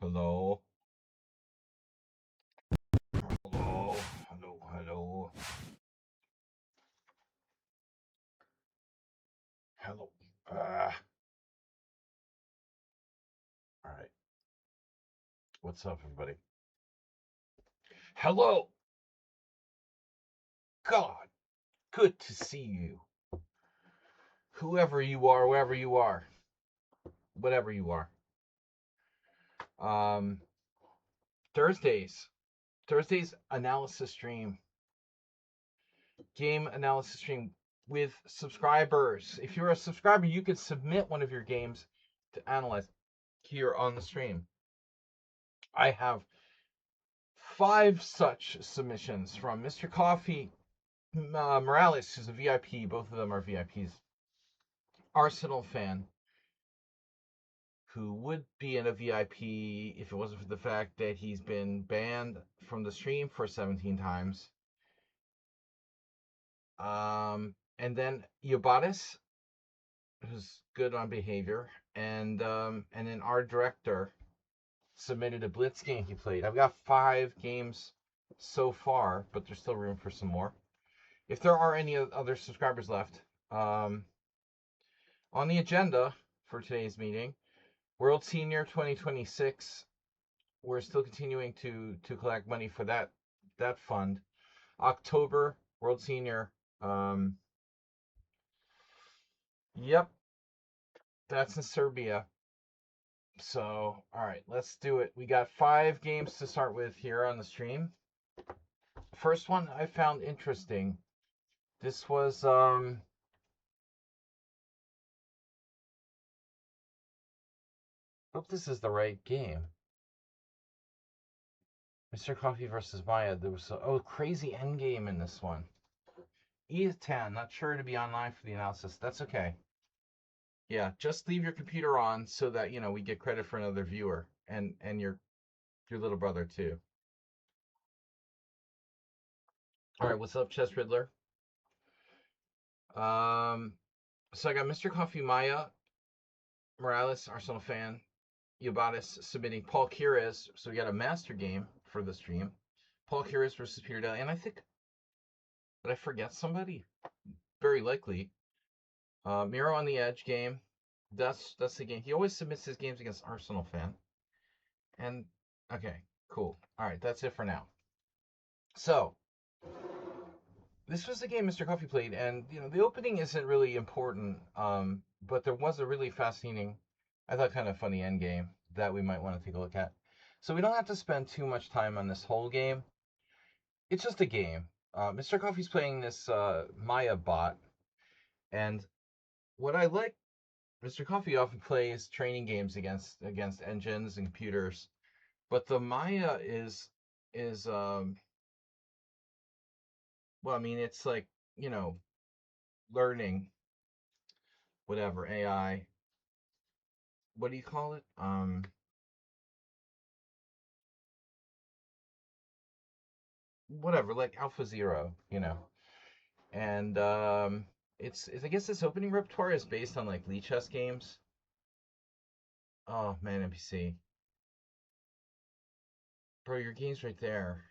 Hello. Hello. Hello. Hello. Hello. All right. What's up, everybody? Hello. God. Good to see you. Whoever you are, wherever you are, whatever you are. Um, Thursdays. Thursdays analysis stream. Game analysis stream with subscribers. If you're a subscriber, you can submit one of your games to analyze here on the stream. I have 5 such submissions from Mr. Coffee Morales, who's a VIP. Both of them are VIPs. Arsenal fan, who would be in a VIP if it wasn't for the fact that he's been banned from the stream for 17 times. And then Yobatis, who's good on behavior, and then our director submitted a Blitz game he played. I've got 5 games so far, but there's still room for some more. If there are any other subscribers left, on the agenda for today's meeting, World Senior 2026. We're still continuing to collect money for that fund. October World Senior. Yep, that's in Serbia. So, all right, let's do it. We got 5 games to start with here on the stream. First one I found interesting. This was hope this is the right game. Mr. Coffee versus Maya. There was a crazy endgame in this one. E10, not sure to be online for the analysis. That's okay. Yeah, just leave your computer on so that we get credit for another viewer and your little brother too. All right, what's up, Chess Riddler? So I got Mr. Coffee Maya Morales, Arsenal fan, Yobatis submitting Paul Kires. So we got a master game for the stream. Paul Kires versus Peter Daly, and I think, did I forget somebody? Very likely. Miro on the Edge game. That's the game. He always submits his games against Arsenal fan. And okay, cool. All right, that's it for now. So this was the game Mr. Coffee played, and the opening isn't really important, but there was a really fascinating, I thought, kind of funny end game that we might want to take a look at. So we don't have to spend too much time on this whole game. It's just a game. Mr. Coffee's playing this Maya bot, and what I like, Mr. Coffee often plays training games against engines and computers, but the Maya is well, I mean, it's like, learning, whatever, AI. What do you call it? Whatever, like Alpha Zero, And it's I guess this opening repertoire is based on like Lichess games. Oh man, NPC. Bro, your game's right there.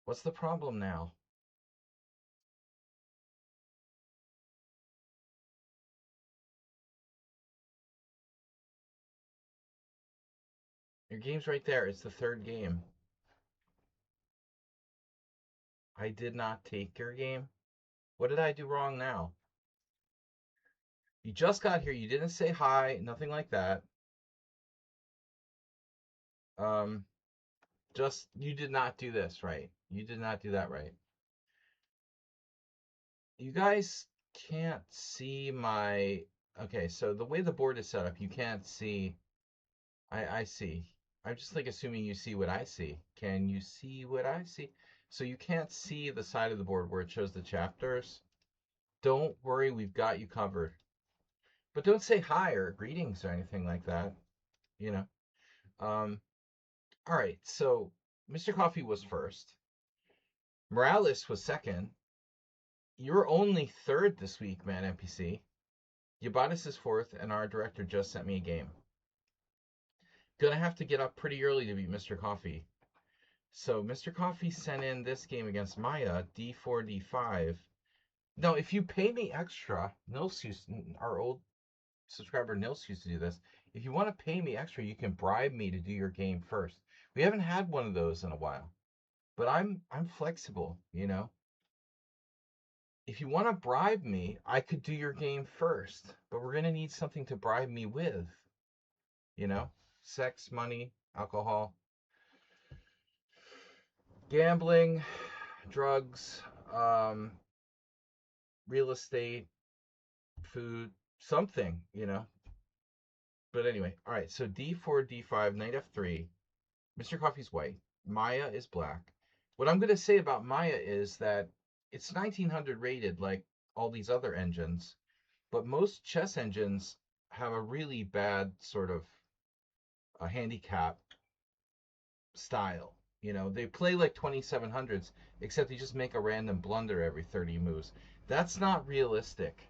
What's the problem now? Your game's right there. It's the 3rd game. I did not take your game. What did I do wrong now? You just got here. You didn't say hi. Nothing like that. Just, you did not do this right. You did not do that right. You guys can't see my... Okay, so the way the board is set up, you can't see... I see. I'm just like assuming you see what I see. Can you see what I see? So you can't see the side of the board where it shows the chapters. Don't worry, we've got you covered. But don't say hi or greetings or anything like that. You know. All right, so Mr. Coffee was first. Morales was second. You're only third this week, man, NPC. Yobatis is fourth, and our director just sent me a game. Gonna have to get up pretty early to beat Mr. Coffee. So Mr. Coffee sent in this game against Maya, d4, d5. Now, if you pay me extra, our old subscriber Nils used to do this. If you want to pay me extra, you can bribe me to do your game first. We haven't had one of those in a while, but I'm flexible, you know. If you want to bribe me, I could do your game first, but we're gonna need something to bribe me with, you know, sex, money, alcohol, gambling, drugs, real estate, food, something, you know. But anyway, all right. So d4, d5, knight f3. Mr. Coffee's white. Maya is black. What I'm going to say about Maya is that it's 1900 rated like all these other engines, but most chess engines have a really bad sort of a handicap style. You know, they play like 2700s, except they just make a random blunder every 30 moves. That's not realistic.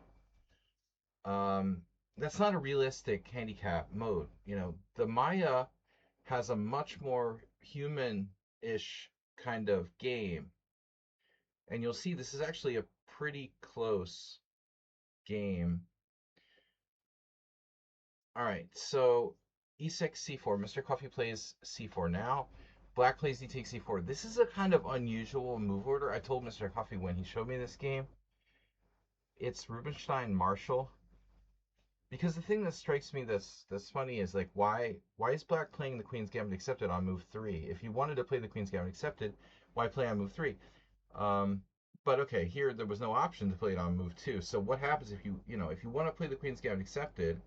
Um, that's not a realistic handicap mode. You know, the Maya has a much more human-ish kind of game. And you'll see this is actually a pretty close game. All right, so e6, c4. Mr. Coffee plays c4 now. Black plays d takes c4. This is a kind of unusual move order. I told Mr. Coffee when he showed me this game, it's Rubinstein Marshall. Because the thing that strikes me that's funny is like why is Black playing the Queen's Gambit Accepted on move 3? If you wanted to play the Queen's Gambit Accepted, why play on move 3? But okay, here there was no option to play it on move 2. So what happens if if you want to play the Queen's Gambit Accepted,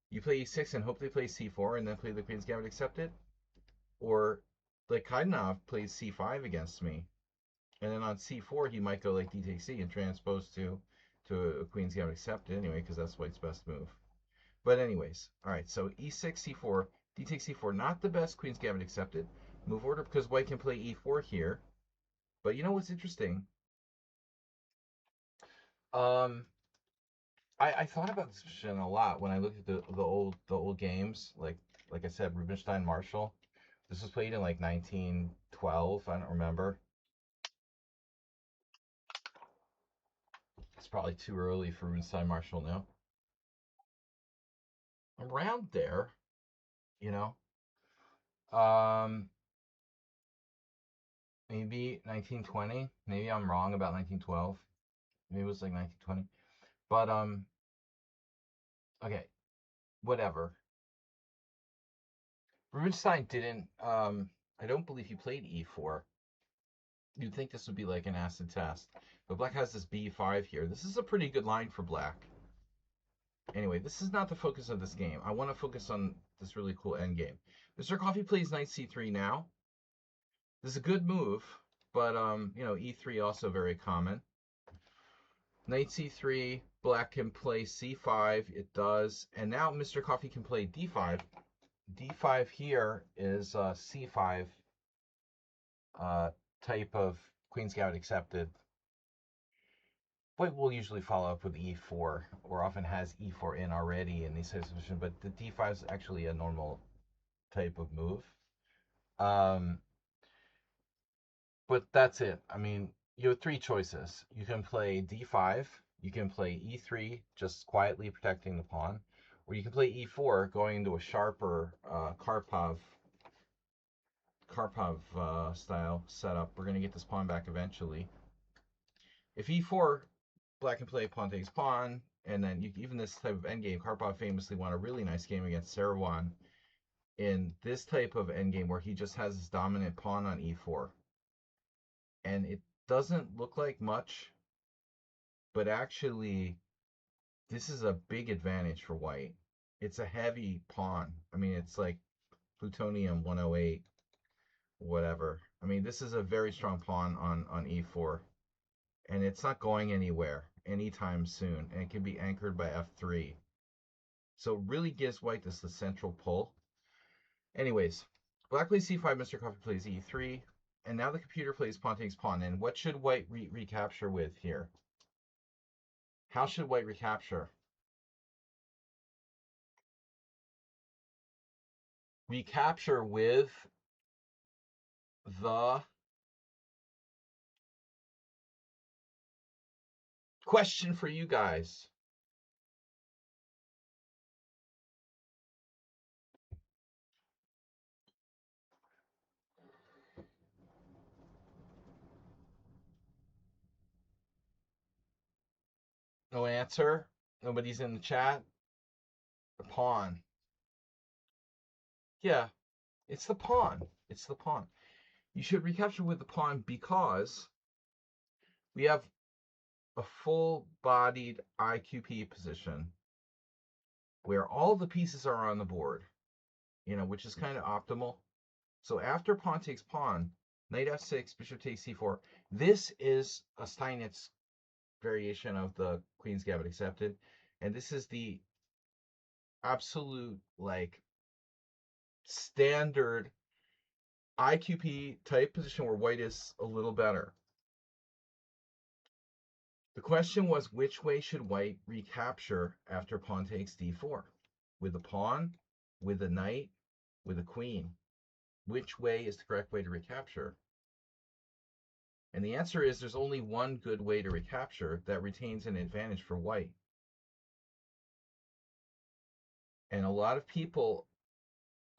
you play e6 and hope they play c4 and then play the Queen's Gambit Accepted? Or like Kaidanov plays c5 against me, and then on c4 he might go like d takes c and transpose to a Queen's Gambit Accepted anyway, because that's White's best move. But anyways, all right, so e6, c4, d takes c4, not the best Queen's Gambit Accepted move order because White can play e4 here. But you know what's interesting? Um, I thought about this position a lot when I looked at the old games, like I said, Rubinstein Marshall. This was played in like 1912. I don't remember. It's probably too early for Rubinstein Marshall now. Around there, you know. Um, maybe 1920. Maybe I'm wrong about 1912. Maybe it was like 1920. But okay, whatever. Rubinstein didn't. I don't believe he played e4. You'd think this would be like an acid test, but Black has this b5 here. This is a pretty good line for Black. Anyway, this is not the focus of this game. I want to focus on this really cool endgame. Mr. Coffee plays knight c3 now. This is a good move, but e3 also very common. Knight c3, Black can play c5, it does, and now Mr. Coffee can play d5. d5 here is c5 type of Queen's Gambit Accepted. White will usually follow up with e4, or often has e4 in already in these types of positions, but the d5 is actually a normal type of move. But that's it. I mean, you have three choices. You can play d5, you can play e3, just quietly protecting the pawn, or you can play e4, going into a sharper Karpov style setup. We're going to get this pawn back eventually. If e4, Black can play pawn takes pawn, and then even this type of endgame, Karpov famously won a really nice game against Serewan in this type of endgame where he just has his dominant pawn on e4. And it doesn't look like much, but actually this is a big advantage for White. It's a heavy pawn. I mean, it's like plutonium 108, whatever. I mean, this is a very strong pawn on e4, and it's not going anywhere anytime soon, and it can be anchored by f3. So it really gives White this the central pull. Anyways, Black plays c5, Mr. Coffee plays e3, and now the computer plays pawn takes pawn. And what should White recapture with here? How should White recapture? recapture with the question for you guys. No answer. Nobody's in the chat. The pawn. Yeah, it's the pawn. It's the pawn. You should recapture with the pawn because we have a full-bodied IQP position where all the pieces are on the board, which is kind of optimal. So after pawn takes pawn, knight f6, bishop takes c4. This is a Steinitz variation of the Queen's Gambit accepted, and this is the absolute standard IQP type position where white is a little better. The question was, which way should white recapture after pawn takes d4? With a pawn, with a knight, with a queen? Which way is the correct way to recapture? And the answer is there's only one good way to recapture that retains an advantage for white. And a lot of people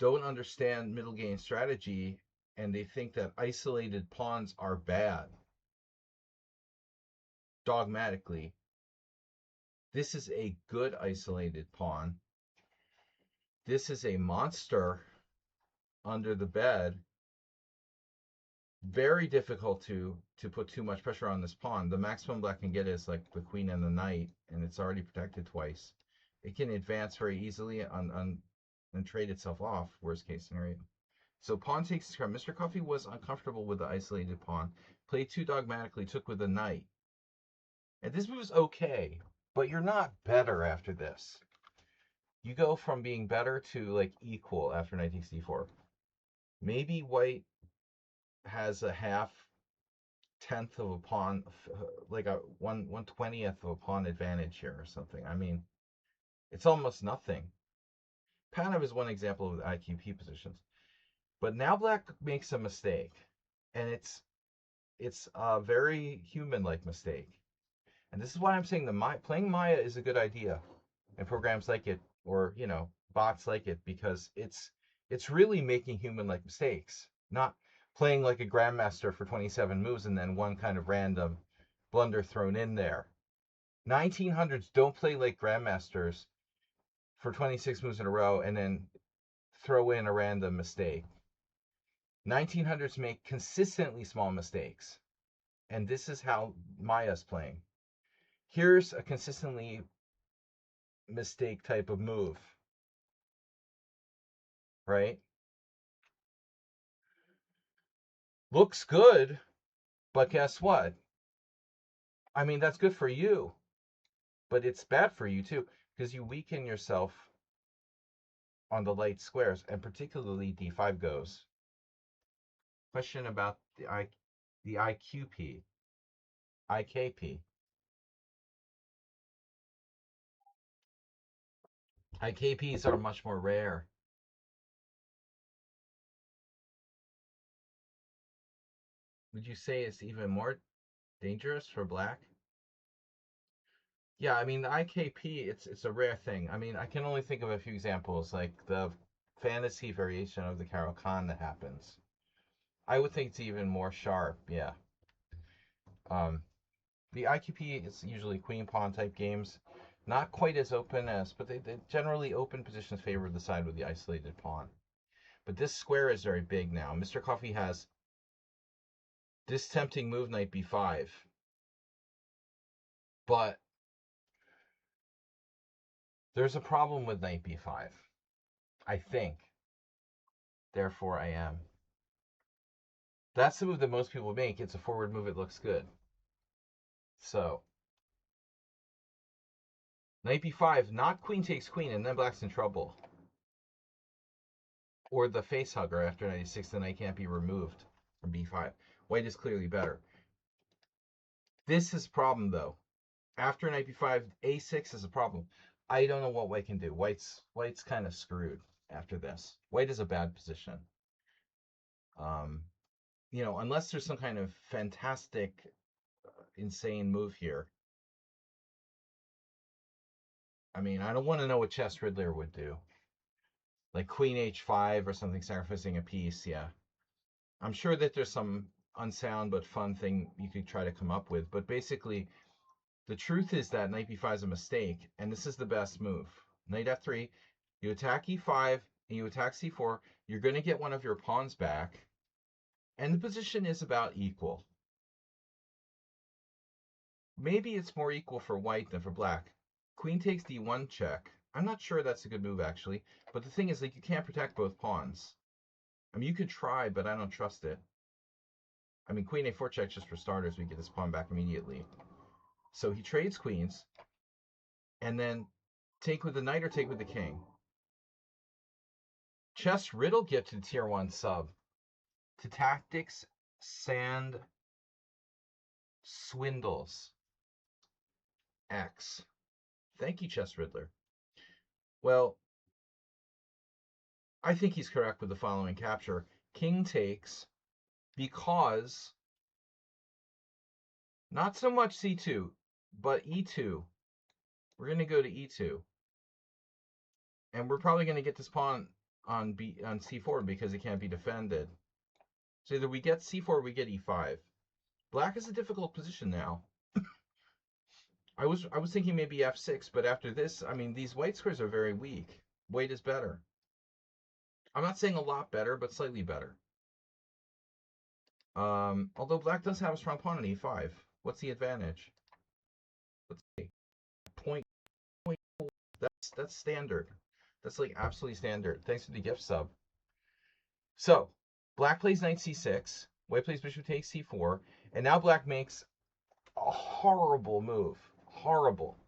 don't understand middle game strategy, and they think that isolated pawns are bad. Dogmatically, this is a good isolated pawn. This is a monster under the bed. Very difficult to put too much pressure on this pawn. The maximum black can get is like the queen and the knight, and it's already protected twice. It can advance very easily and trade itself off, worst case scenario. So pawn takes this card. Mr. Coffee was uncomfortable with the isolated pawn. Played too dogmatically, took with the knight. And this move is okay, but you're not better after this. You go from being better to equal after knight takes d4. Maybe white has a half-tenth of a pawn, like a 1/20th of a pawn advantage here or something. I mean, it's almost nothing. Panev is one example of the IQP positions. But now black makes a mistake, and it's a very human-like mistake. And this is why I'm saying playing Maya is a good idea, and programs like it, or bots like it, because it's really making human-like mistakes, not playing like a grandmaster for 27 moves and then one kind of random blunder thrown in there. 1900s don't play like grandmasters for 26 moves in a row and then throw in a random mistake. 1900s make consistently small mistakes, and this is how Maya's playing. Here's a consistently mistake type of move, right? Looks good, but guess what? I mean, that's good for you, but it's bad for you too, because you weaken yourself on the light squares, and particularly d5 goes. Question about the IQP, IKP. IKPs are much more rare. Would you say it's even more dangerous for black? Yeah, I mean, the IKP, it's a rare thing. I mean, I can only think of a few examples, like the fantasy variation of the Caro-Kann that happens. I would think it's even more sharp, yeah. The IQP is usually queen pawn type games, not quite as open as, but they generally open positions favor the side with the isolated pawn. But this square is very big now. Mr. Coffee has this tempting move, knight b5, but there's a problem with knight b5, I think. Therefore, I am. That's the move that most people make. It's a forward move. It looks good. So, knight b5, not queen takes queen, and then black's in trouble. Or the face hugger after knight e6, the knight can't be removed from b5. White is clearly better. This is a problem, though. After knight b5, a6 is a problem. I don't know what white can do. White's kind of screwed. after this. White is a bad position. Unless there's some kind of fantastic, insane move here. I mean, I don't want to know what Chess Riddler would do. Like Queen H5 or something, sacrificing a piece, yeah. I'm sure that there's some unsound but fun thing you could try to come up with. But basically, the truth is that knight b5 is a mistake, and this is the best move. Knight f3, you attack e5, and you attack c4. You're going to get one of your pawns back, and the position is about equal. Maybe it's more equal for white than for black. Queen takes d1 check. I'm not sure that's a good move, actually. But the thing is, like, you can't protect both pawns. I mean, you could try, but I don't trust it. I mean, queen a4 check, just for starters, we get this pawn back immediately. So he trades queens, and then take with the knight or take with the king. Chess Riddle gifted tier 1 sub to Tactics Sand Swindles X. Thank you, Chess Riddler. Well, I think he's correct with the following capture. King takes because not so much c2, but e2. We're going to go to e2. And we're probably going to get this pawn on c4 because it can't be defended. So either we get c4 or we get e5. Black is a difficult position now. I was thinking maybe f6, but after this, I mean, these white squares are very weak. White is better. I'm not saying a lot better, but slightly better. Although black does have a strong pawn on e5. What's the advantage? Let's see. Point. That's standard. That's like absolutely standard. Thanks for the gift sub. So, black plays knight c6. White plays bishop takes c4. And now black makes a horrible move. Horrible.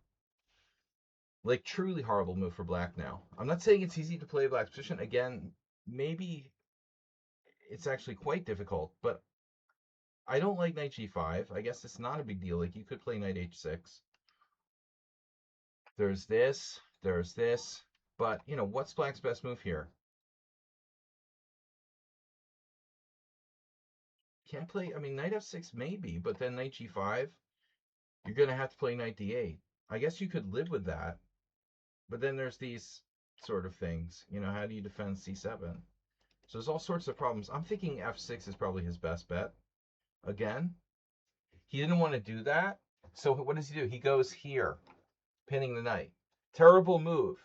Like, truly horrible move for black now. I'm not saying it's easy to play black's position. Again, maybe it's actually quite difficult. But I don't like knight g5. I guess it's not a big deal. Like, you could play knight h6. There's this. There's this. But, what's black's best move here? Can't play, I mean, knight f6 maybe, but then knight g5, you're going to have to play knight d8. I guess you could live with that. But then there's these sort of things. How do you defend c7? So there's all sorts of problems. I'm thinking f6 is probably his best bet. Again, he didn't want to do that. So what does he do? He goes here, pinning the knight. Terrible move.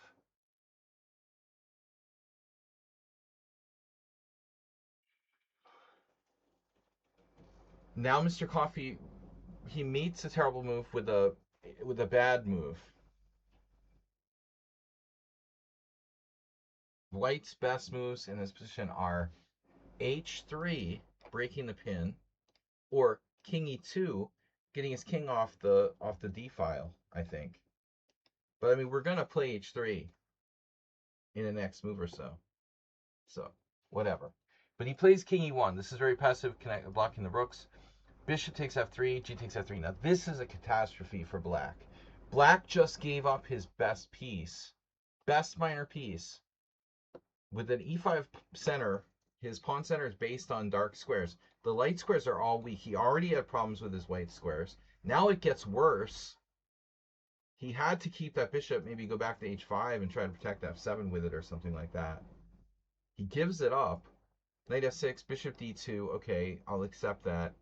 Now Mr. Coffee, he meets a terrible move with a bad move. White's best moves in this position are h3, breaking the pin, or king e2, getting his king off the d file, I think. But I mean, we're gonna play h3 in the next move or so. So whatever. But he plays king e1. This is very passive, blocking the rooks. Bishop takes f3, g takes f3. Now this is a catastrophe for black. Black just gave up his best piece, best minor piece. With an e5 center, his pawn center is based on dark squares. The light squares are all weak. He already had problems with his white squares. Now it gets worse. He had to keep that bishop, maybe go back to h5 and try to protect f7 with it or something like that. He gives it up. Knight f6, bishop d2. Okay, I'll accept that.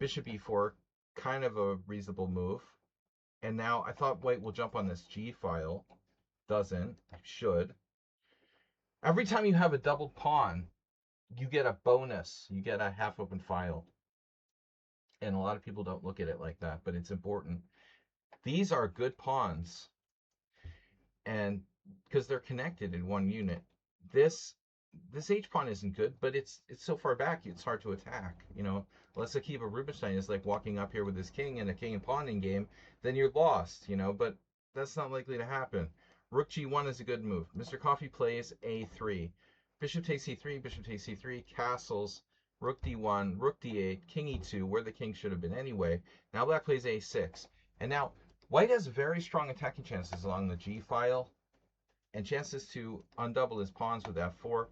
Bishop e4, kind of a reasonable move. And now I thought white will jump on this g file. Doesn't. Should. Every time you have a doubled pawn, you get a bonus. You get a half open file. And a lot of people don't look at it like that, but it's important. These are good pawns. And because they're connected in one unit. This H pawn isn't good, but it's so far back it's hard to attack. Unless Akiva Rubinstein is like walking up here with his king and a king and pawn in game, then you're lost, but that's not likely to happen. Rook g1 is a good move. Mr. Coffee plays a3. Bishop takes c3, bishop takes c3, castles, rook d1, rook d8, king e2, where the king should have been anyway. Now black plays a6. And now white has very strong attacking chances along the g file. and chances to undouble his pawns with f4,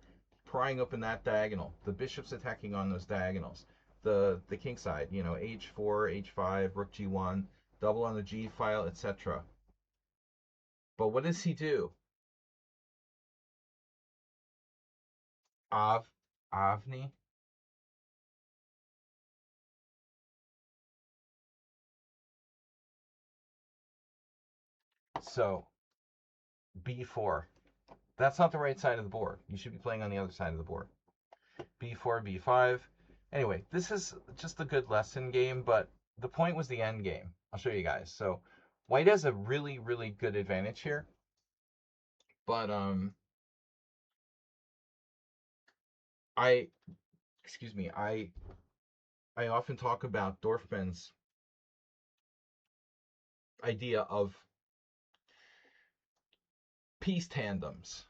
prying open that diagonal. The bishop's attacking on those diagonals. The king side, you know, h4, h5, rook g1, double on the g file, etc. But what does he do? Avni. So b4. That's not the right side of the board. You should be playing on the other side of the board. b4, b5. Anyway, this is just a good lesson game, but the point was the end game. I'll show you guys. So white has a really, really good advantage here. But I often talk about Dorfman's idea of piece tandems.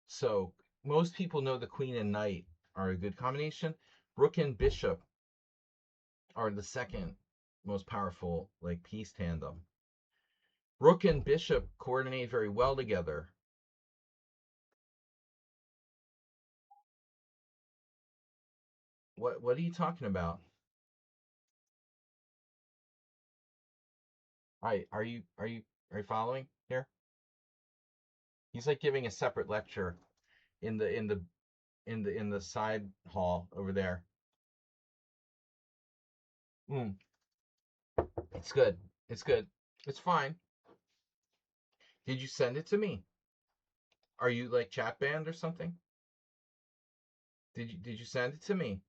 So most people know the queen and knight are a good combination. Rook and bishop are the second most powerful like piece tandem. Rook and bishop coordinate very well together. What are you talking about? Are you following here? He's like giving a separate lecture in the side hall over there. It's good. It's good. It's fine. Did you send it to me? Are you like chat banned or something? Did you send it to me?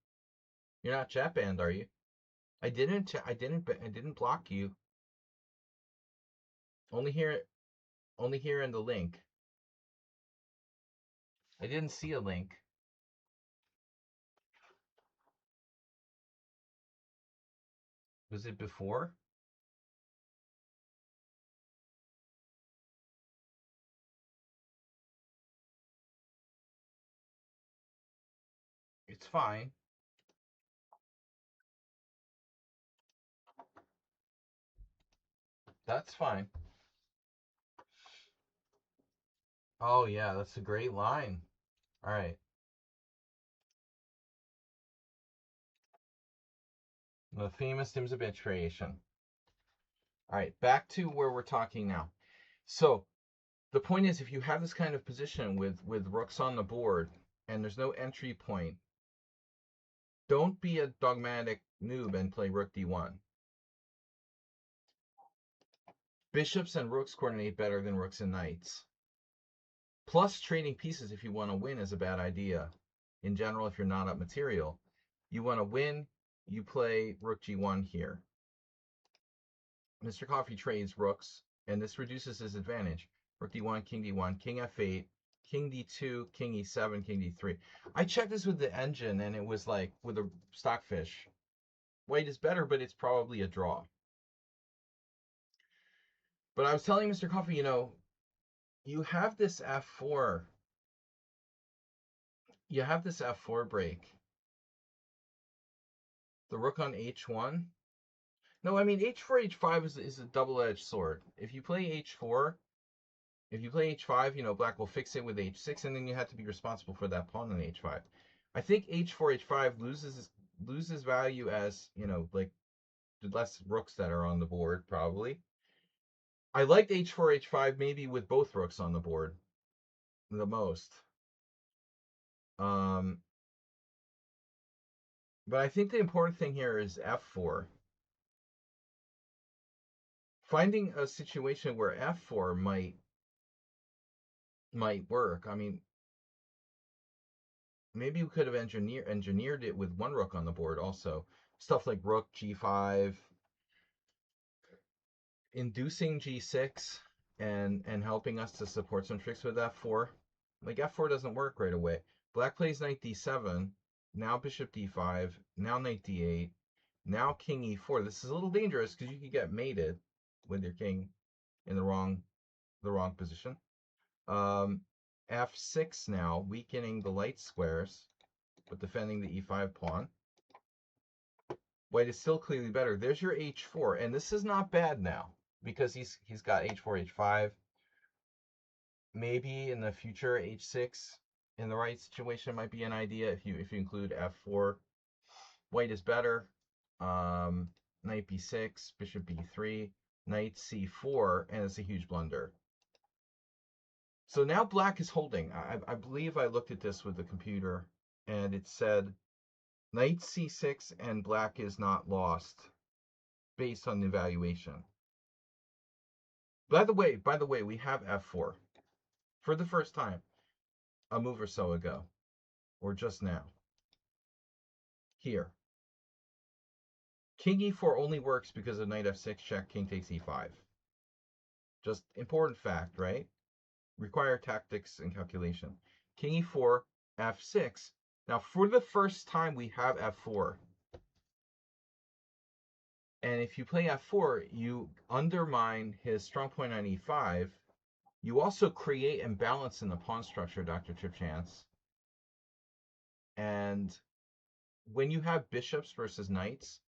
You're not chat banned, are you? I didn't block you. Only here in the link. I didn't see a link. Was it before? It's fine. That's fine. Oh yeah, that's a great line. All right. The famous Dimsabitch creation. All right, back to where we're talking now. So the point is, if you have this kind of position with rooks on the board and there's no entry point, don't be a dogmatic noob and play rook d1. Bishops and rooks coordinate better than rooks and knights. Plus, trading pieces if you want to win is a bad idea. In general, if you're not up material, you want to win, you play rook g1 here. Mr. Coffee trades rooks, and this reduces his advantage. Rook d1, king f8, king d2, king e7, king d3. I checked this with the engine, and it was like with a stockfish. White is better, but it's probably a draw. But I was telling Mr. Coffee, you know, you have this f4. You have this f4 break. The rook on h1. No, I mean h4, h5 is a double-edged sword. If you play h4, if you play h5, you know, black will fix it with h6, and then you have to be responsible for that pawn on h5. I think h4, h5 loses value as, you know, like the less rooks that are on the board, probably. I liked h4, h5 maybe with both rooks on the board the most. But I think the important thing here is f4. Finding a situation where f4 might work. I mean, maybe we could have engineered it with one rook on the board also. Stuff like rook g5, inducing g6, and helping us to support some tricks with f4. Like f4 doesn't work right away. Black plays knight d7, now bishop d5, now knight d8, now king e4. This is a little dangerous because you could get mated with your king in the wrong position. F6 now, weakening the light squares, but defending the e5 pawn. White is still clearly better. There's your h4, and this is not bad now because he's got h4, h5. maybe in the future h6 in the right situation might be an idea if you include f4. White is better. Knight b6, bishop b3, knight c4, and it's a huge blunder. So now black is holding. I believe I looked at this with the computer, and it said knight c6 and black is not lost based on the evaluation. By the way, we have f4 for the first time a move or so ago, or just now. Here. King e4 only works because of knight f6 check, king takes e5. Just important fact, right? Require tactics and calculation. King e4, f6. Now, for the first time, we have f4. And if you play f4, you undermine his strong point on e5. You also create imbalance in the pawn structure, Dr. Tripchance. And when you have bishops versus knights,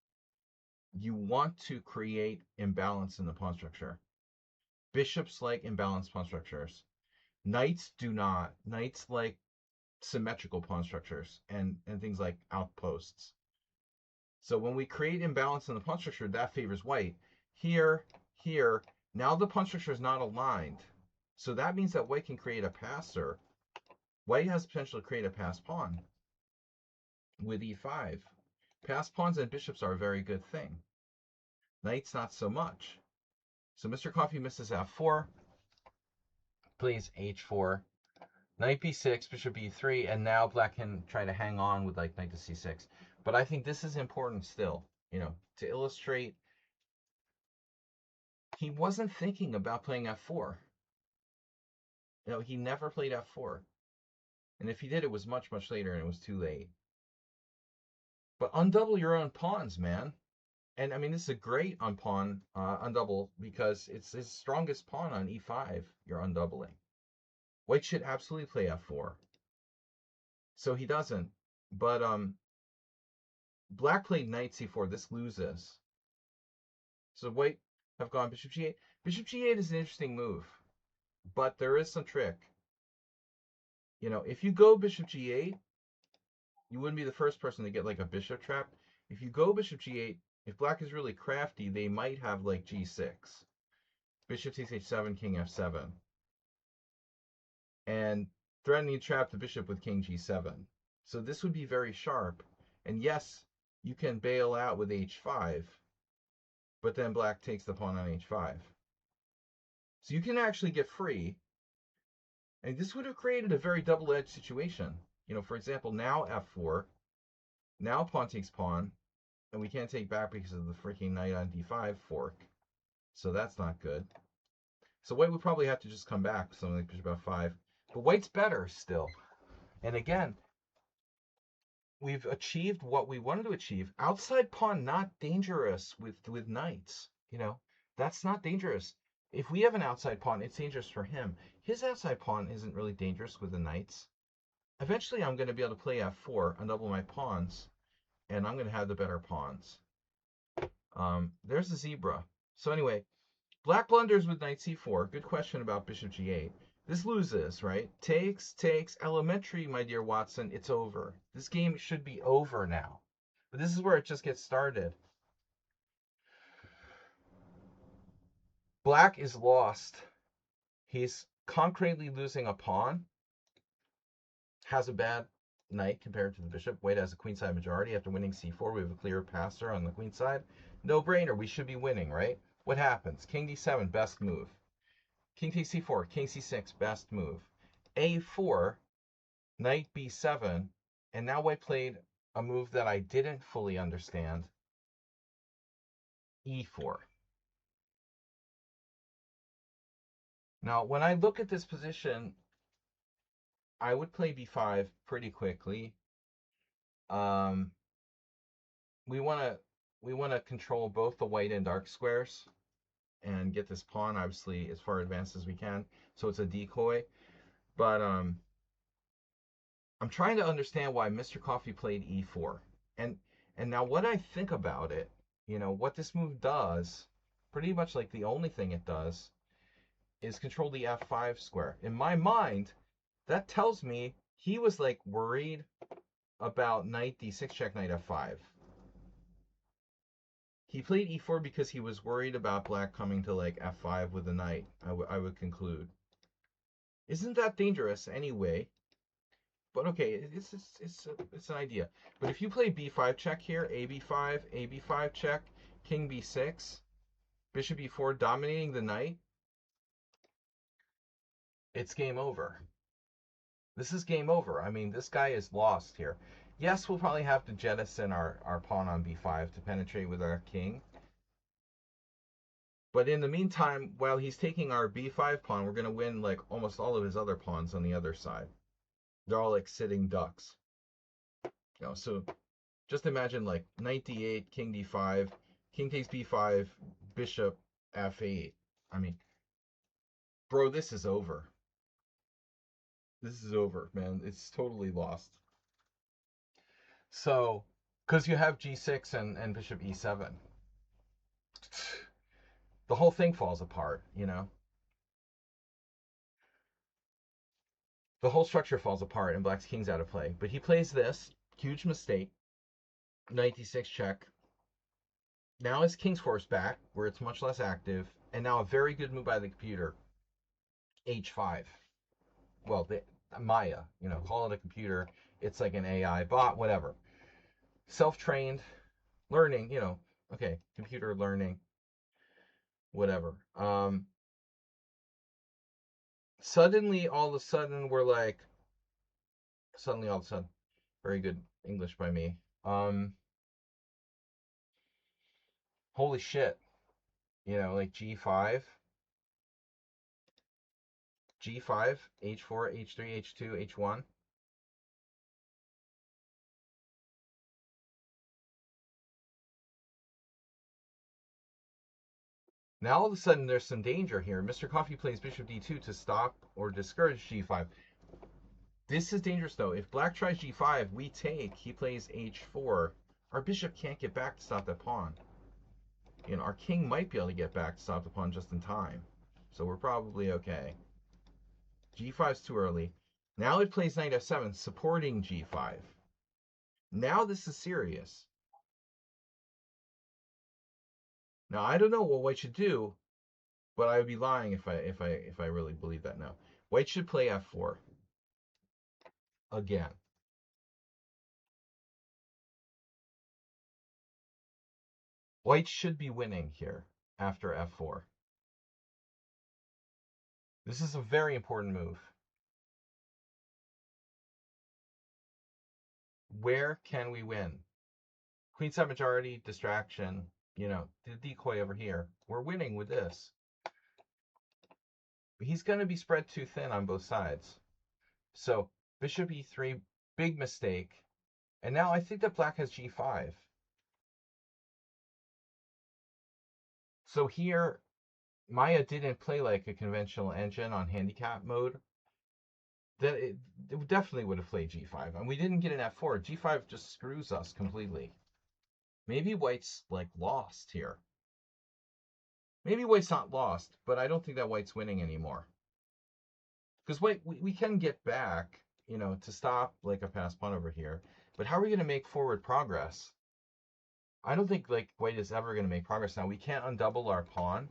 you want to create imbalance in the pawn structure. Bishops like imbalanced pawn structures. Knights do not. Knights like symmetrical pawn structures and things like outposts. So when we create imbalance in the pawn structure, that favors white. Here, now the pawn structure is not aligned. So that means that white can create a passer. White has potential to create a pass pawn with e5. Pass pawns and bishops are a very good thing. Knights, not so much. So Mr. Coffee misses f4. Plays h4. Knight b6, bishop b3, and now black can try to hang on with like knight to c6. But I think this is important still, to illustrate he wasn't thinking about playing f4. He never played f4. And if he did, it was much, much later and it was too late. But undouble your own pawns, man. And I mean, this is a great undouble because it's his strongest pawn on e5 you're undoubling. White should absolutely play f4. So he doesn't. But black played knight c4. This loses. So white have gone bishop g8. Bishop g8 is an interesting move. But there is some trick. If you go bishop g8, you wouldn't be the first person to get like a bishop trap. If you go bishop g8, if black is really crafty, they might have like g6. Bishop takes h7, king f7. And threatening to trap the bishop with king g7. So this would be very sharp. And yes, you can bail out with h5, but then black takes the pawn on h5. So you can actually get free. And this would have created a very double-edged situation. For example, now f4, now pawn takes pawn, and we can't take back because of the freaking knight on d5 fork. So that's not good. So white would probably have to just come back with something like bishop f5. But white's better still. And again, we've achieved what we wanted to achieve. Outside pawn, not dangerous with knights. That's not dangerous. If we have an outside pawn, it's dangerous for him. His outside pawn isn't really dangerous with the knights. Eventually, I'm going to be able to play f4, undouble my pawns, and I'm going to have the better pawns. There's the zebra. So anyway, black blunders with knight c4. Good question about bishop g8. This loses, right? Takes, elementary, my dear Watson. It's over. This game should be over now. But this is where it just gets started. Black is lost. He's concretely losing a pawn. Has a bad knight compared to the bishop. White has a queenside majority. After winning c4, we have a clear passer on the queen side. No brainer. We should be winning, right? What happens? King d7, best move. King takes c4, king c6, best move. a4, knight b7, and now white played a move that I didn't fully understand. e4. Now, when I look at this position, I would play b5 pretty quickly. We want to control both the white and dark squares and get this pawn obviously as far advanced as we can, so it's a decoy. But I'm trying to understand why Mr. Coffee played e4, and now what I think about it, what this move does, pretty much like the only thing it does, is control the f5 square. In my mind, that tells me he was like worried about knight d6 check, knight f5. He played e4 because he was worried about black coming to like f5 with a knight, I would conclude. Isn't that dangerous anyway? But okay, it's an idea. But if you play b5 check here, ab5 check, king b6, bishop e4 dominating the knight, it's game over. This is game over. I mean, this guy is lost here. Yes, we'll probably have to jettison our pawn on b5 to penetrate with our king. But in the meantime, while he's taking our b5 pawn, we're going to win like almost all of his other pawns on the other side. They're all like sitting ducks. So just imagine like knight d8, king d5, king takes b5, bishop f8. I mean, bro, this is over. This is over, man. It's totally lost. So, because you have g6 and bishop e7, the whole thing falls apart, you know? The whole structure falls apart and black's king's out of play. But he plays this. Huge mistake. Knight d6 check. Now his king's force back, where it's much less active. And now a very good move by the computer. h5. Well, Maya, call it a computer. It's like an AI bot, whatever. Self-trained, learning, okay, computer learning, whatever. Suddenly, all of a sudden, we're like, very good English by me. Holy shit. Like g5, h4, h3, h2, h1. Now all of a sudden there's some danger here. Mr. Coffee plays bishop d2 to stop or discourage g5. This is dangerous though. If black tries g5, we take, he plays h4. Our bishop can't get back to stop that pawn. Our king might be able to get back to stop the pawn just in time. So we're probably okay. g5's too early. Now it plays knight f7, supporting g5. Now this is serious. Now I don't know what white should do, but I would be lying if I really believe that now. White should play f4 again. White should be winning here after f4. This is a very important move. Where can we win? Queenside majority, distraction, the decoy over here. We're winning with this. He's going to be spread too thin on both sides. So bishop e3, big mistake. And now I think that black has g5. So here, Maya didn't play like a conventional engine on handicap mode. That it definitely would have played g5. And we didn't get an f4. g5 just screws us completely. Maybe white's like lost here. Maybe white's not lost, but I don't think that white's winning anymore. Because white, we can get back, to stop like a passed pawn over here. But how are we going to make forward progress? I don't think like white is ever going to make progress now. We can't undouble our pawn.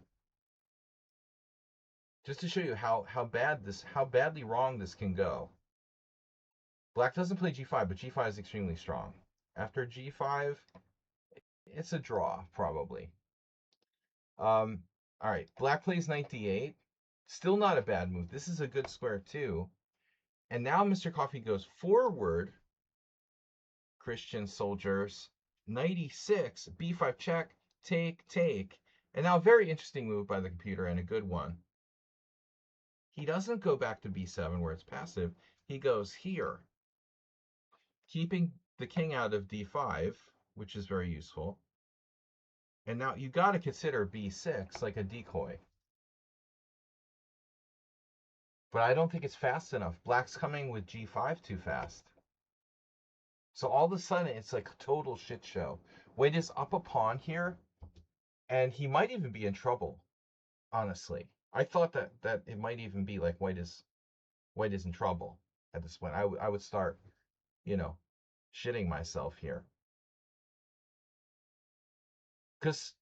Just to show you how badly wrong this can go. Black doesn't play g5, but g5 is extremely strong. After g5, it's a draw, probably. All right, black plays knight d8. Still not a bad move. This is a good square, too. And now Mr. Coffee goes forward, Christian soldiers. Knight e6, b5 check, take. And now a very interesting move by the computer and a good one. He doesn't go back to b7 where it's passive. He goes here, keeping the king out of d5, which is very useful. And now you got to consider b6 like a decoy. But I don't think it's fast enough. Black's coming with g5 too fast. So all of a sudden, it's like a total shit show. White is up a pawn here, and he might even be in trouble, honestly. I thought that it might even be like white is in trouble at this point. I would start, you know, shitting myself here. Because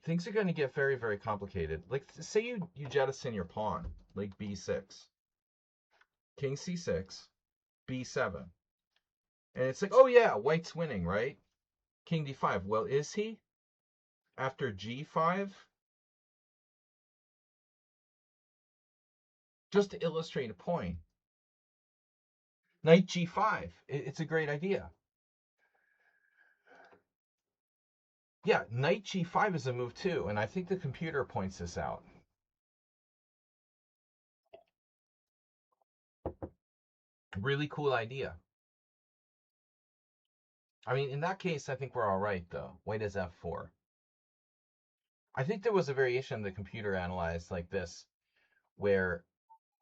things are going to get very, very complicated. Like, say you jettison your pawn, like b6, king c6, b7. And it's like, oh yeah, white's winning, right? King d5. Well, is he? After g5? Just to illustrate a point. Knight g5. It's a great idea. Yeah, knight g5 is a move too, and I think the computer points this out. Really cool idea. I mean, in that case, I think we're all right, though. White is f4. I think there was a variation the computer analyzed like this, where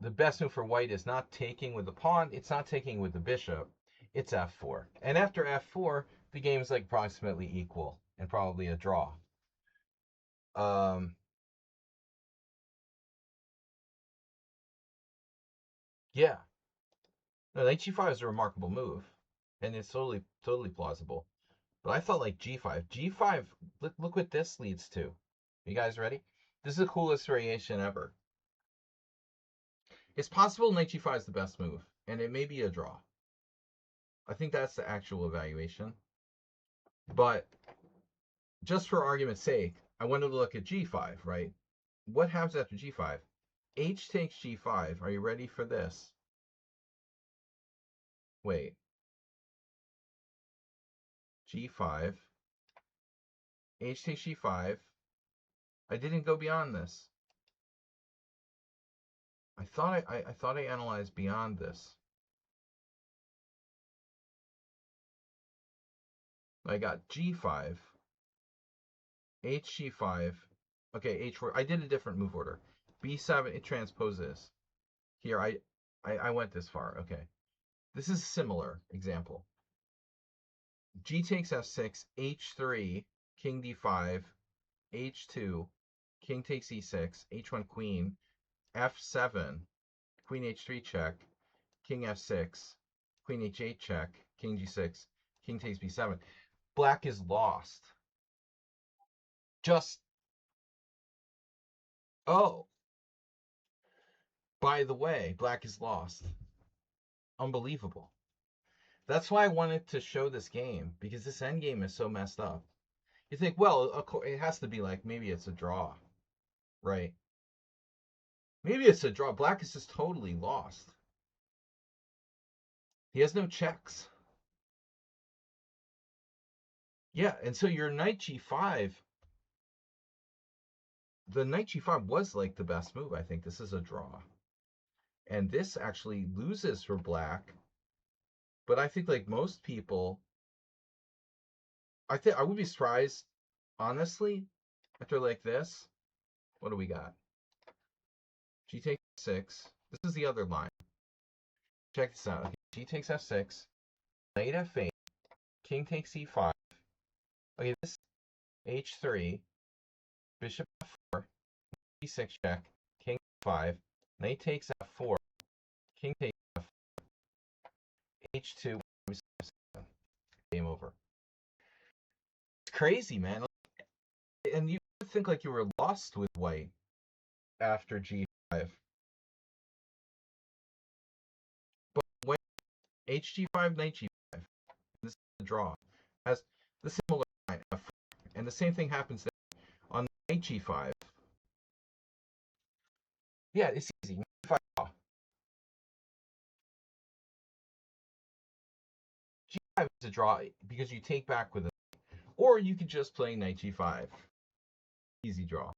the best move for white is not taking with the pawn, it's not taking with the bishop, it's f4. And after f4, the game is like approximately equal and probably a draw. Yeah. No, knight g5 is a remarkable move, and it's totally plausible. But I thought like g5. G5, look what this leads to. You guys ready? This is the coolest variation ever. It's possible knight g5 is the best move, and it may be a draw. I think that's the actual evaluation. But just for argument's sake, I wanted to look at g5, right? What happens after g5? H takes g5. Are you ready for this? Wait. G5. H takes g5. I didn't go beyond this. I thought I analyzed beyond this. I got g5, hg5. Okay, h4. I did a different move order. b7, it transposes. Here, I went this far. Okay. This is a similar example. G takes f6, h3, king d5, h2, king takes e6, h1 queen, f7, queen h3 check, king f6, queen h8 check, king g6, king takes b7. Black is lost. Just, oh, by the way, black is lost. Unbelievable. That's why I wanted to show this game, because this endgame is so messed up. You think, well, it has to be like, maybe it's a draw, right? Maybe it's a draw. Black is just totally lost. He has no checks. Yeah, and so your knight g5, the knight g5 was like the best move. I think this is a draw. And this actually loses for black. But I think like most people, I think I would be surprised, honestly, after like this. What do we got? G takes 6. This is the other line. Check this out. Okay, G takes f6, knight f8, king takes e5. Okay, this h3, bishop f4, e6 check, king f5, knight takes f4, king takes f4, h2, game over. It's crazy, man. And you would think like you were lost with white after g5. But when hg5, knight g5, this is the draw, has the similar line f4. And the same thing happens there on knight g5. Yeah, it's easy. Knight f5. G5 is a draw because you take back with it. Or you could just play knight g5. Easy draw.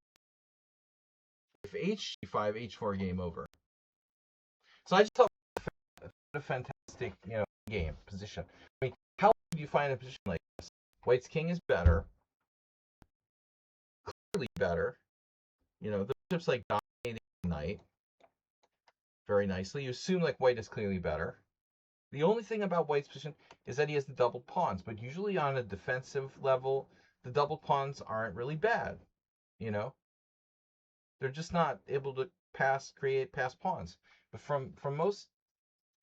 If h5, h4, game over. So I just thought a fantastic, game position. I mean, how would you find a position like this? White's king is better, clearly better. The bishop's like dominating the knight very nicely. You assume like white is clearly better. The only thing about white's position is that he has the double pawns, but usually on a defensive level, the double pawns aren't really bad, you know? They're just not able to create pass pawns. But from most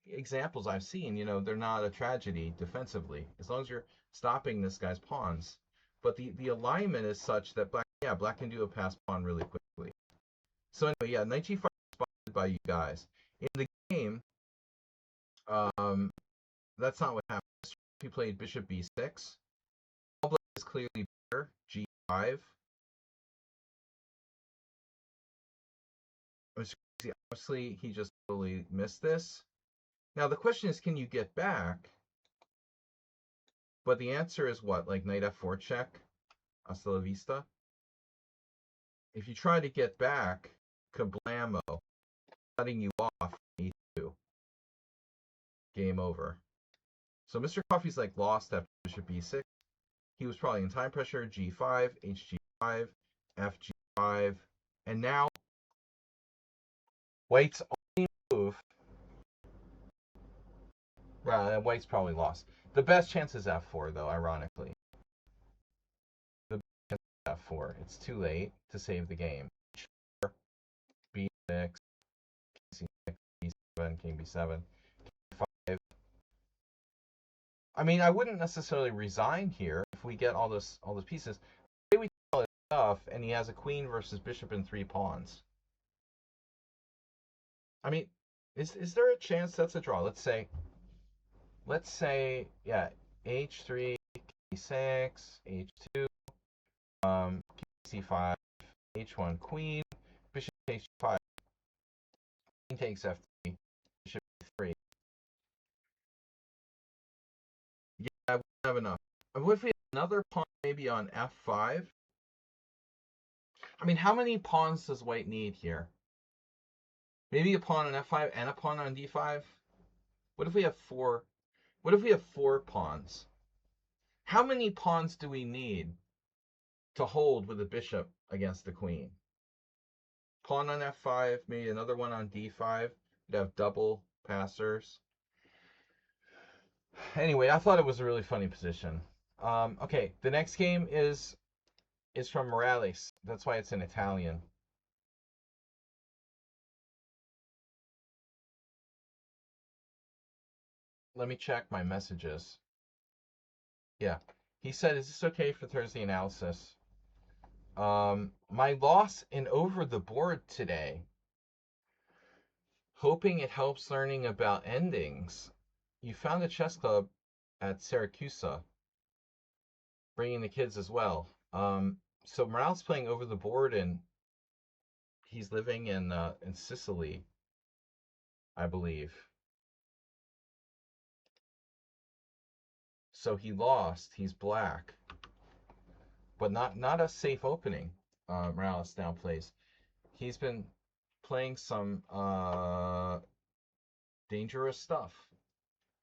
examples I've seen, they're not a tragedy defensively as long as you're stopping this guy's pawns. But the alignment is such that black can do a pass pawn really quickly. So anyway, yeah, knight g5 spotted by you guys. In the game, that's not what happened. He played bishop b6. All black is clearly better. g5. Obviously, he just totally missed this. Now the question is, can you get back? But the answer is what? Like knight f4 check? Hasta la vista? If you try to get back, kablamo, cutting you off, e2. Game over. So Mr. Coffee's like lost after bishop b6. He was probably in time pressure, g5, hg5, fg5, and now White's only move. Well, White's probably lost. The best chance is f4, though, ironically. The best chance is f4. It's too late to save the game. b6, c6, b7, king b7, king 5. I mean, I wouldn't necessarily resign here if we get all those pieces. Say we take all this stuff, and he has a queen versus bishop and 3 pawns. I mean, is there a chance that's a draw? Let's say, yeah, h3, k6, h2, c5, h1 queen, bishop takes h5, queen takes f3, bishop e3. Yeah, I wouldn't have enough. What if we have another pawn maybe on f5? I mean, how many pawns does White need here? Maybe a pawn on f5 and a pawn on d5? What if we have 4? What if we have 4 pawns? How many pawns do we need to hold with the bishop against the queen? Pawn on f5, maybe another one on d5. We'd have double passers. Anyway, I thought it was a really funny position. Okay, the next game is from Morales. That's why it's in Italian. Let me check my messages. Yeah. He said, is this okay for Thursday analysis? My loss in Over the Board today. Hoping it helps learning about endings. You found a chess club at Syracuse, bringing the kids as well. So Morales playing Over the Board, and he's living in Sicily, I believe. So he lost. He's black, but not a safe opening. Morales now plays. He's been playing some dangerous stuff.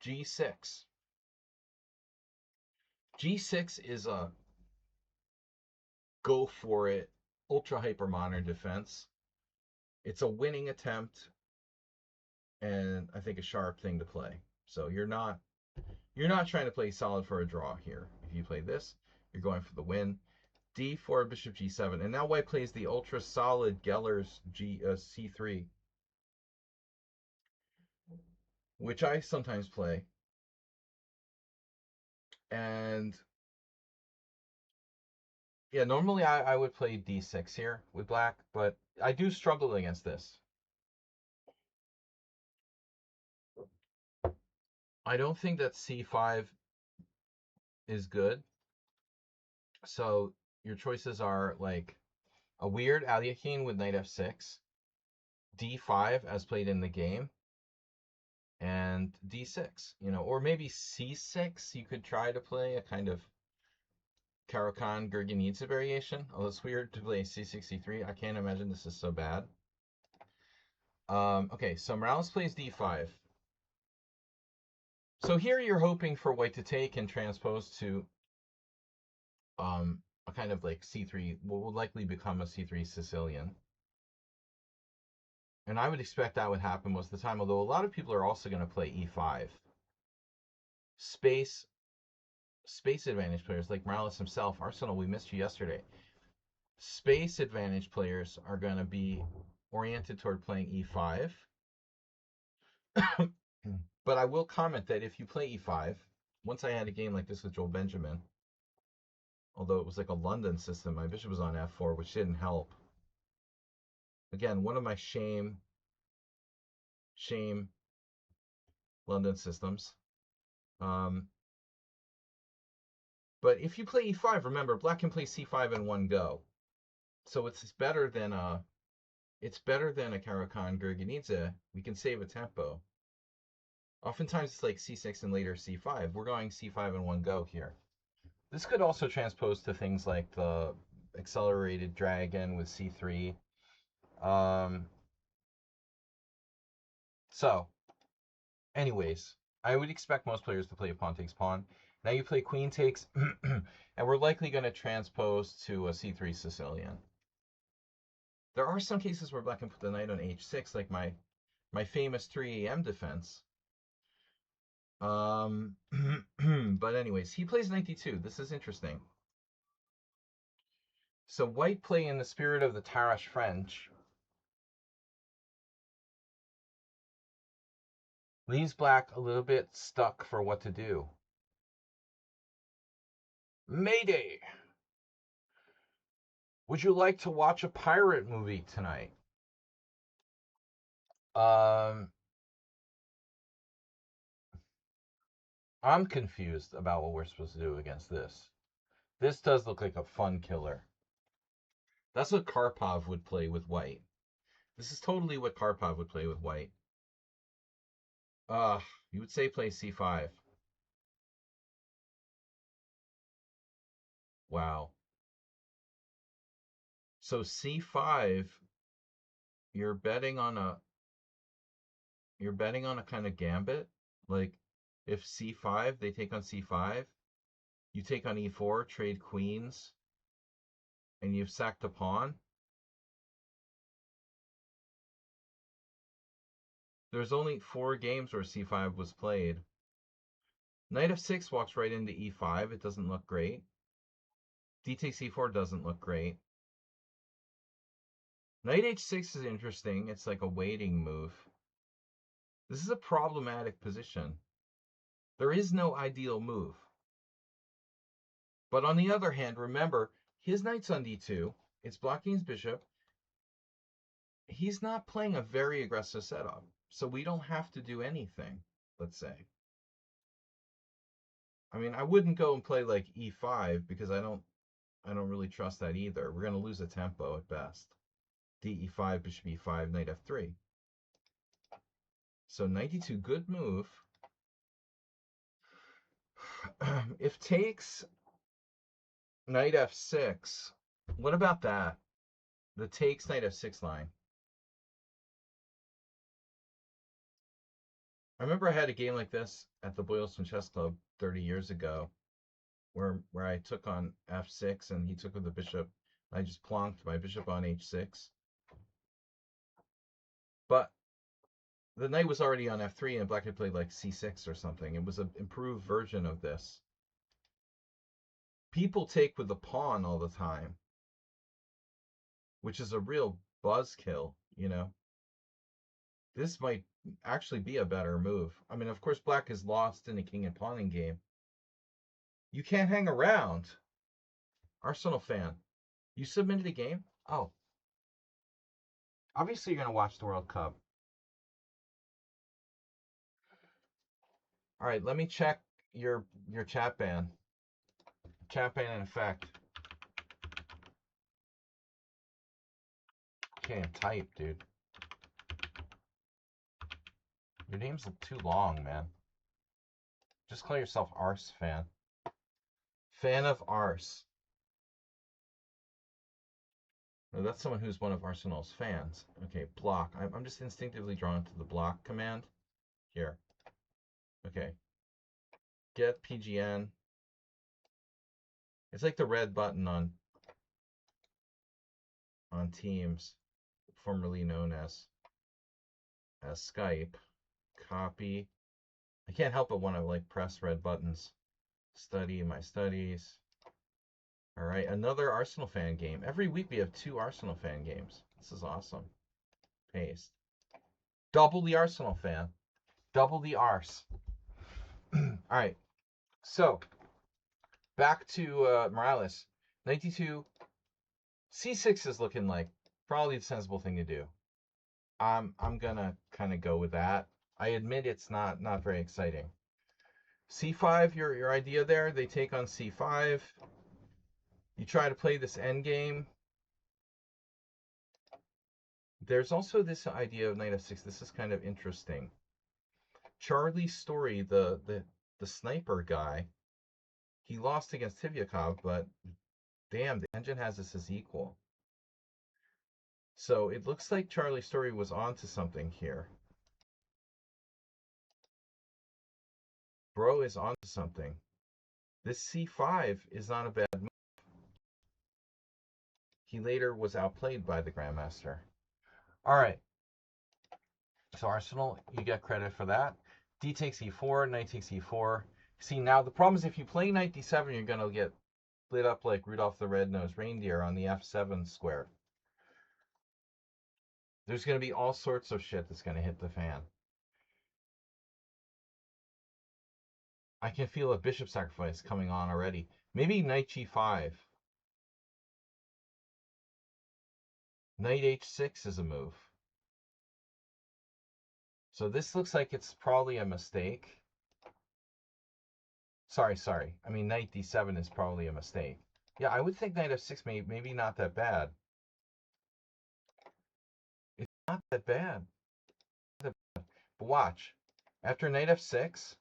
G6. G6 is a go for it, ultra hyper modern defense. It's a winning attempt, and I think a sharp thing to play. So you're not trying to play solid for a draw here. If you play this, you're going for the win. D4, bishop g7, and now White plays the ultra solid Geller's c3, which I sometimes play. And yeah, normally I would play d6 here with black, but I do struggle against this. I don't think that c5 is good. So your choices are like a weird Alekhine with knight f6, d5 as played in the game, and d6, or maybe c6. You could try to play a kind of Caro-Kann Gurgenidze variation. Although it's weird to play c6, c3. I can't imagine this is so bad. Okay, so Morales plays d5. So here you're hoping for White to take and transpose to a kind of like c3, what will likely become a c3 Sicilian. And I would expect that would happen most of the time, although a lot of people are also going to play e5. Space advantage players like Morales himself. Arsenal, we missed you yesterday. Space advantage players are going to be oriented toward playing e5. But I will comment that if you play e5, once I had a game like this with Joel Benjamin, although it was like a London system, my bishop was on f4, which didn't help. Again, one of my shame London systems. But if you play e5, remember, black can play c5 in one go. So it's better than a Caro-Kann Gurgenidze. We can save a tempo. Oftentimes it's like c6 and later c5. We're going c5 in one go here. This could also transpose to things like the accelerated dragon with c3. So, anyways, I would expect most players to play a pawn takes pawn. Now you play queen takes, and we're likely going to transpose to a c3 Sicilian. There are some cases where black can put the knight on h6, like my famous 3 a.m. defense. But anyways, he plays knight d2. This is interesting. So white play in the spirit of the Tarrasch French leaves black a little bit stuck for what to do. Mayday! Would you like to watch a pirate movie tonight? I'm confused about what we're supposed to do against this. This does look like a fun killer. That's what Karpov would play with white. This is totally what Karpov would play with white. You would say play c5. Wow. So c5, you're betting on a kind of gambit. Like if c5, they take on c5, you take on e4, trade queens, and you've sacked a pawn. There's only 4 games where c5 was played. Knight f6 walks right into e5. It doesn't look great. D takes e4 doesn't look great. Knight h6 is interesting. It's like a waiting move. This is a problematic position. There is no ideal move. But on the other hand, remember, his knight's on d2. It's blocking his bishop. He's not playing a very aggressive setup. So we don't have to do anything, let's say. I mean, I wouldn't go and play like e5 because I don't really trust that either. We're going to lose a tempo at best. D e5, bishop e5, knight f3. So knight d2, good move. If takes knight f6, what about that? The takes knight f6 line. I remember I had a game like this at the Boylston Chess Club 30 years ago where I took on f6 and he took with the bishop. I just plonked my bishop on h6. But the knight was already on f3 and black had played like c6 or something. It was an improved version of this. People take with the pawn all the time, which is a real buzzkill, you know. This might actually be a better move. I mean, of course, black is lost in a king and pawning game. You can't hang around. Arsenal fan, you submitted a game? Oh. Obviously, you're going to watch the World Cup. All right, let me check your chat ban. Chat ban in effect. Can't type, dude. Your name's too long, man. Just call yourself Ars fan. Fan of Ars. No, that's someone who's one of Arsenal's fans. Okay, block. I'm just instinctively drawn to the block command. Here. Okay. Get PGN. It's like the red button on Teams, formerly known as Skype. Copy. I can't help but want to like press red buttons. Study my studies. All right, another Arsenal fan game. Every week we have 2 Arsenal fan games. This is awesome. Paste. Double the Arsenal fan. Double the arse. All right, so back to Morales. 92. C6 is looking like probably the sensible thing to do. I'm gonna kind of go with that. I admit it's not very exciting. C5, your idea there. They take on C5. You try to play this endgame. There's also this idea of knight f6. This is kind of interesting. Charlie Story, the sniper guy, he lost against Tivyakov, but damn, the engine has this as equal. So it looks like Charlie Story was onto something here. Bro is onto something. This c5 is not a bad move. He later was outplayed by the Grandmaster. All right. So Arsenal, you get credit for that. D takes e4, knight takes e4. See, now the problem is if you play knight d7, you're going to get lit up like Rudolph the Red-Nosed Reindeer on the f7 square. There's going to be all sorts of shit that's going to hit the fan. I can feel a bishop sacrifice coming on already. Maybe knight g5. Knight h6 is a move. So this looks like it's probably a mistake. Sorry. I mean, knight d7 is probably a mistake. Yeah, I would think knight f6 maybe not that bad. It's not that bad. But watch. After knight f6,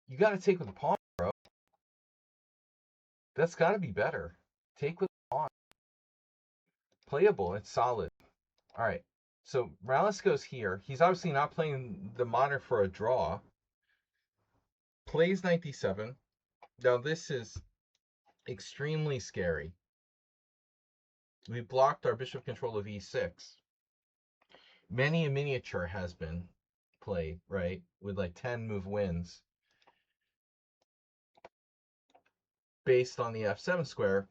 you got to take with the pawn, bro. That's got to be better. Take with the pawn. Playable. It's solid. All right. So Morales goes here. He's obviously not playing the modern for a draw. Plays knight d7. Now this is extremely scary. We blocked our bishop control of e6. Many a miniature has been played, right? With like 10 move wins. Based on the f7 square.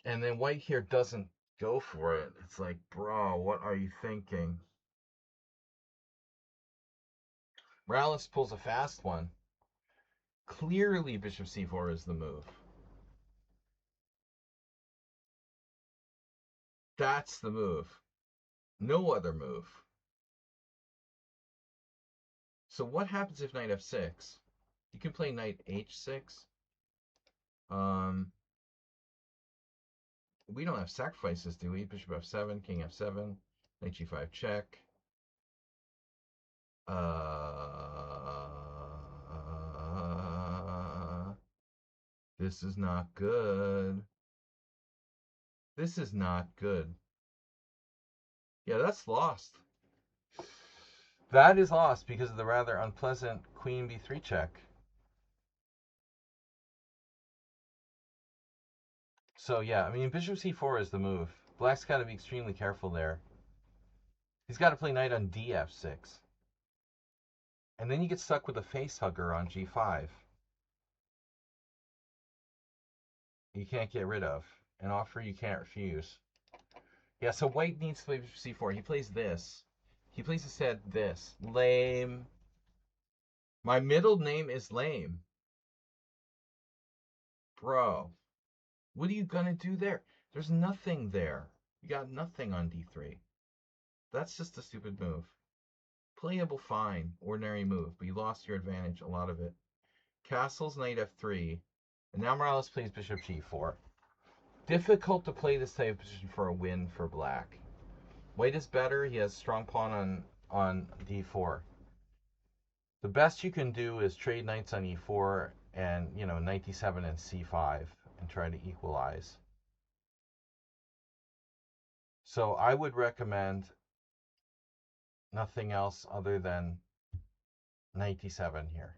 And then white here doesn't go for it. It's like, bro, what are you thinking? Morales pulls a fast one. Clearly bishop c4 is the move. That's the move. No other move. So what happens if knight f6? You can play knight h6. We don't have sacrifices, do we? Bishop f7, king f7, knight g5 check. This is not good. This is not good. Yeah, that's lost. That is lost because of the rather unpleasant queen b3 check. So yeah, I mean, bishop c4 is the move. Black's got to be extremely careful there. He's got to play knight on df6. And then you get stuck with a face hugger on g5. You can't get rid of. An offer you can't refuse. Yeah, so white needs to play bishop c4. He plays this. He plays instead this. Lame. My middle name is lame. Bro. What are you going to do there? There's nothing there. You got nothing on d3. That's just a stupid move. Playable fine. Ordinary move. But you lost your advantage. A lot of it. Castles, knight f3. And now Morales plays bishop g4. Difficult to play this type of position for a win for black. White is better. He has strong pawn on d4. The best you can do is trade knights on e4 and, you know, knight d7 and c5 and try to equalize. So I would recommend nothing else other than knight d7 here.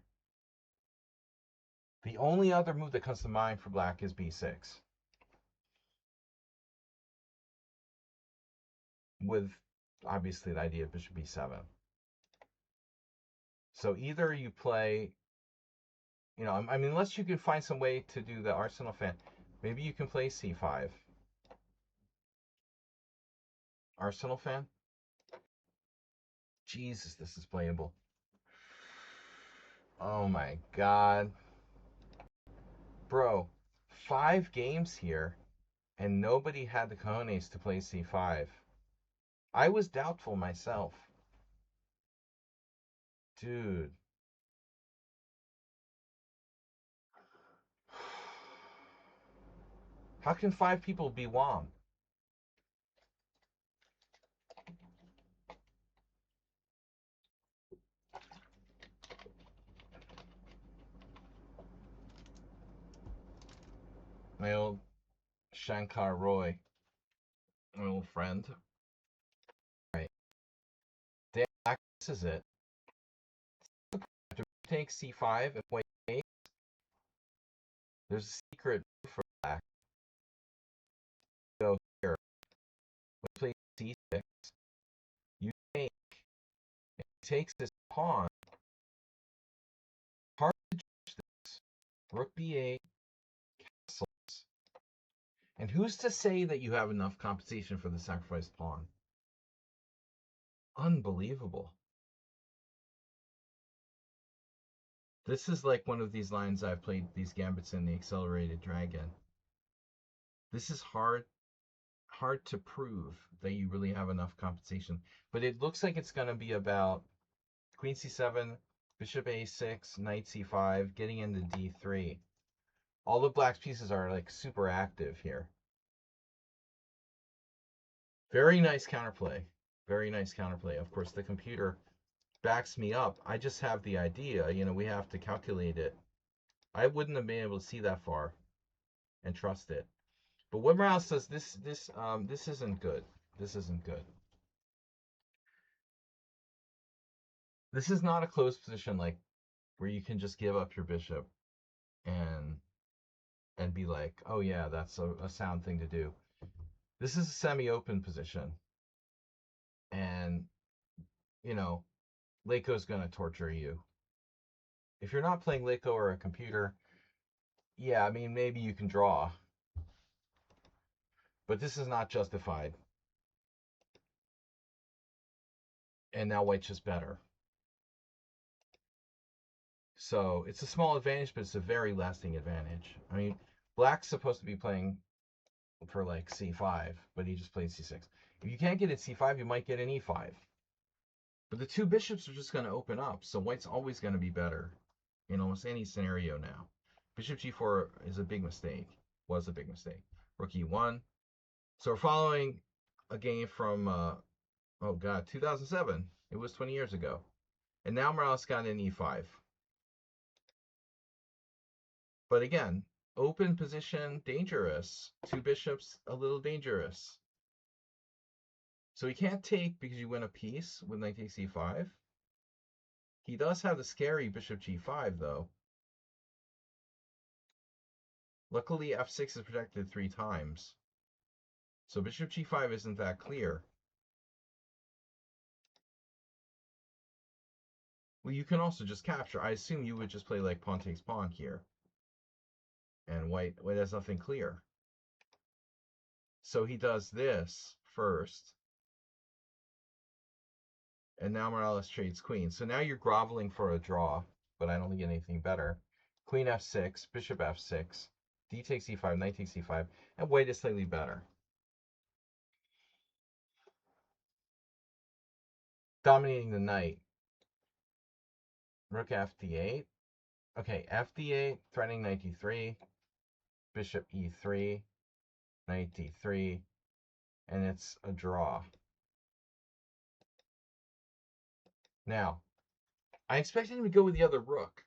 The only other move that comes to mind for black is b6. With, obviously, the idea of bishop b7. So either you play You know, I mean, unless you can find some way to do the Arsenal fan. Maybe you can play c5. Arsenal fan? Jesus, this is playable. Oh my god. Bro, 5 games here, and nobody had the cojones to play c5. I was doubtful myself. Dude. How can 5 people be Wong? My old Shankar Roy. My old friend. Right. Damn, this is it. After take c5 and white takes, there's a secret move for black. Go here. We play c6. You take. It takes this pawn. Hard to judge this. Rook b8. Castles. And who's to say that you have enough compensation for the sacrificed pawn? Unbelievable. This is like one of these lines I've played these gambits in the Accelerated Dragon. This is hard to prove that you really have enough compensation. But it looks like it's going to be about queen c7, bishop a6, knight c5, getting into d3. All the black's pieces are like super active here. Very nice counterplay. Very nice counterplay. Of course, the computer backs me up. I just have the idea. You know, we have to calculate it. I wouldn't have been able to see that far and trust it. But what Morales says, this isn't good. This isn't good. This is not a closed position like where you can just give up your bishop and be like, oh yeah, that's a sound thing to do. This is a semi-open position, and you know, Leiko's gonna torture you. If you're not playing Leiko or a computer, yeah, I mean maybe you can draw, but this is not justified. And now white's just better. So it's a small advantage, but it's a very lasting advantage. I mean, black's supposed to be playing for like c5, but he just played c6. If you can't get it c5, you might get an e5. But the two bishops are just going to open up, so white's always going to be better in almost any scenario now. Bishop g4 is a big mistake, was a big mistake. Rook e1. So we're following a game from, oh god, 2007. It was 20 years ago. And now Morales got an e5. But again, open position, dangerous. Two bishops, a little dangerous. So he can't take because you win a piece with knight takes e5. He does have the scary bishop g5, though. Luckily, f6 is protected 3 times. So bishop g5 isn't that clear. Well, you can also just capture. I assume you would just play like pawn takes pawn here. And white has nothing clear. So he does this first. And now Morales trades queen. So now you're groveling for a draw, but I don't get anything better. Queen f6, bishop f6, d takes e5, knight takes e5, and white is slightly better. Dominating the knight. Rook f d8. Okay, f d8, threatening knight d3, bishop e3, knight d3, and it's a draw. Now, I expected him to go with the other rook.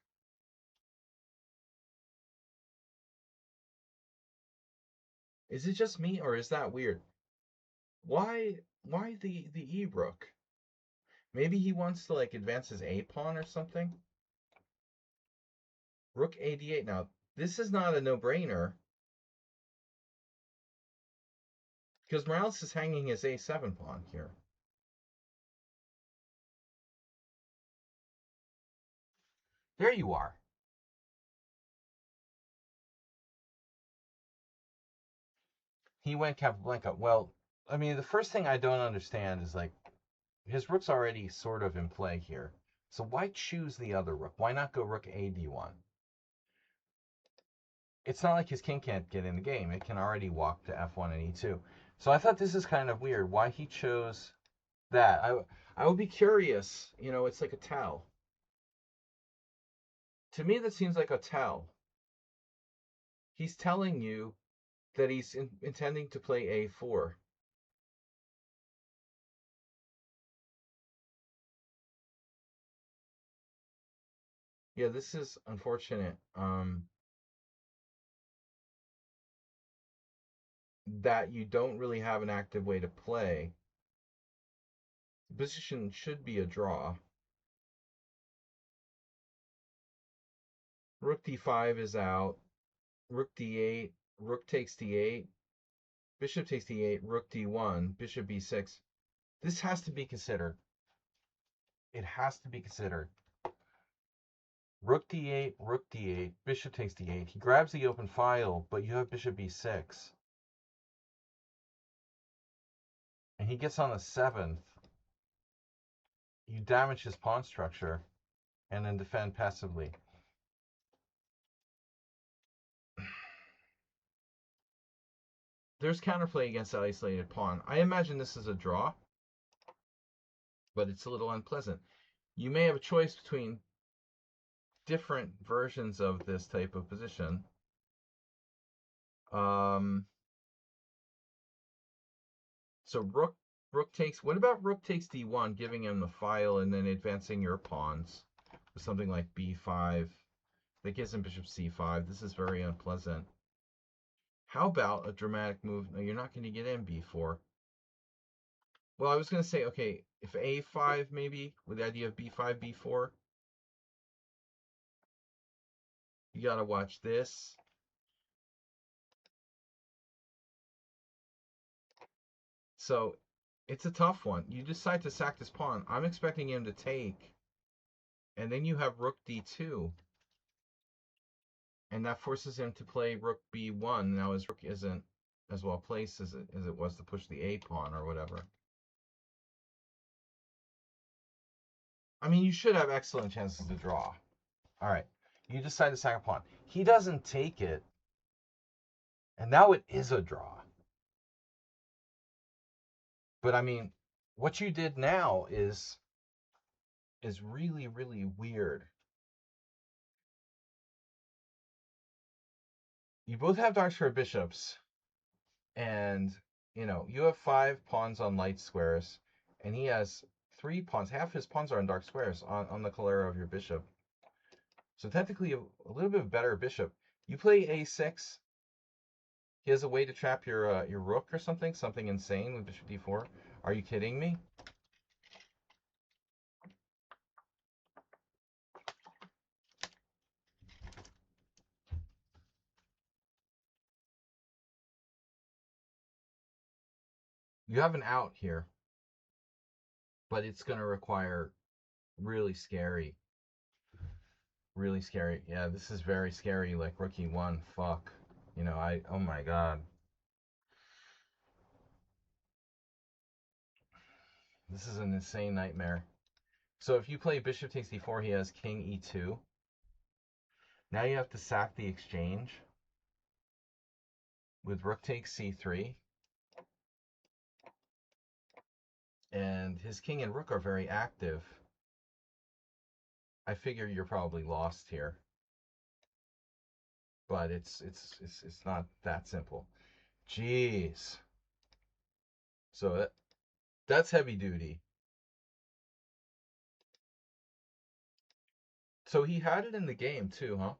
Is it just me, or is that weird? Why the e rook? Maybe he wants to like advance his a pawn or something. Rook a d8. Now, this is not a no-brainer because Morales is hanging his a7 pawn here. There you are. He went Capablanca. Well, I mean, the first thing I don't understand is like his rook's already sort of in play here. So why choose the other rook? Why not go rook A d1? It's not like his king can't get in the game. It can already walk to f1 and e2. So I thought this is kind of weird. Why he chose that? I would be curious. You know, it's like a tell. To me, that seems like a tell. He's telling you that he's intending to play a4. Yeah, this is unfortunate. That you don't really have an active way to play. The position should be a draw. Rook d5 is out. Rook d8. Rook takes d8. Bishop takes d8. Rook d1. Bishop b6. This has to be considered. It has to be considered. Rook d8. Rook d8. Bishop takes d8. He grabs the open file, but you have bishop b6. And he gets on the 7th. You damage his pawn structure and then defend passively. There's counterplay against that isolated pawn. I imagine this is a draw, but it's a little unpleasant. You may have a choice between different versions of this type of position. So rook takes. What about rook takes d1, giving him the file and then advancing your pawns with something like b5 that gives him bishop c5. This is very unpleasant. How about a dramatic move? No, you're not going to get in b4. Well, I was going to say, okay, if a5 maybe, with the idea of b5, b4, you got to watch this. So it's a tough one. You decide to sack this pawn. I'm expecting him to take. And then you have rook d2. And that forces him to play rook b1. Now his rook isn't as well placed as it was to push the a pawn or whatever. I mean, you should have excellent chances to draw. All right. You decide to sack a pawn. He doesn't take it. And now it is a draw. But I mean, what you did now is really, really weird. You both have dark square bishops, and you know you have 5 pawns on light squares, and he has 3 pawns. Half his pawns are on dark squares on the color of your bishop. So technically, a little bit better bishop. You play a6. He has a way to trap your rook or something insane with bishop d4. Are you kidding me? You have an out here, but it's going to require really scary. Really scary. Yeah, this is very scary. Like rook e1. Fuck. You know, oh my god. This is an insane nightmare. So if you play bishop takes d4, he has king e2. Now you have to sack the exchange with rook takes c3. And his king and rook are very active. I figure you're probably lost here. But it's not that simple. Jeez. So that's heavy duty. So he had it in the game too, huh?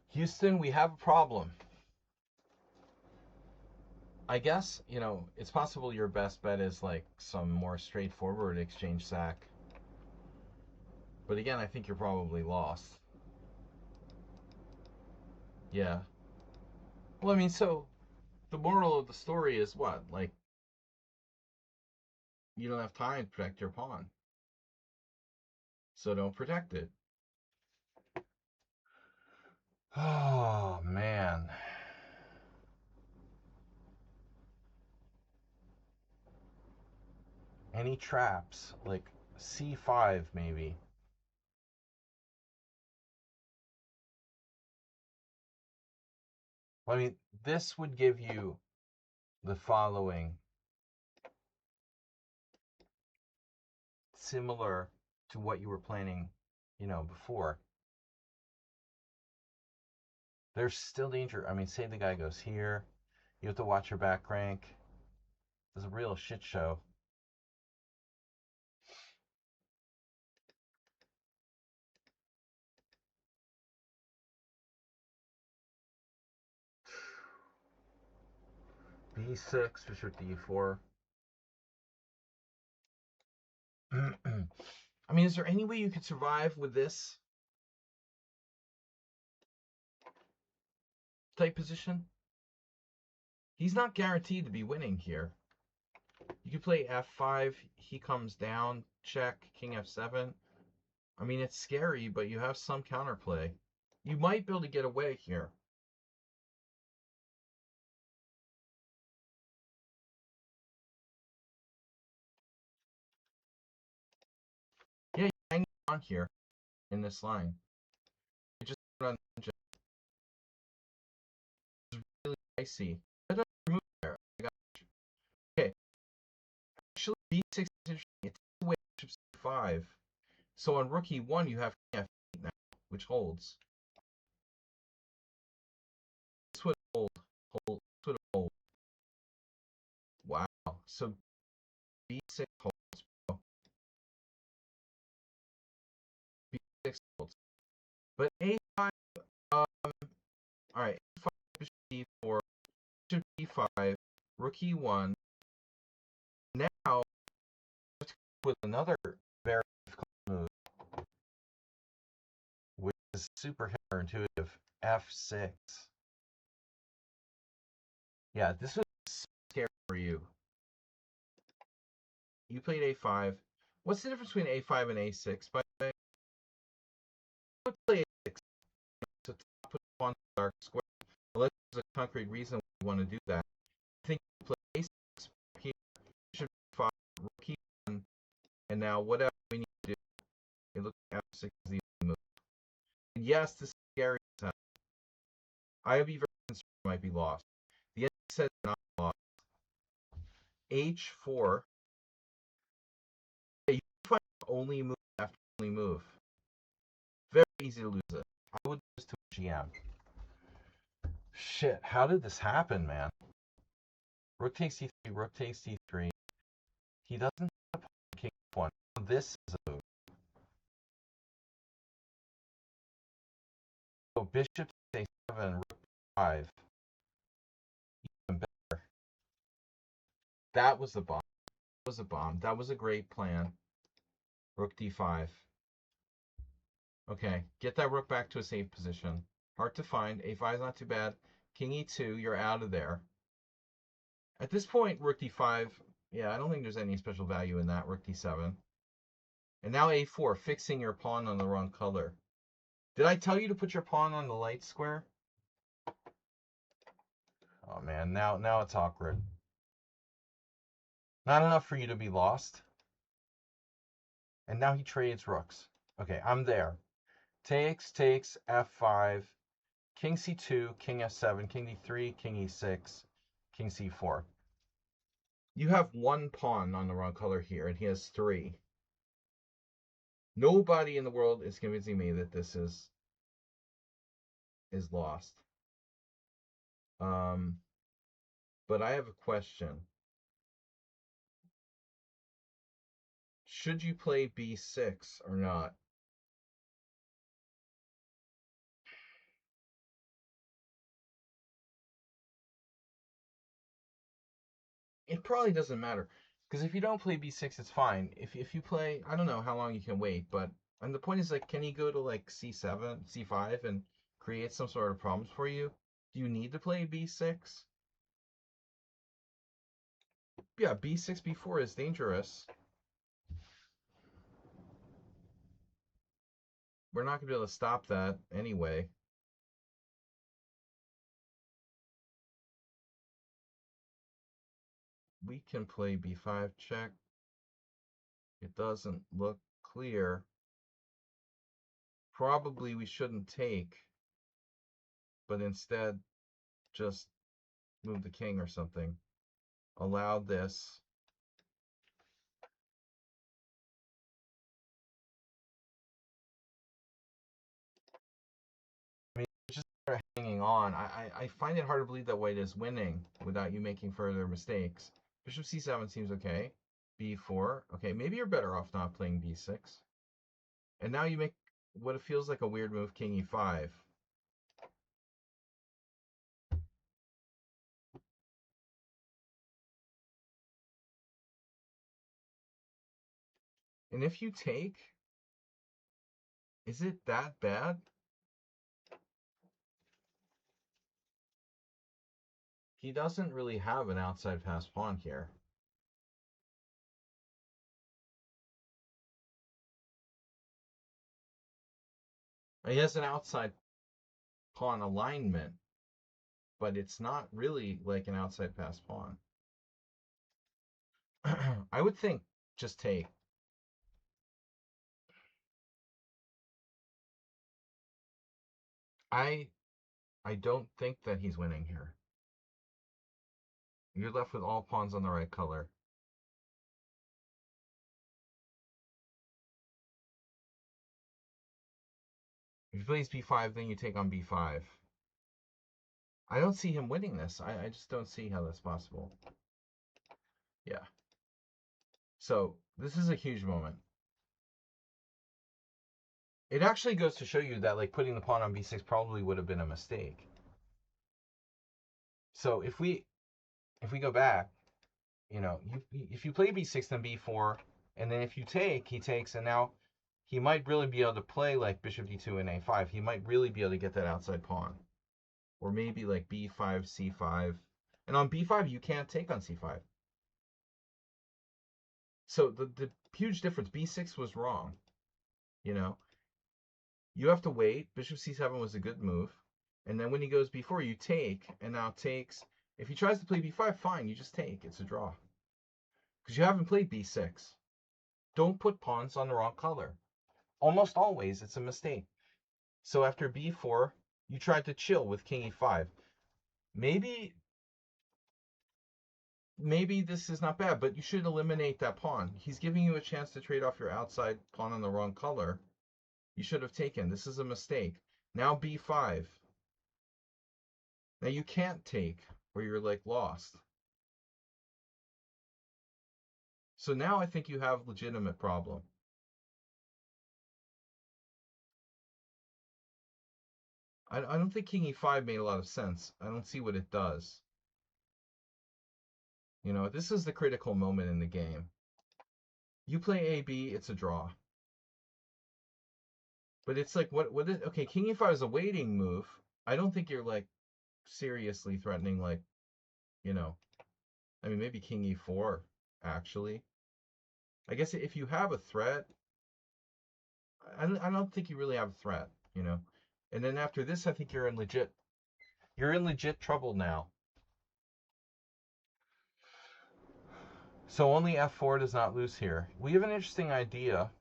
Houston, we have a problem. I guess, you know, it's possible your best bet is like some more straightforward exchange sack. But again, I think you're probably lost. Yeah. Well, I mean, so the moral of the story is what? Like, you don't have time to protect your pawn. So don't protect it. Oh, man. Any traps? Like C5, maybe. I mean, this would give you the following, similar to what you were planning, before. There's still danger. I mean, say the guy goes here. You have to watch your back rank. It's a real shit show. B6, bishop D4. I mean, is there any way you could survive with this type position? He's not guaranteed to be winning here. You could play F5, he comes down, check, King F7. I mean, it's scary, but you have some counterplay. You might be able to get away here. Yeah, you're hanging on here in this line. You just run just really dicey. I don't remove there. I got you. Okay. Actually, B6 is interesting. It's away bishop C5. So on rook E1, you have King F8 now, which holds. This would hold. This would hold. Wow. So B6 holds. Oh, B6 holds. But A5, all right, A5, bishop D4, bishop D5, rook E1. Now, let's go with another very difficult move, which is super counterintuitive. F6. Yeah, this was scary for you. You played A5. What's the difference between A5 and A6, by the way? I would play A6 to put on the dark square. Unless there's a concrete reason we want to do that. I think you play A6 here, bishop D5, rook E1, and now whatever we need to do. It looks like F6 is the only move. And yes, this is scary. I would be very concerned it might be lost. The enemy said not lost. H4. Yeah, you find only move after only move. Very easy to lose it. I would lose to a GM. Shit, how did this happen, man? Rook takes c3, rook takes c3. He doesn't have king f1. This is a move. So bishop takes a7, rook 5. Even better. That was the bomb. That was a bomb. That was a great plan. Rook d5. Okay, get that rook back to a safe position. Hard to find. A5 is not too bad. King e2, you're out of there. At this point, rook d5, yeah, I don't think there's any special value in that. Rook d7. And now a4, fixing your pawn on the wrong color. Did I tell you to put your pawn on the light square? Oh man, now it's awkward. Not enough for you to be lost. And now he trades rooks. Okay, I'm there. Takes, f5, king c2, king f7, king d3, king e6, king c4. You have one pawn on the wrong color here, and he has three. Nobody in the world is convincing me that this is lost. But I have a question. Should you play b6 or not? It probably doesn't matter. Because if you don't play b6, it's fine. If you play, I don't know how long you can wait, but And the point is, like, can he go to like c7, c5, and create some sort of problems for you? Do you need to play b6? Yeah, b6, b4 is dangerous. We're not going to be able to stop that anyway. We can play b5 check. It doesn't look clear. Probably we shouldn't take, but instead just move the king or something. Allow this. I mean, just hanging on. I find it hard to believe that white is winning without you making further mistakes. Bishop c7 seems okay. b4. Okay, maybe you're better off not playing b6. And now you make what it feels like a weird move, king e5. And if you take, is it that bad? He doesn't really have an outside pass pawn here. He has an outside pawn alignment, but it's not really like an outside pass pawn. I would think just take. I don't think that he's winning here. You're left with all pawns on the right color. If he plays b5, then you take on b5. I don't see him winning this. I just don't see how that's possible. Yeah. So this is a huge moment. It actually goes to show you that like putting the pawn on b6 probably would have been a mistake. So if we go back, you know, if you play b6 then b4, and then if you take, he takes, and now he might really be able to play like bishop d2 and a5. He might really be able to get that outside pawn. Or maybe like b5, c5. And on b5, you can't take on c5. So the huge difference, b6 was wrong. You know, you have to wait. Bishop c7 was a good move. And then when he goes b4, you take, and now takes. If he tries to play b5, fine, you just take. It's a draw. Because you haven't played b6. Don't put pawns on the wrong color. Almost always, it's a mistake. So after b4, you tried to chill with king e5. Maybe this is not bad, but you should eliminate that pawn. He's giving you a chance to trade off your outside pawn on the wrong color. You should have taken. This is a mistake. Now b5. Now you can't take, or you're like lost. So now I think you have legitimate problem. I don't think king e5 made a lot of sense. I don't see what it does. You know, this is the critical moment in the game. You play AB, it's a draw. But it's like, what is, okay, king e5 is a waiting move. I don't think you're like seriously threatening, like, you know, I mean, maybe king e4, actually. I guess if you have a threat, I don't think you really have a threat, you know. And then after this, I think you're in legit trouble now. So only f4 does not lose here. We have an interesting idea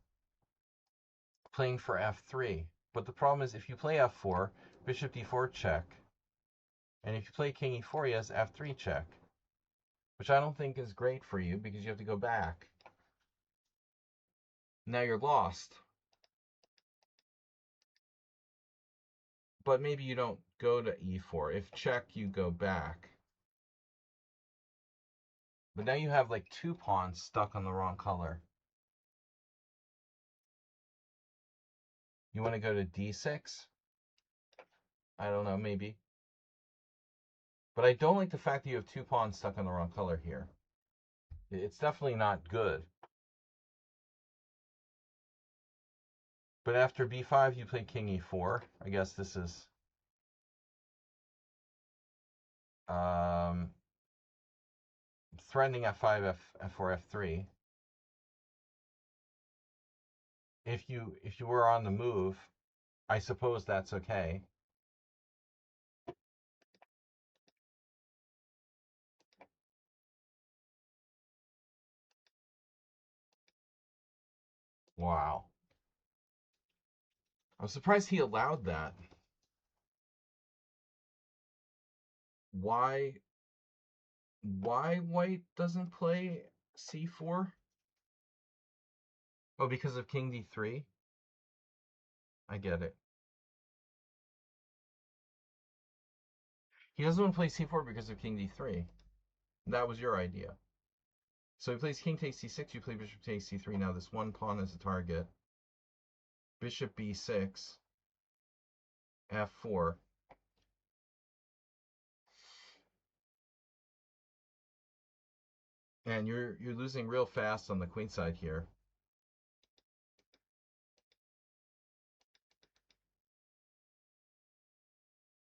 playing for f3. But the problem is if you play f4, bishop d4 check. And if you play king e4, he has f3 check. Which I don't think is great for you because you have to go back. Now you're lost. But maybe you don't go to e4. If check, you go back. But now you have like two pawns stuck on the wrong color. You want to go to d6? I don't know, maybe. But I don't like the fact that you have two pawns stuck on the wrong color here. It's definitely not good. But after b5, you play king e4. I guess this is threatening f5, f4, f3. If you were on the move, I suppose that's okay. Wow. I'm surprised he allowed that. Why white doesn't play c4? Oh, because of king d3? I get it. He doesn't want to play c4 because of king d3. That was your idea. So he plays king takes c6, you play bishop takes c3. Now this one pawn is a target. Bishop b6, f4. And you're losing real fast on the queen side here.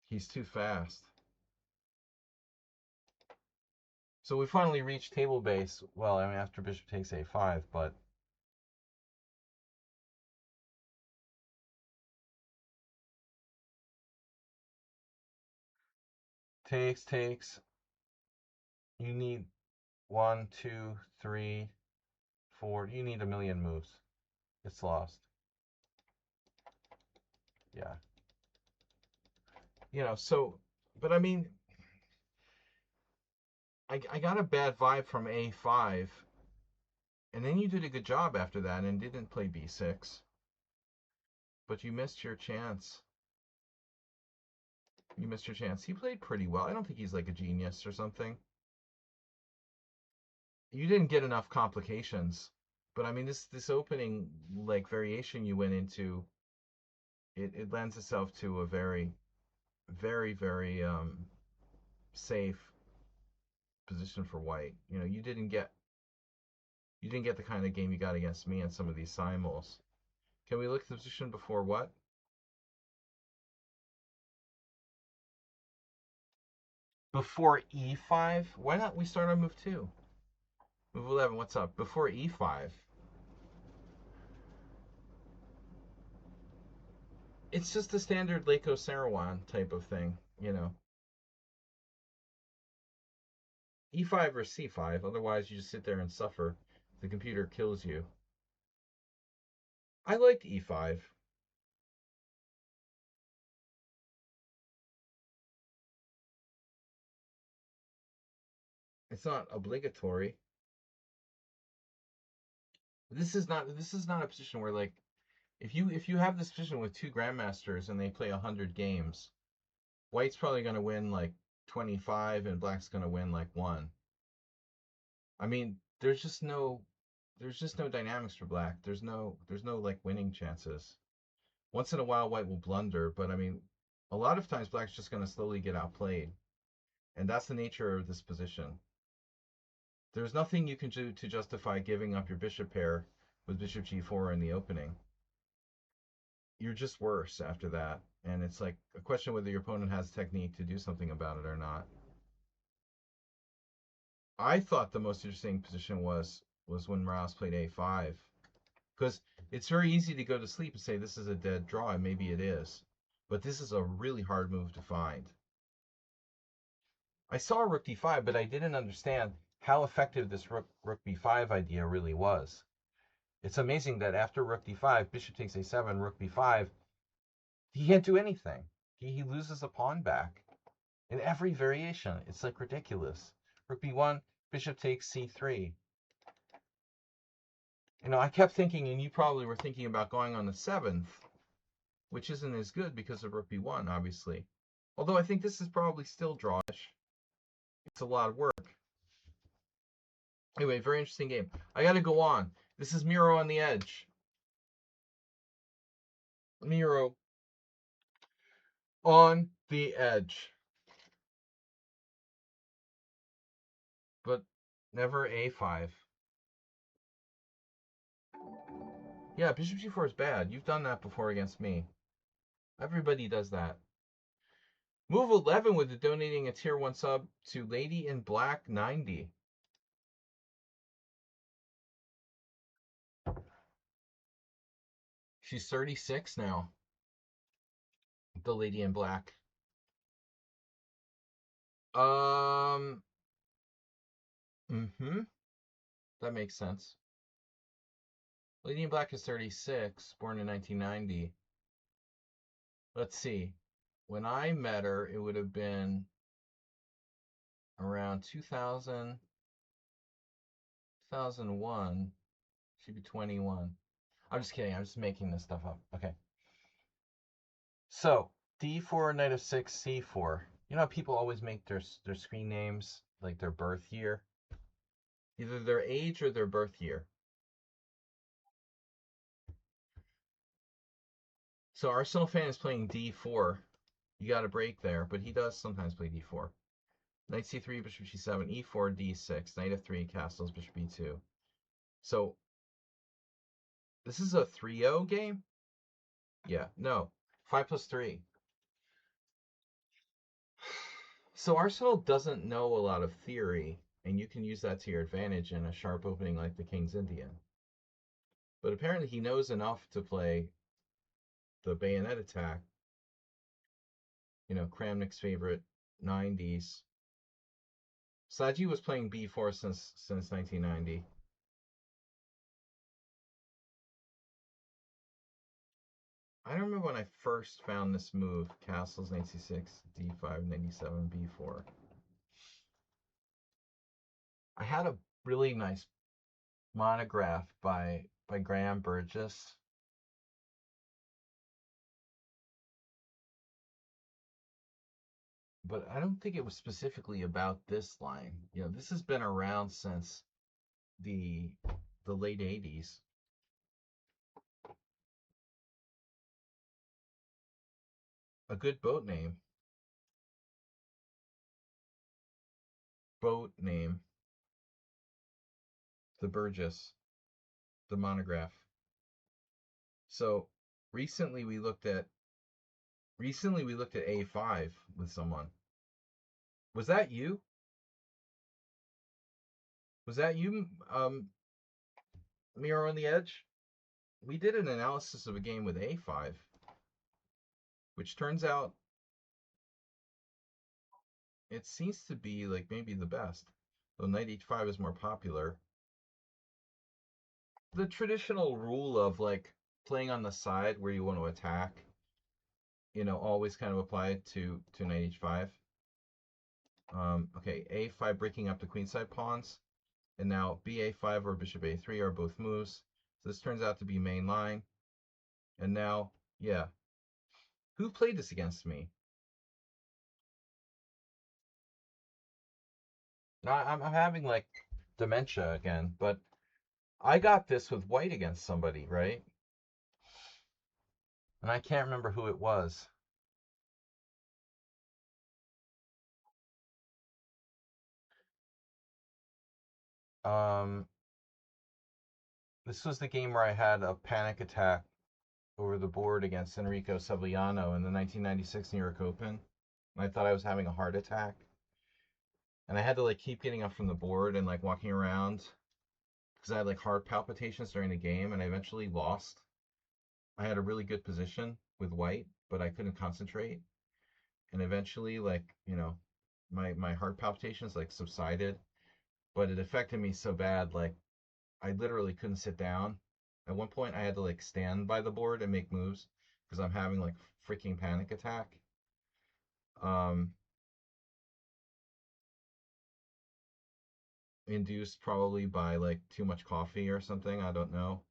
He's too fast. So we finally reached table base. Well, I mean, after bishop takes a5, but takes. You need 1, 2, 3, 4. You need a million moves. It's lost. Yeah. So, but I mean, I got a bad vibe from a5, and then you did a good job after that and didn't play b6. But you missed your chance. You missed your chance. He played pretty well. I don't think he's like a genius or something. You didn't get enough complications. But I mean, this opening like variation you went into, it lends itself to a very, very, very safe position for white. You didn't get the kind of game you got against me in some of these simuls. Can we look at the position before what? Before e5? Why not we start on move 2? Move 11, what's up? Before e5. It's just the standard Leko Sarawan type of thing, e5 or c5, otherwise you just sit there and suffer. The computer kills you. I liked e5. It's not obligatory. This is not a position where like if you have this position with two grandmasters and they play 100 games, white's probably going to win like 25 and black's going to win like 1. I mean, there's just no dynamics for black. There's no like winning chances. Once in a while white will blunder, but I mean, a lot of times black's just going to slowly get outplayed. And that's the nature of this position. There's nothing you can do to justify giving up your bishop pair with bishop g4 in the opening. You're just worse after that. And it's like a question whether your opponent has technique to do something about it or not. I thought the most interesting position was when Morales played a5. Because it's very easy to go to sleep and say this is a dead draw, and maybe it is. But this is a really hard move to find. I saw rook d5, but I didn't understand how effective this rook b5 idea really was. It's amazing that after rook d5, bishop takes a7, rook b5, he can't do anything. He loses a pawn back in every variation. It's like ridiculous. Rook b1, bishop takes c3. I kept thinking, and you probably were thinking about going on the 7th, which isn't as good because of rook b1, obviously. Although I think this is probably still drawish. It's a lot of work. Anyway, very interesting game. I got to go on. This is Miro on the Edge. Miro on the edge. But never a5. Yeah, bishop g4 is bad. You've done that before against me. Everybody does that. Move 11 with the donating a tier 1 sub to Lady in Black 90. She's 36 now. The Lady in Black. That makes sense. Lady in Black is 36, born in 1990. Let's see. When I met her, it would have been around 2000, 2001. She'd be 21. I'm just kidding. I'm just making this stuff up. Okay. So, D4, knight of 6, C4. You know how people always make their screen names like their birth year? Either their age or their birth year. So Arsenal fan is playing D4. You got a break there, but he does sometimes play D4. Knight C3, bishop C7, E4, D6, knight F3, castles, bishop E2. So this is a 3-0 game? Yeah, no. 5 plus 3. So Arsenal doesn't know a lot of theory, and you can use that to your advantage in a sharp opening like the King's Indian. But apparently he knows enough to play the bayonet attack. You know, Kramnik's favorite 90s. Saji was playing B4 since 1990. I don't remember when I first found this move. Castles, knight c6, d5, knight e7, b4. I had a really nice monograph by Graham Burgess. But I don't think it was specifically about this line. You know, this has been around since the late 80s. A good boat name. Boat name. The Burgess. The monograph. So recently we looked at A5 with someone. Was that you? Was that you, Mirror on the Edge? We did an analysis of a game with A5, which turns out it seems to be like maybe the best. Though knight h5 is more popular. The traditional rule of like playing on the side where you want to attack, you know, always kind of applied to knight h5. Okay, a5 breaking up the queenside pawns, and now ba5 or bishop a3 are both moves. So this turns out to be main line. And now, yeah. Who played this against me? I'm having like dementia again, but I got this with white against somebody, right? And I can't remember who it was. This was the game where I had a panic attack over the board against Enrico Sevillano in the 1996 New York Open. And I thought I was having a heart attack. And I had to like keep getting up from the board and like walking around because I had like heart palpitations during the game, and I eventually lost. I had a really good position with white, but I couldn't concentrate. And eventually, like, you know, my heart palpitations like subsided, but it affected me so bad, like I literally couldn't sit down. At one point, I had to like stand by the board and make moves because I'm having like freaking panic attack. Induced probably by like too much coffee or something. I don't know.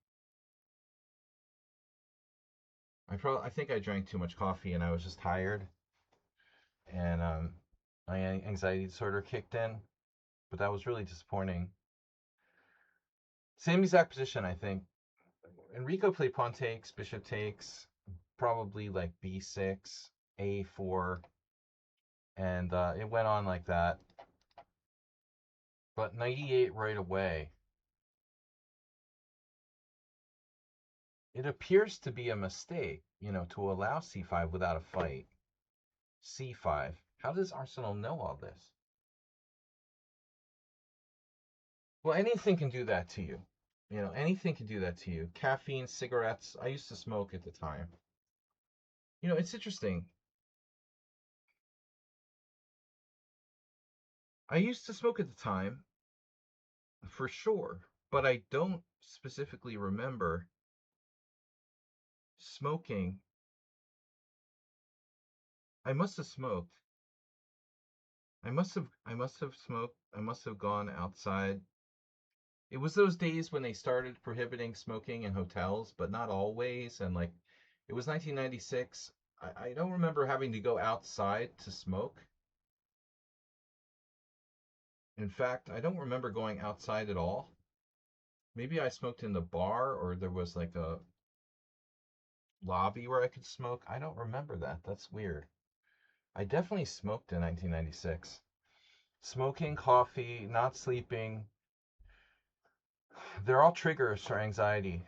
I think I drank too much coffee and I was just tired, and my anxiety disorder kicked in. But that was really disappointing. Same exact position, I think. Enrico played pawn takes, bishop takes, probably like b6, a4, and it went on like that. But knight e8 right away. It appears to be a mistake, to allow c5 without a fight. c5. How does Arsenal know all this? Well, anything can do that to you. Anything can do that to you. Caffeine, cigarettes. I used to smoke at the time. It's interesting. I used to smoke at the time, for sure, but I don't specifically remember smoking. I must have smoked. I must have smoked. I must have gone outside. It was those days when they started prohibiting smoking in hotels, but not always. And like, it was 1996. I don't remember having to go outside to smoke. In fact, I don't remember going outside at all. Maybe I smoked in the bar or there was like a lobby where I could smoke. I don't remember that. That's weird. I definitely smoked in 1996. Smoking, coffee, not sleeping, they're all triggers for anxiety.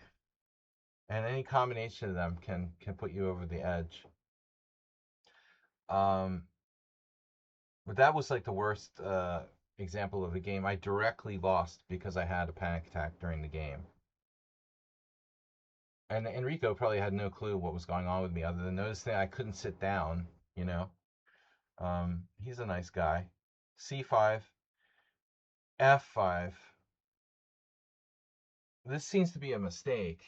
And any combination of them can put you over the edge. But that was like the worst example of a game I directly lost because I had a panic attack during the game. And Enrico probably had no clue what was going on with me other than noticing I couldn't sit down, you know. He's a nice guy. C5, F5. This seems to be a mistake.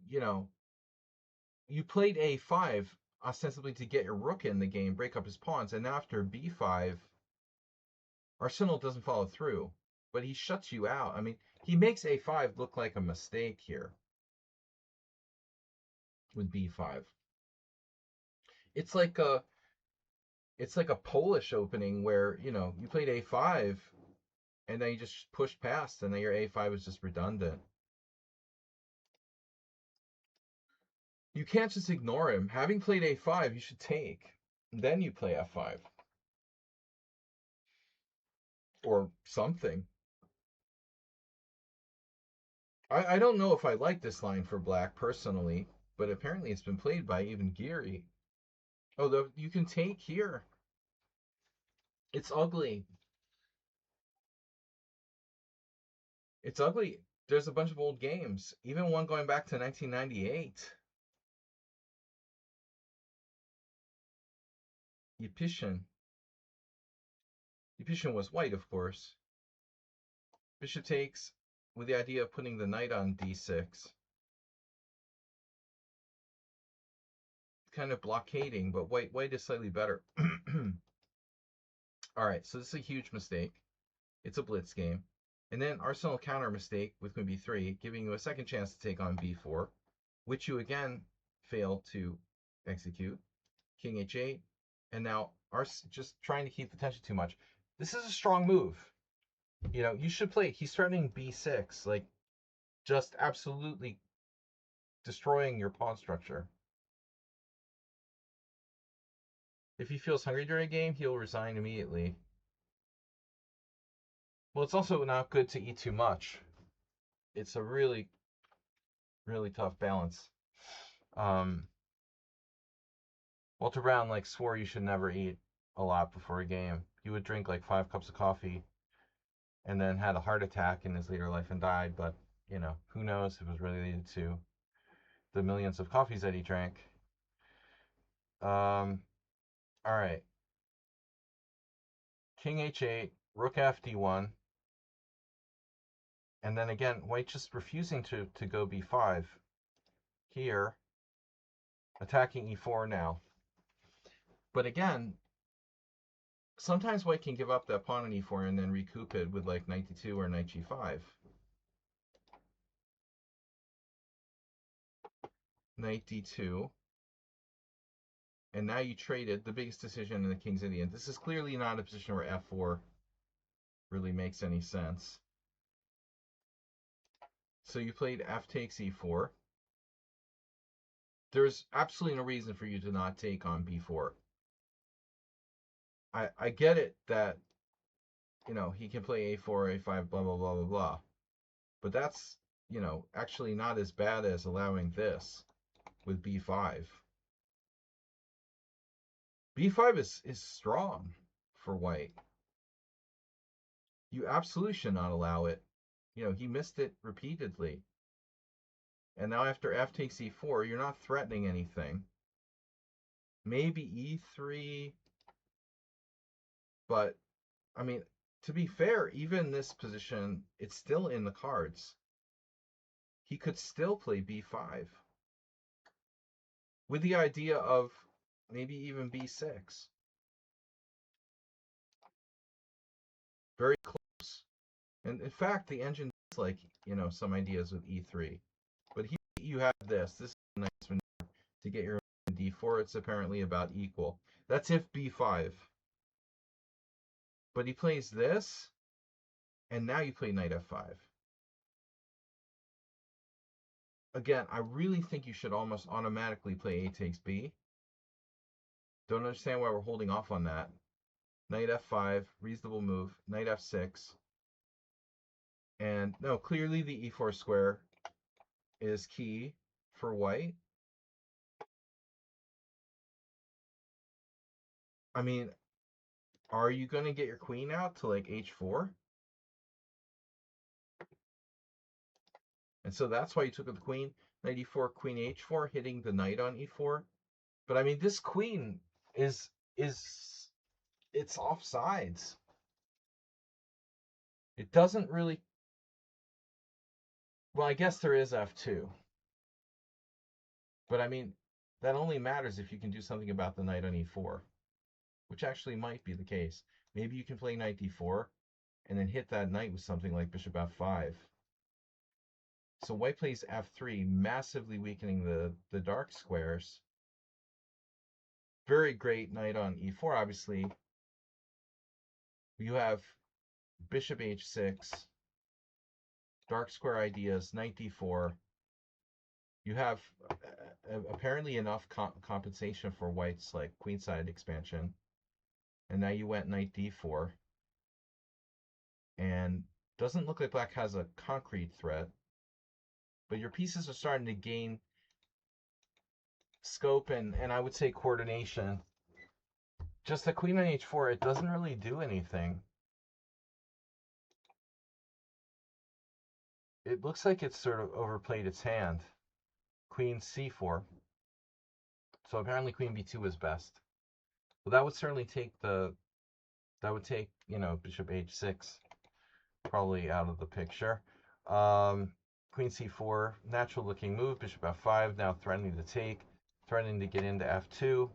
You know, you played A5 ostensibly to get your rook in the game, break up his pawns, and after B5, Arsenal doesn't follow through, but he shuts you out. I mean, he makes A5 look like a mistake here with B5. It's like a Polish opening where, you played A5 and then you just pushed past and then your A5 is just redundant. You can't just ignore him. Having played A5, you should take. Then you play F5. Or something. I don't know if I like this line for black personally, but apparently it's been played by even Geary. Although you can take here. It's ugly. It's ugly. There's a bunch of old games, even one going back to 1998. Ypyshyn. Ypyshyn was white, of course. Bishop takes with the idea of putting the knight on d6. Kind of blockading, but white is slightly better. All right, so this is a huge mistake. It's a blitz game. And then Arsenal counter mistake with queen b3, giving you a second chance to take on b4, which you again fail to execute. King h8, and now just trying to keep the tension too much. This is a strong move. You should play. He's threatening b6, like just absolutely destroying your pawn structure. If he feels hungry during a game, he'll resign immediately. Well, it's also not good to eat too much. It's a really, really tough balance. Walter Brown swore you should never eat a lot before a game. He would drink 5 cups of coffee and then had a heart attack in his later life and died, but who knows if it was related to the millions of coffees that he drank. All right. King h8, rook fd1. And then again, white just refusing to go b5. Here, attacking e4 now. But again, sometimes white can give up that pawn on e4 and then recoup it with knight d2 or knight g5. Knight d2. And now you traded the biggest decision in the King's Indian. This is clearly not a position where f4 really makes any sense. So you played f takes e4. There's absolutely no reason for you to not take on b4. I get it that, he can play a4, a5, blah, blah, blah, blah, blah. But that's actually not as bad as allowing this with b5. b5 is strong for white. You absolutely should not allow it. He missed it repeatedly. And now after f takes e4, you're not threatening anything. Maybe e3, but I mean, to be fair, even this position, it's still in the cards. He could still play b5 with the idea of maybe even b6. Very close. And in fact, the engine does like, some ideas with e3. But here you have this. This is a nice maneuver to get your d4. It's apparently about equal. That's if b5. But he plays this, and now you play knight f5. Again, I really think you should almost automatically play a takes b. Don't understand why we're holding off on that. Knight f5, reasonable move. Knight f6. And no, clearly the e4 square is key for white. I mean, are you going to get your queen out to like h4? And so that's why you took the queen. Knight e4, queen h4, hitting the knight on e4. But I mean, this queen is it's offsides. It doesn't really. Well, I guess there is f2. But I mean, that only matters if you can do something about the knight on e4, which actually might be the case. Maybe you can play knight d4 and then hit that knight with something like bishop f5. So white plays f3, massively weakening the dark squares. Very great knight on e4, obviously. You have bishop h6, dark square ideas, knight d4. You have apparently enough compensation for white's like queenside expansion. And now you went knight d4. And doesn't look like black has a concrete threat. But your pieces are starting to gain scope and I would say coordination. Just the queen on h4, it doesn't really do anything. It looks like it's sort of overplayed its hand. Queen c4. So apparently queen b2 is best. Well, that would certainly take bishop h6 probably out of the picture. Queen c4, natural looking move. Bishop f5, now threatening to take, threatening to get into f2.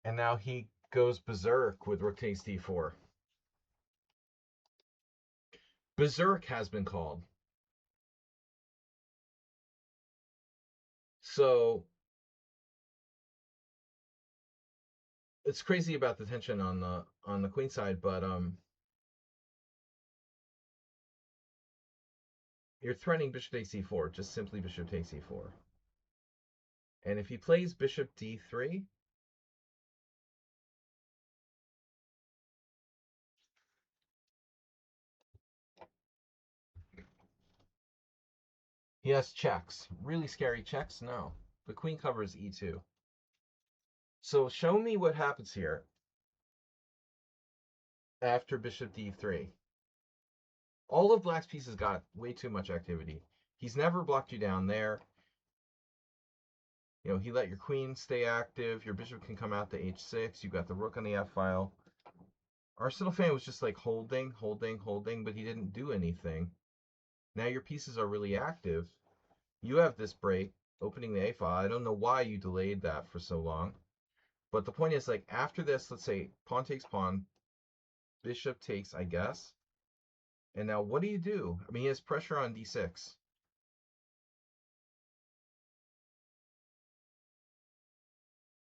And now he goes berserk with rook takes d4. Berserk has been called. So it's crazy about the tension on the queen side, but you're threatening bishop takes e4, just simply bishop takes e4. And if he plays bishop d3, he has checks. Really scary checks? No. The queen covers e2. So show me what happens here after bishop d3. All of black's pieces got way too much activity. He's never blocked you down there. He let your queen stay active. Your bishop can come out to h6. You've got the rook on the f-file. Arsenal-Fan was just like holding, but he didn't do anything. Now your pieces are really active. You have this break, opening the a-file. I don't know why you delayed that for so long. But the point is, like, after this, let's say pawn takes pawn, bishop takes, I guess. And now what do you do? I mean, he has pressure on d6.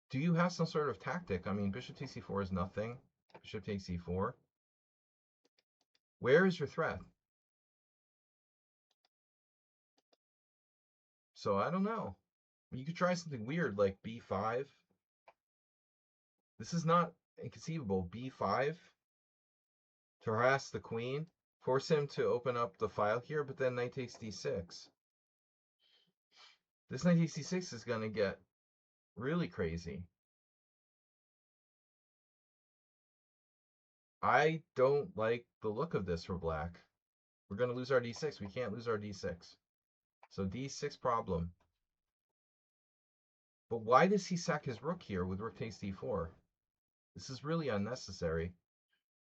Do you have some sort of tactic? I mean, bishop takes e4 is nothing. Bishop takes e4. Where is your threat? So I don't know. You could try something weird like b5. This is not inconceivable. b5 to harass the queen. Force him to open up the file here, but then knight takes d6. This knight takes d6 is going to get really crazy. I don't like the look of this for black. We're going to lose our d6. We can't lose our d6. So d6 problem. But why does he sack his rook here with rook takes d4? This is really unnecessary.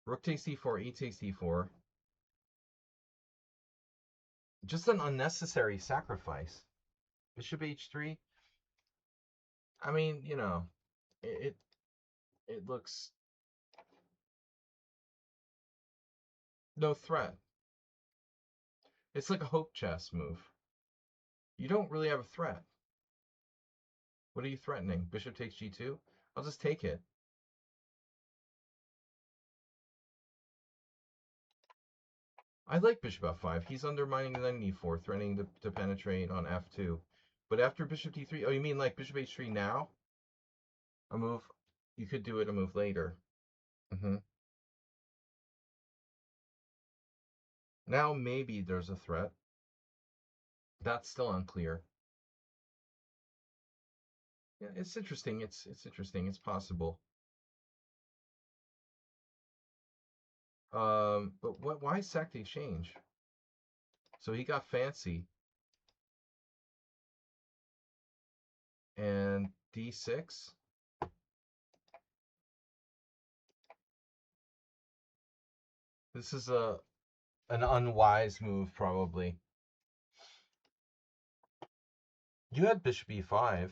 Rook takes d4, e takes d4. Just an unnecessary sacrifice. Bishop h3. I mean, you know, it looks no threat. It's like a hope chess move. You don't really have a threat. What are you threatening? Bishop takes g2? I'll just take it. I like bishop f5. He's undermining the knight on e4, threatening to penetrate on f2. But after bishop d3, oh, you mean like bishop h3 now? A move, you could do it a move later. Now maybe there's a threat. That's still unclear. Yeah, it's interesting. It's interesting. It's possible. But why sack the exchange? So he got fancy. And d6. This is an unwise move, probably. You had bishop e5.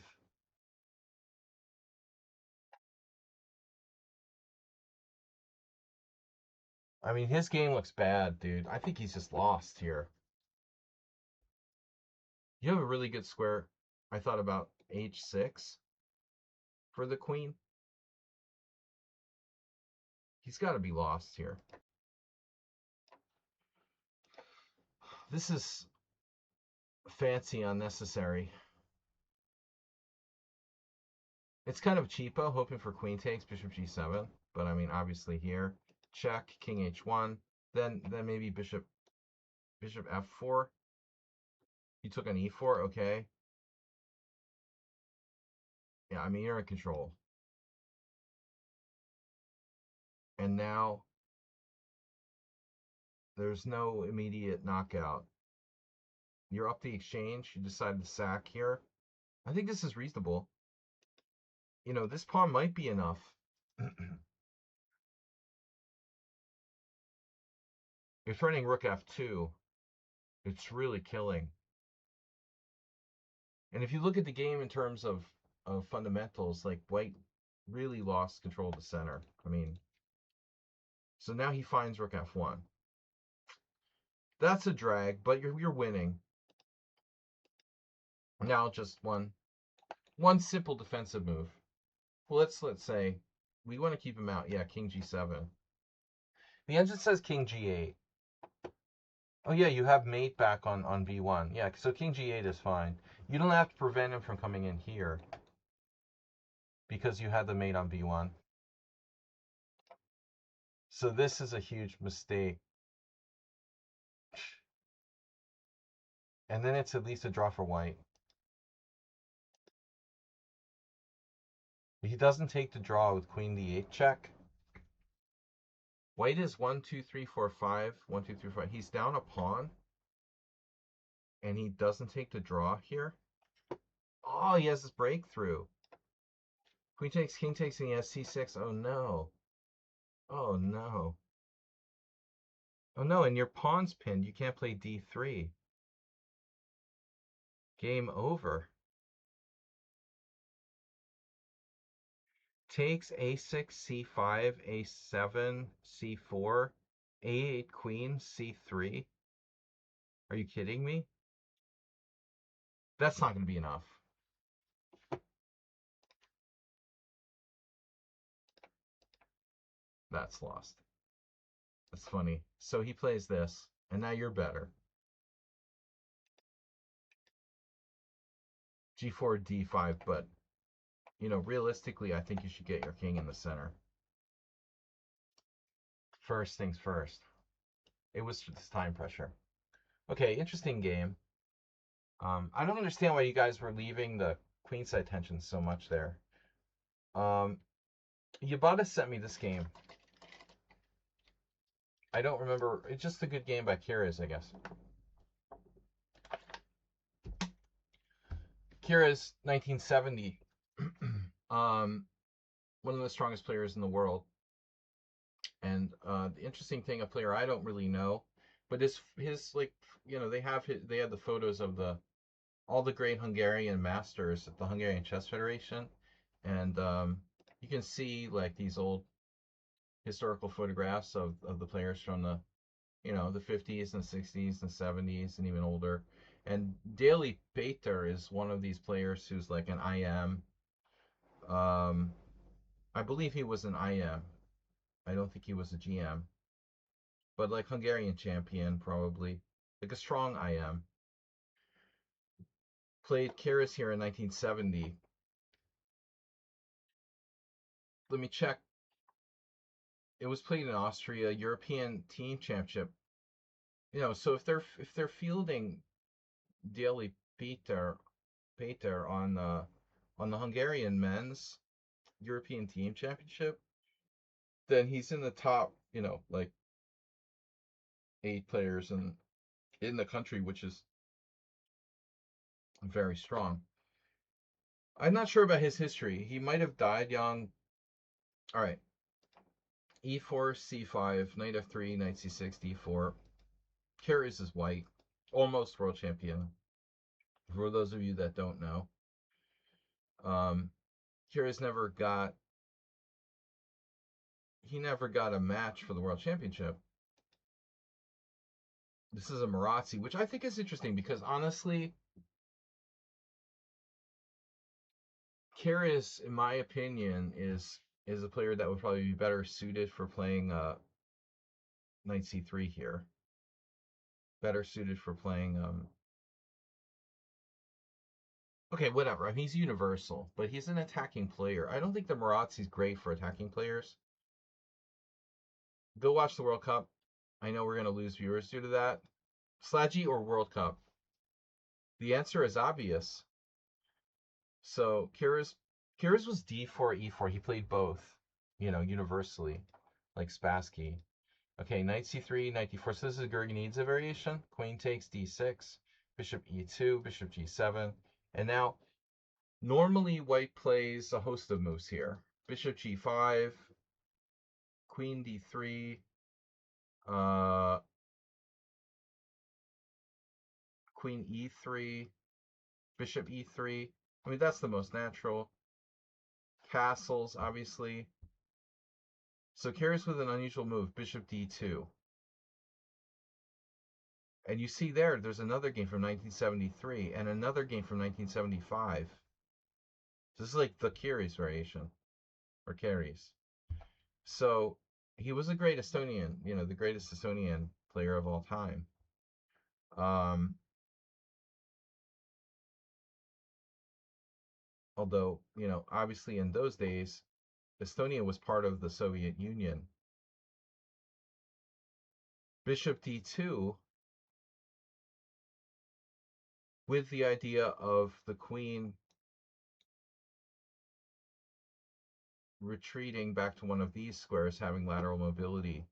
I mean, his game looks bad, dude. I think he's just lost here. You have a really good square. I thought about h6 for the queen. He's got to be lost here. This is fancy, unnecessary. It's kind of cheapo, hoping for queen takes, bishop g7. But I mean, obviously here, check, king h1. Then maybe bishop f4. He took on e4, okay. Yeah, I mean, you're in control. And now there's no immediate knockout. You're up the exchange. You decide to sack here. I think this is reasonable. You know, this pawn might be enough. You're threatening rook f2. It's really killing. And if you look at the game in terms of fundamentals, like white really lost control of the center. I mean, so now he finds rook f1. That's a drag, but you're winning. Now just one simple defensive move. Well, let's say we want to keep him out. Yeah, king g7. The engine says king g8. Oh yeah, you have mate back on b1. Yeah, so king g8 is fine. You don't have to prevent him from coming in here because you had the mate on b1. So this is a huge mistake. And then it's at least a draw for white. He doesn't take the draw with queen d8 check. White is 1, 2, 3, 4, 5. 1, 2, 3, 5. He's down a pawn. And he doesn't take the draw here. Oh, he has this breakthrough. Queen takes, king takes, and he has c6. Oh, no. Oh, no. Oh, no, and your pawn's pinned. You can't play d3. Game over. Takes a6, c5, a7, c4, a8 queen, c3. Are you kidding me? That's not going to be enough. That's lost. That's funny. So he plays this, and now you're better. g4, d5, but, you know, realistically, I think you should get your king in the center. First things first. It was just time pressure. Okay, interesting game. I don't understand why you guys were leaving the queenside tension so much there. Yabata sent me this game. I don't remember. It's just a good game by Kiraz, I guess. Kiraz, 1970. One of the strongest players in the world. And the interesting thing, a player I don't really know, but his like, you know, they had the photos of all the great Hungarian masters at the Hungarian Chess Federation, and you can see like these old historical photographs of the players from the, you know, the 50s and 60s and 70s and even older. And Daley Pater is one of these players who's like an IM. I believe he was an IM. I don't think he was a GM, but like Hungarian champion probably, like a strong IM. Played Kiraz here in 1970. Let me check. It was played in Austria, European Team Championship. You know, so if they're fielding Daley Pater on the Hungarian men's European Team Championship, then he's in the top, you know, like 8 players in the country, which is very strong. I'm not sure about his history. He might have died young. All right. E4, C5, knight F3, knight C6, D4. Kiraz is white. Almost world champion. For those of you that don't know. Kiraz never got a match for the world championship. This is a Marazzi, which I think is interesting because honestly, Kiraz, in my opinion, is a player that would probably be better suited for playing knight c3 here. Better suited for playing okay, whatever. I mean, he's universal, but he's an attacking player. I don't think the Marazzi's great for attacking players. Go watch the World Cup. I know we're going to lose viewers due to that. Slaggy or World Cup? The answer is obvious. So Kiraz was D4, E4. He played both, you know, universally, like Spassky. Okay, knight C3, knight D4. So this is Gurgenidze variation. Queen takes D6, bishop E2, bishop G7. And now, normally white plays a host of moves here. Bishop G5, Queen D3, Queen E3, Bishop E3. I mean, that's the most natural. Castles, obviously. So Kiraz with an unusual move, Bishop D2. And you see there's another game from 1973 and another game from 1975. This is like the Kiraz variation, or Carries. So he was a great Estonian, you know, the greatest Estonian player of all time. Although, you know, obviously in those days, Estonia was part of the Soviet Union. Bishop D2, with the idea of the queen retreating back to one of these squares, having lateral mobility,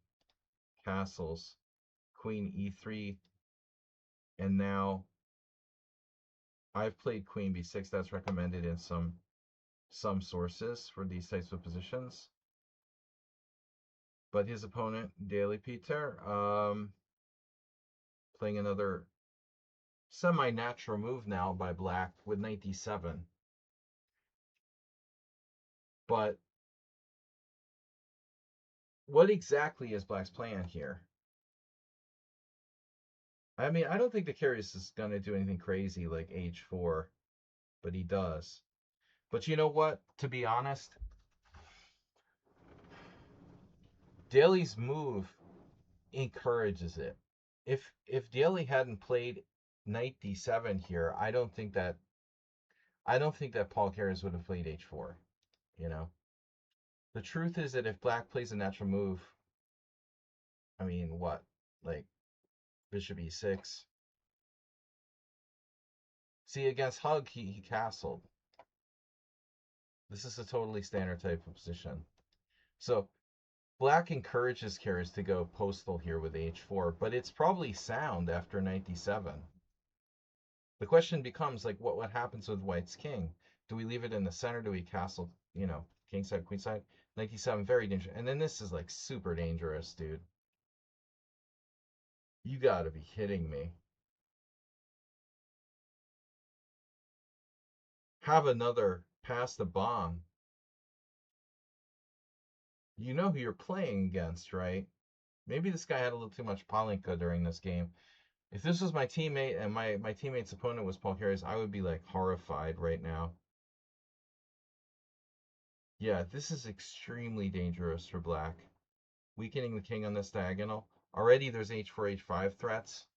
castles, Queen E3, and now I've played Queen B6. That's recommended in some sources for these types of positions. But his opponent, Daley Pater, playing another semi-natural move now by black with knight D7. But what exactly is black's plan here? I mean, I don't think the Kiraz is going to do anything crazy like H4, but he does. But you know what? To be honest, Daley's move encourages it. If Daley hadn't played knight D7 here, I don't think that Paul Kiraz would have played H4, you know. The truth is that if black plays a natural move, I mean, what? like bishop e6. See, against Hug, he castled. This is a totally standard type of position. So Black encourages carriers to go postal here with h4, but it's probably sound after knight d7. The question becomes, like, what happens with White's king? Do we leave it in the center? Do we castle, king side, queen side? Knight d7, very dangerous. And then this is, like, super dangerous, dude. You gotta be kidding me. Have another pass the bomb. You know who you're playing against, right? Maybe this guy had a little too much Palinka during this game. If this was my teammate and my teammate's opponent was Paul Keres, I would be like horrified right now. Yeah, this is extremely dangerous for Black. Weakening the king on this diagonal. Already there's h4, h5 threats.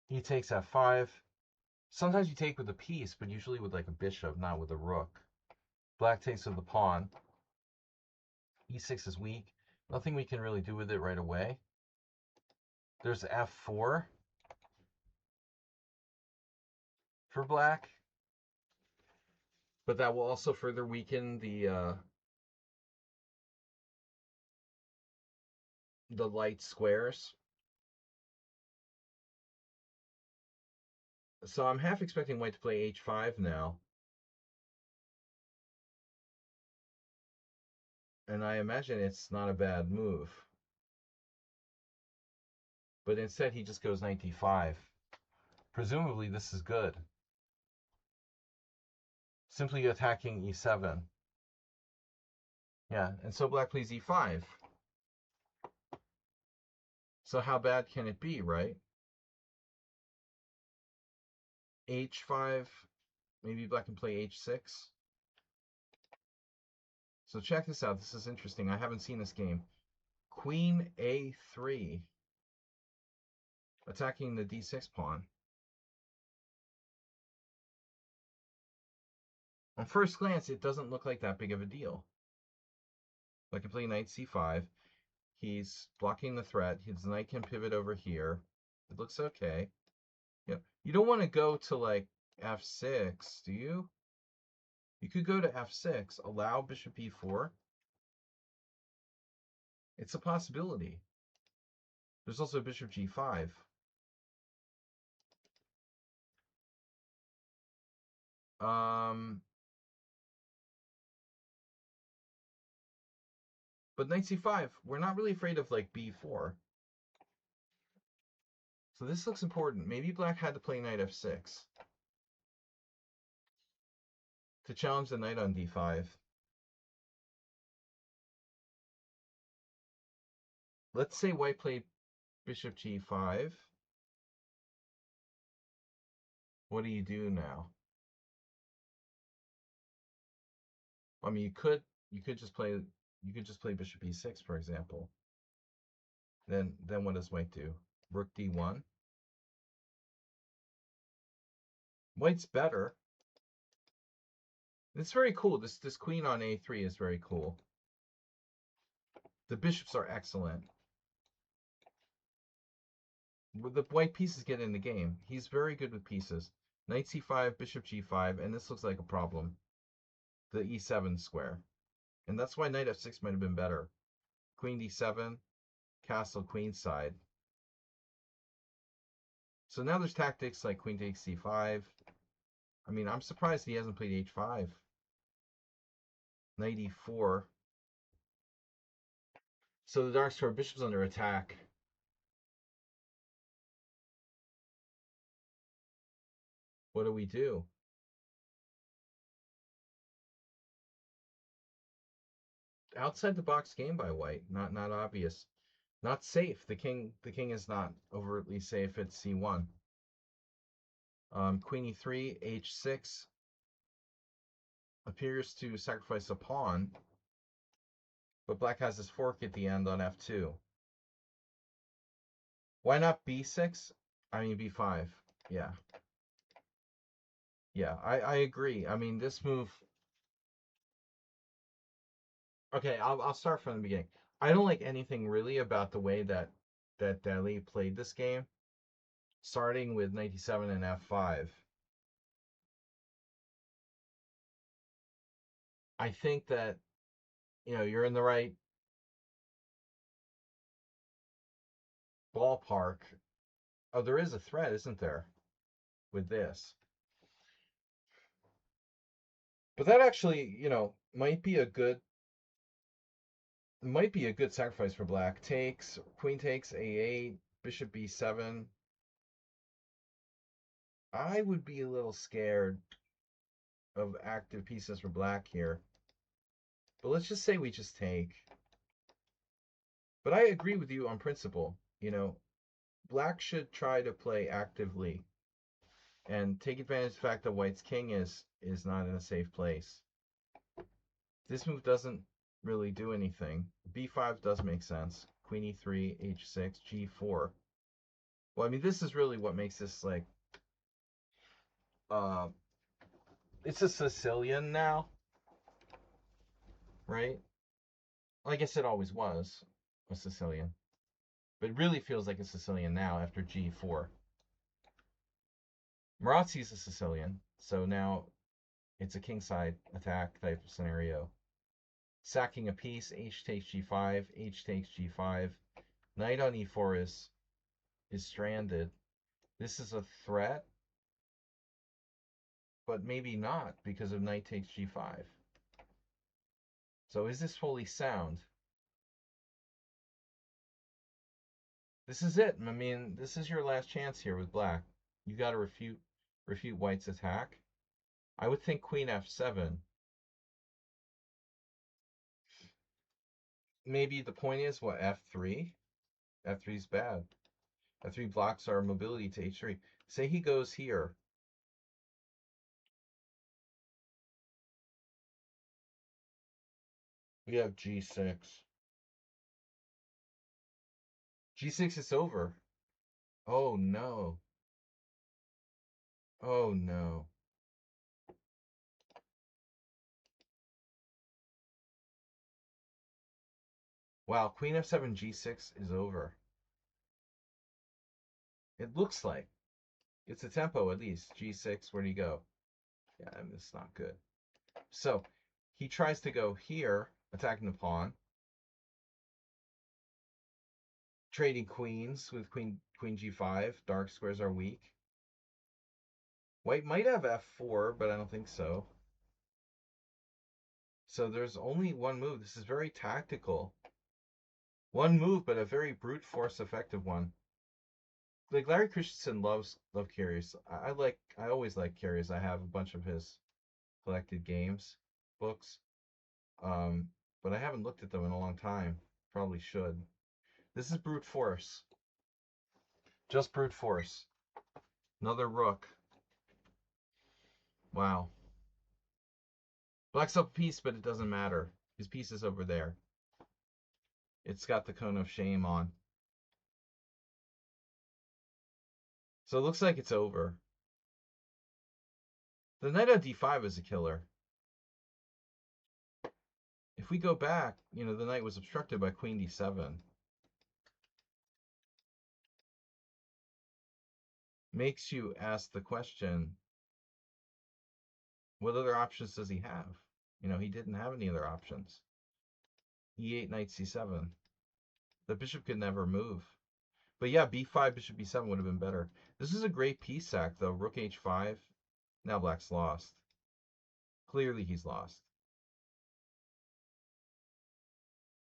He takes f5. Sometimes you take with a piece, but usually with like a bishop, not with a rook. Black takes with the pawn. e6 is weak. Nothing we can really do with it right away. There's f4 for Black. But that will also further weaken the light squares. So I'm half expecting White to play h5 now. And I imagine it's not a bad move. But instead he just goes knight d5. Presumably this is good. Simply attacking e7. Yeah, and so Black plays e5. So how bad can it be, right? h5, maybe Black can play h6. So check this out. This is interesting. I haven't seen this game. Queen a3. Attacking the d6 pawn. On first glance, it doesn't look like that big of a deal. Black can play knight c5. He's blocking the threat. His knight can pivot over here. It looks okay. Yeah, you don't want to go to like f6, do you? You could go to f6, allow bishop e4. It's a possibility. There's also bishop g5. But knight c5, we're not really afraid of like b4. So this looks important. Maybe Black had to play knight f6 to challenge the knight on d5. Let's say White played bishop g5. What do you do now? I mean, you could just play bishop e6, for example. Then what does White do? Rook d1. White's better. It's very cool. This queen on a3 is very cool. The bishops are excellent. The white pieces get in the game. He's very good with pieces. Knight c5, bishop g5, and this looks like a problem. The e7 square. And that's why knight f6 might have been better. Queen d7, castle queenside. So now there's tactics like queen takes c5. I mean, I'm surprised he hasn't played h5. Knight e4. So the dark square bishop's under attack. What do we do? Outside the box game by White. Not obvious. Not safe. The king is not overtly safe at c1. Queen e3, h6 appears to sacrifice a pawn, but Black has his fork at the end on f2. Why not b6? I mean b5. Yeah. Yeah, I agree. I mean, this move... Okay, I'll start from the beginning. I don't like anything really about the way that that Dali played this game, starting with knight d7 and f5. I think that, you're in the right ballpark. Oh, there is a threat, isn't there, with this? But that actually, might be a good sacrifice for black. Takes, queen takes, a8, bishop b7. I would be a little scared of active pieces for black here. But let's just say we just take. But I agree with you on principle. Black should try to play actively and take advantage of the fact that white's king is not in a safe place. This move doesn't really do anything. b5 does make sense. Queen e3, h6, g4. Well, I mean, this is really what makes this like, it's a Sicilian now, right? I guess it always was a Sicilian, but it really feels like a Sicilian now after g4. Marazzi's a Sicilian, so now it's a kingside attack type of scenario. Sacking a piece, h takes g5, h takes g5. Knight on e4 is stranded. This is a threat, but maybe not because of knight takes g5. So is this fully sound? This is it. I mean, this is your last chance here with black. You got to refute white's attack. I would think queen f7. Maybe the point is, what, f3? f3 is bad. f3 blocks our mobility to h3. Say he goes here. We have g6. g6 is over. Oh no. Oh no. Wow, queen f7, g6 is over. It looks like. It's a tempo at least. g6, where do you go? Yeah, I mean, it's not good. So he tries to go here, attacking the pawn. Trading queens with queen g5. Dark squares are weak. White might have f4, but I don't think so. So there's only one move. This is very tactical. One move, but a very brute force effective one. Like Larry Christensen loves Kyrgios. I always like Kyrgios. I have a bunch of his collected games books. But I haven't looked at them in a long time. Probably should. This is brute force. Just brute force. Another rook. Wow. Black's up a piece, but it doesn't matter. His piece is over there. It's got the cone of shame on. So it looks like it's over. The knight on d5 is a killer. If we go back, the knight was obstructed by queen d7. Makes you ask the question, what other options does he have? He didn't have any other options. e8, knight c7. The bishop could never move. But yeah, b5, bishop b7 would have been better. This is a great piece sack, though. Rook h5. Now black's lost. Clearly he's lost.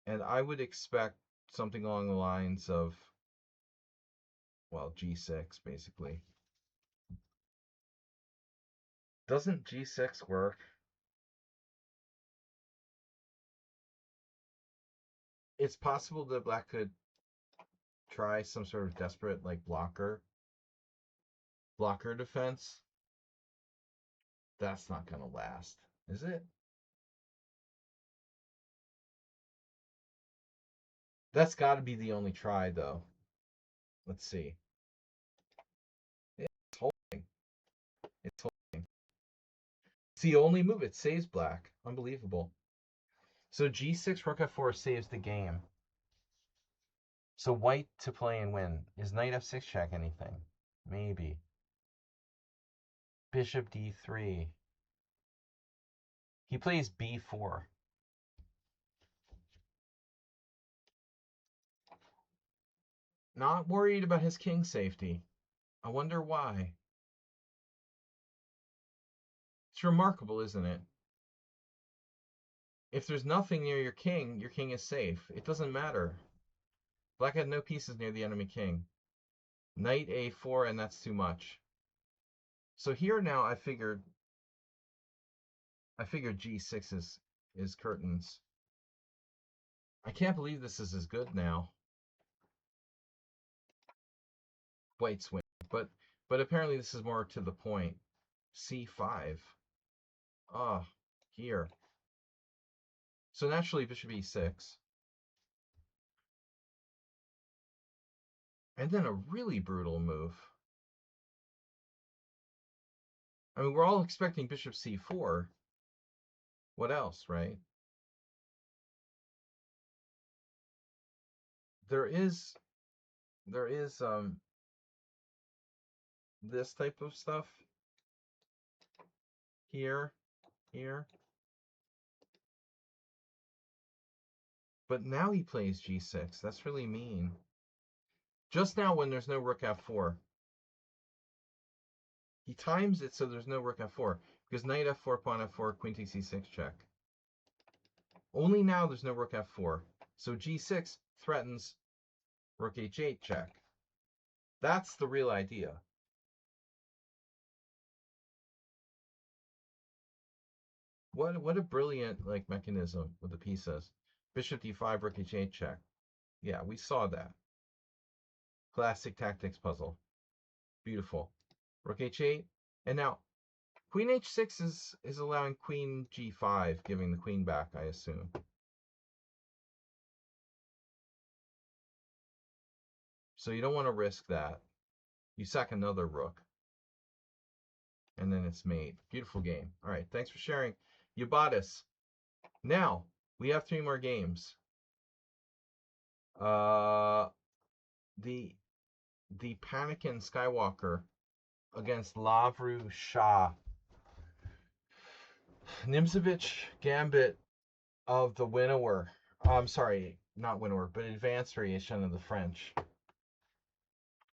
And I would expect something along the lines of, well, g6, basically. Doesn't g6 work? It's possible that black could try some sort of desperate, like, blocker defense. That's not going to last, is it? That's got to be the only try, though. Let's see. It's holding. It's holding. It's the only move. It saves black. Unbelievable. So g6, rook f4 saves the game. So white to play and win. Is knight f6 check anything? Maybe. Bishop d3. He plays b4. Not worried about his king safety. I wonder why. It's remarkable, isn't it? If there's nothing near your king is safe. It doesn't matter. Black had no pieces near the enemy king. Knight a4, and that's too much. So here now I figured g6 is curtains. I can't believe this is as good now. White's win. But apparently this is more to the point. c5. Ah, here. So naturally bishop e6. And then a really brutal move. I mean, we're all expecting bishop c4. What else, right? There is this type of stuff here. But now he plays g6. That's really mean. Just now when there's no rook f4. He times it so there's no rook f4. Because knight f4, pawn f4, queen takes e6 check. Only now there's no rook f4. So g6 threatens rook h8 check. That's the real idea. What a brilliant mechanism with the pieces. Bishop d5, rook h8 check. Yeah, we saw that. Classic tactics puzzle. Beautiful. Rook h8. And now queen h6 is allowing queen g5, giving the queen back, I assume. So you don't want to risk that. You sack another rook. And then it's mate. Beautiful game. All right, thanks for sharing. Ubatis. Now, we have 3 more games. The Panikin Skywalker against Lavru Shah. Nimzovich Gambit of the winnower. I'm sorry, not winnower, but advanced variation of the French.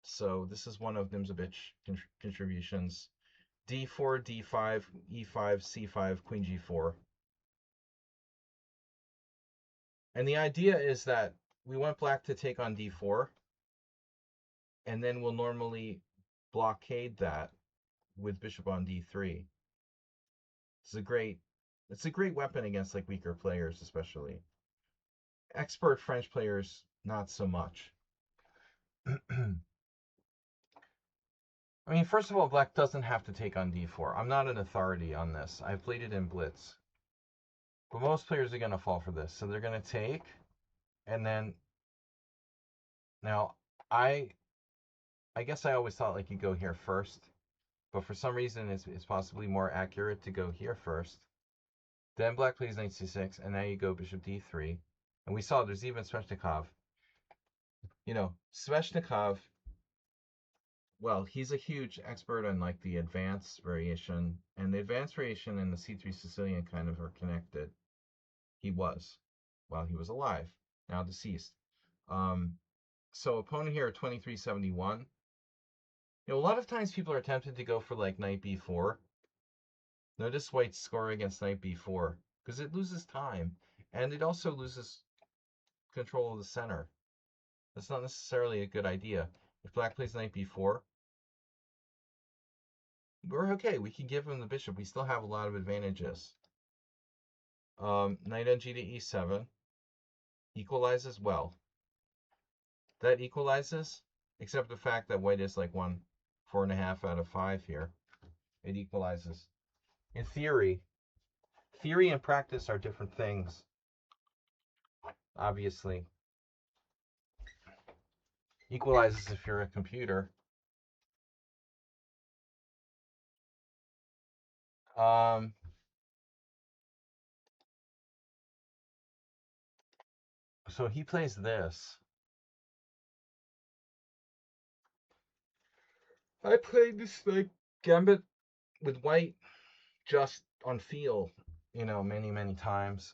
So this is one of Nimzovich contributions. d4, d5, e5, c5, queen g4. And the idea is that we want black to take on d4, and then we'll normally blockade that with bishop on d3. It's a great weapon against weaker players, especially. Expert French players, not so much. I mean, first of all, black doesn't have to take on d4. I'm not an authority on this. I've played it in Blitz. But most players are going to fall for this. So they're going to take, and then... Now, I guess I always thought you go here first. But for some reason, it's possibly more accurate to go here first. Then black plays knight c6, and now you go bishop d3. And we saw there's even Sveshnikov. Sveshnikov, well, he's a huge expert on the advanced variation. And the advanced variation and the c3 Sicilian kind of are connected. He was, while he was alive, now deceased. So opponent here at 2371. A lot of times people are tempted to go for knight b4. Notice white's score against knight b4 because it loses time and it also loses control of the center. That's not necessarily a good idea. If black plays knight b4, we're okay. We can give him the bishop. We still have a lot of advantages. Knight on g to e7 equalizes well. That equalizes, except the fact that white is 4.5 out of 5 here. It equalizes. In theory and practice are different things. Obviously. Equalizes if you're a computer. So he plays this. I played this like gambit with white just on feel, many, many times.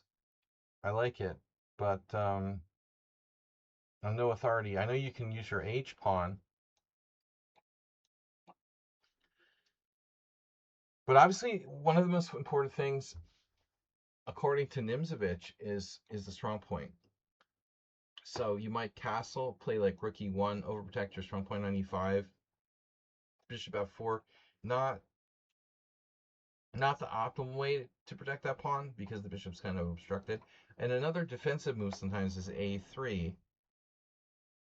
I like it, but I'm no authority. I know you can use your H pawn, but obviously one of the most important things, according to Nimzovich, is the strong point. So you might castle, play like rook e1, overprotect your strong point on e5, bishop f4. Not the optimal way to protect that pawn because the bishop's kind of obstructed. And another defensive move sometimes is a3,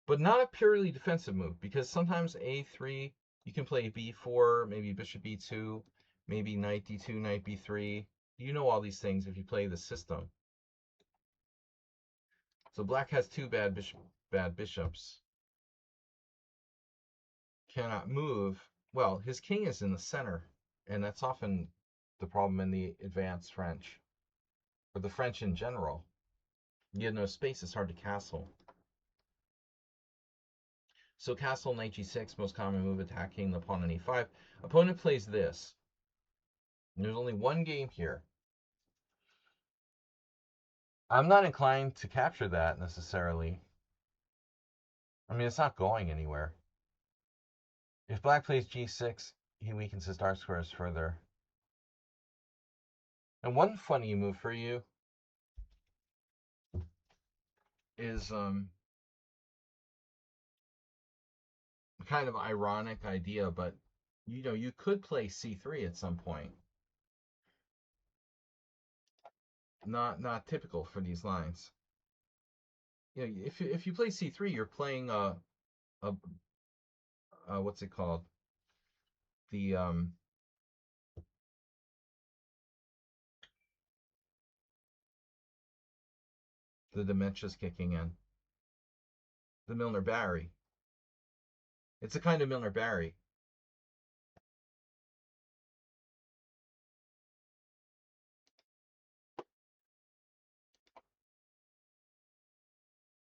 but not a purely defensive move because sometimes a3 you can play b4, maybe bishop b2, maybe knight d2, knight b3. You know all these things if you play the system. So black has two bad bishops. Cannot move. Well, his king is in the center, and that's often the problem in the advanced French, or the French in general. You have no space, it's hard to castle. So castle, knight g6, most common move, attacking the pawn on e5. Opponent plays this. There's only one game here. I'm not inclined to capture that necessarily. I mean, it's not going anywhere. If black plays g6, he weakens his dark squares further. And one funny move for you is kind of ironic idea, but you could play c3 at some point. Not typical for these lines. If you play c3, you're playing what's it called? The dementia's kicking in. The Milner-Barry. It's a kind of Milner-Barry.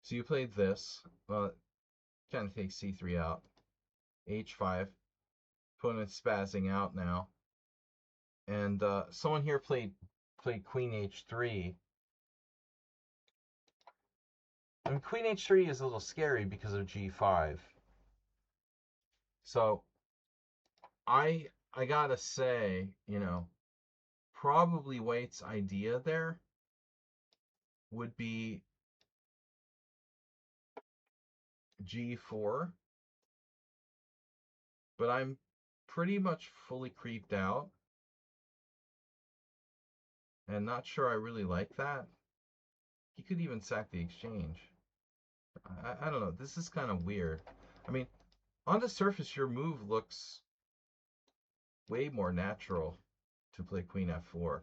So you played this. Well, kind of takes c3 out. h5. Opponent's spazzing out now. And someone here played queen h3. I mean, queen h3 is a little scary because of g5. So I gotta say, probably White's idea there would be g4, but I'm pretty much fully creeped out and not sure I really like that. He could even sack the exchange. I don't know. This is kind of weird. I mean, on the surface, your move looks way more natural to play queen f4.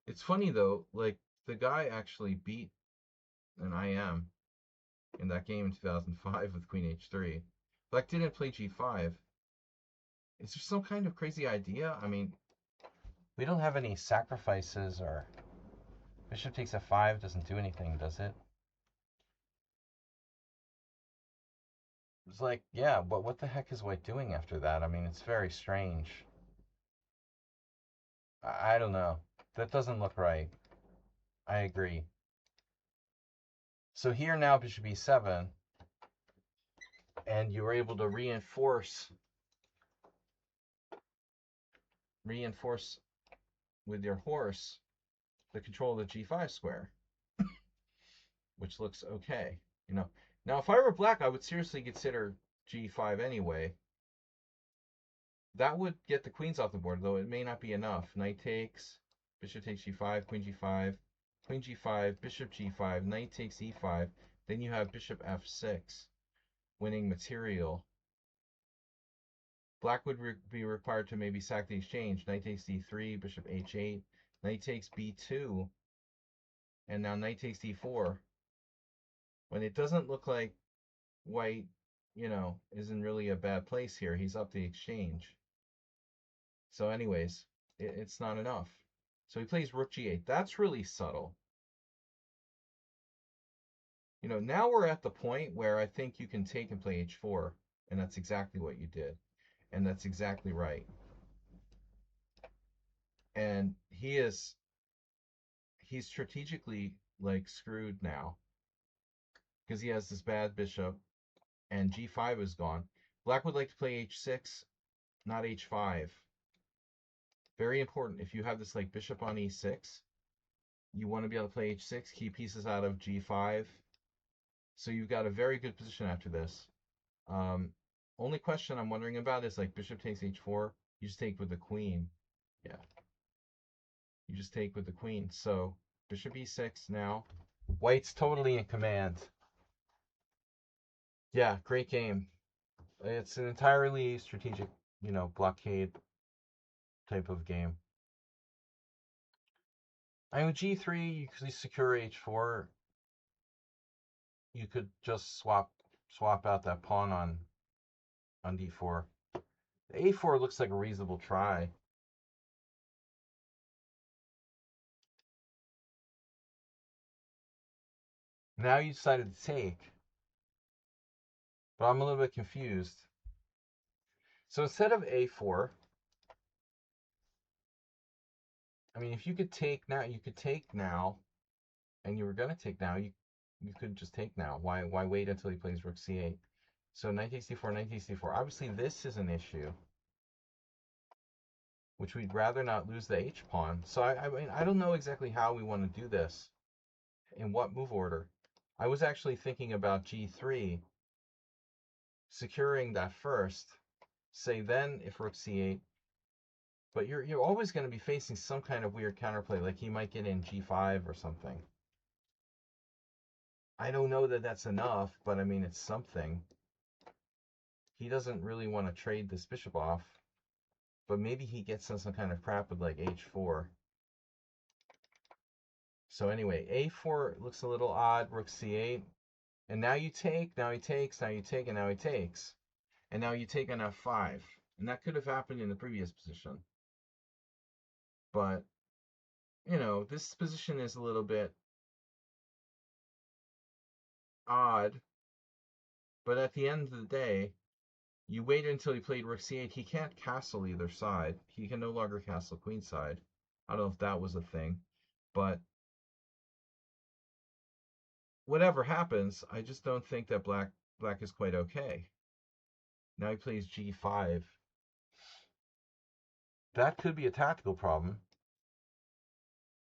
It's funny though, like the guy actually beat an IM in that game in 2005 with queen h3. Black didn't play g5. Is there some kind of crazy idea? I mean, we don't have any sacrifices, or bishop takes f5 doesn't do anything, does it? It's like, yeah, but what the heck is White doing after that? I mean, it's very strange. I don't know. That doesn't look right. I agree. So here now bishop e7, and you were able to reinforce with your horse the control of the g5 square, which looks okay. Now if I were black, I would seriously consider g5 anyway. That would get the queens off the board, though it may not be enough. Knight takes, bishop takes g5, queen g5, queen g5, bishop g5, knight takes e5. Then you have bishop f6, winning material. Black would be required to maybe sack the exchange. Knight takes d3, bishop h8, knight takes b2, and now knight takes d4. When it doesn't look like White, is in really a bad place here. He's up the exchange. So anyways, it's not enough. So he plays rook g8. That's really subtle. You know, now we're at the point where I think you can take and play h4, and that's exactly what you did. And that's exactly right. And he's strategically like screwed now because he has this bad bishop and g5 is gone. Black would like to play h6, not h5. Very important. If you have this like bishop on e6, you want to be able to play h6, keep pieces out of g5. So you've got a very good position after this. Only question I'm wondering about is like bishop takes h4. You just take with the queen. Yeah. You just take with the queen. So bishop e6 now. White's totally in command. Yeah, great game. It's an entirely strategic, blockade type of game. I mean, with g3, you could secure h4. You could just swap out that pawn on d4. a4 looks like a reasonable try. Now you decided to take, but I'm a little bit confused. So instead of a4, I mean, if you could take now, and you were going to take now, you could just take now. Why wait until he plays rook c8? So knight takes d4, knight takes d4. Obviously, this is an issue, which we'd rather not lose the h-pawn. So I mean, I don't know exactly how we want to do this, in what move order. I was actually thinking about g3, securing that first, say then if rook c8, but you're always going to be facing some kind of weird counterplay, like he might get in g5 or something. I don't know that that's enough, but I mean, it's something. He doesn't really want to trade this bishop off, but maybe he gets in some kind of crap with like h4. So anyway, a4 looks a little odd, rook c8, and now you take, now he takes, now you take, and now he takes. And now you take on f5. And that could have happened in the previous position. But, this position is a little bit odd. But at the end of the day, you wait until he played rook c8. He can't castle either side. He can no longer castle queenside. I don't know if that was a thing. But whatever happens, I just don't think that black is quite okay. Now he plays g5. That could be a tactical problem.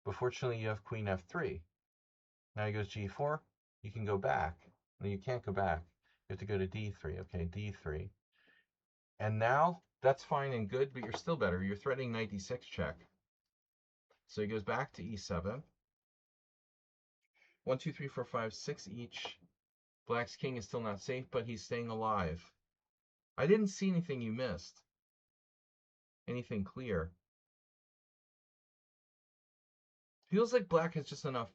But fortunately, you have queen f3. Now he goes g4. You can go back. No, you can't go back. You have to go to d3. Okay, d3. And now, that's fine and good, but you're still better. You're threatening knight d6 check. So he goes back to e7. 1, 2, 3, 4, 5, 6 each. Black's king is still not safe, but he's staying alive. I didn't see anything you missed. Anything clear. Feels like black has just enough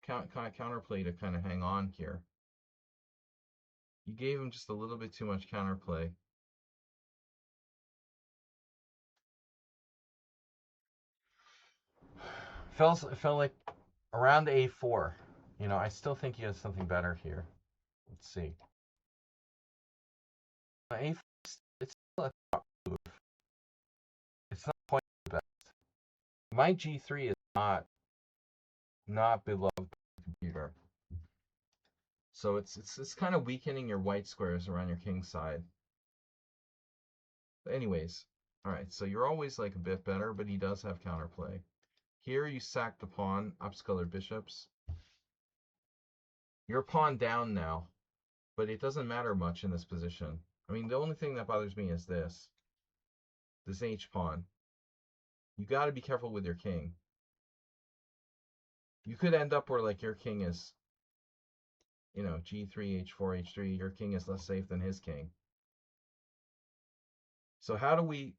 counterplay to kind of hang on here. You gave him just a little bit too much counterplay. It felt like around a4. I still think he has something better here. Let's see. A4, it's still a top move. It's not quite the best. My g3 is not beloved by the computer. So it's kind of weakening your white squares around your king side. But anyways, all right, so you're always like a bit better, but he does have counterplay. Here you sack the pawn, upscolored bishops. You're pawn down now, but it doesn't matter much in this position. I mean, the only thing that bothers me is this h-pawn. You got to be careful with your king. You could end up where like your king is, g3, h4, h3. Your king is less safe than his king. So how do we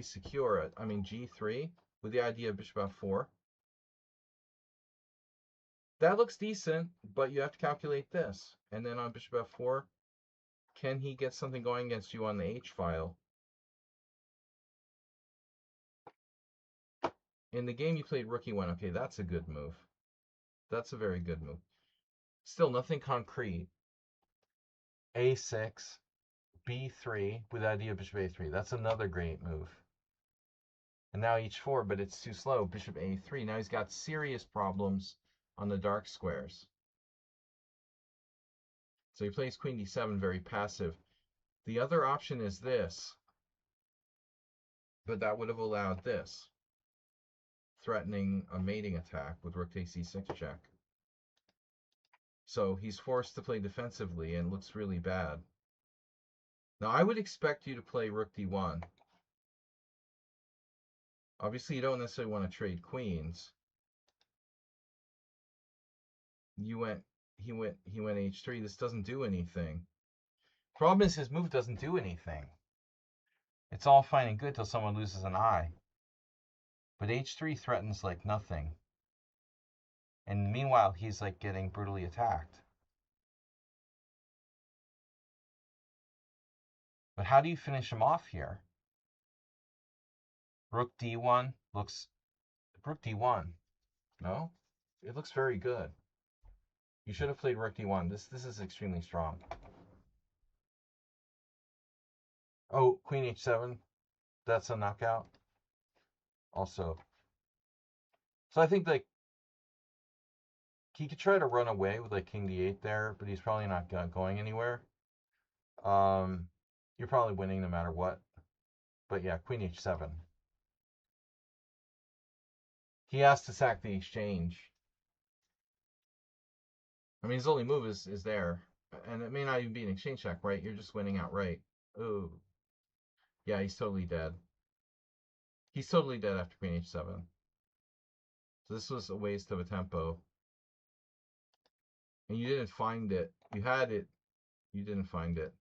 secure it? I mean, g3 with the idea of bishop f4. That looks decent, but you have to calculate this. And then on bishop f4, can he get something going against you on the h file? In the game you played rook e1. Okay, that's a good move. That's a very good move. Still nothing concrete. A6, B3 with idea bishop A3. That's another great move. And now H4, but it's too slow. Bishop A3. Now he's got serious problems on the dark squares. So he plays queen D7, very passive. The other option is this, but that would have allowed this, threatening a mating attack with rook takes C6 check. So he's forced to play defensively and looks really bad. Now I would expect you to play rook D1. Obviously you don't necessarily want to trade queens. He went H3. This doesn't do anything. Problem is his move doesn't do anything. It's all fine and good till someone loses an eye. But H3 threatens like nothing. And meanwhile, he's like getting brutally attacked. But how do you finish him off here? Rook D1 looks... Rook D1. No? It looks very good. You should have played Rook D1. This is extremely strong. Oh, Queen H7. That's a knockout. Also. So I think like he could try to run away with like King D8 there, but he's probably not going anywhere. You're probably winning no matter what. But yeah, Queen H7. He has to sack the exchange. I mean, his only move is there. And it may not even be an exchange check, right? You're just winning outright. Ooh. Yeah, he's totally dead. He's totally dead after Queen H7. So this was a waste of a tempo. And you didn't find it. You had it. You didn't find it.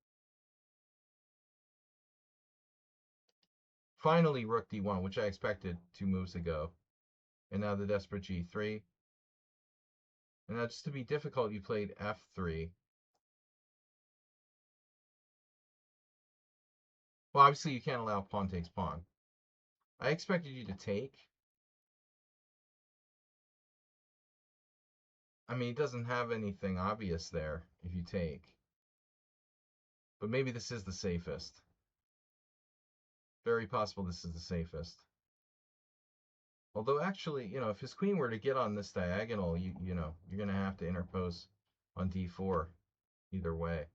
Finally, Rook D1, which I expected 2 moves ago. And now the desperate G3. And now just to be difficult, you played F3. Well, obviously you can't allow pawn takes pawn. I expected you to take. I mean, it doesn't have anything obvious there if you take. But maybe this is the safest. Very possible this is the safest. Although actually, you know, if his queen were to get on this diagonal, you know, you're going to have to interpose on D4 either way.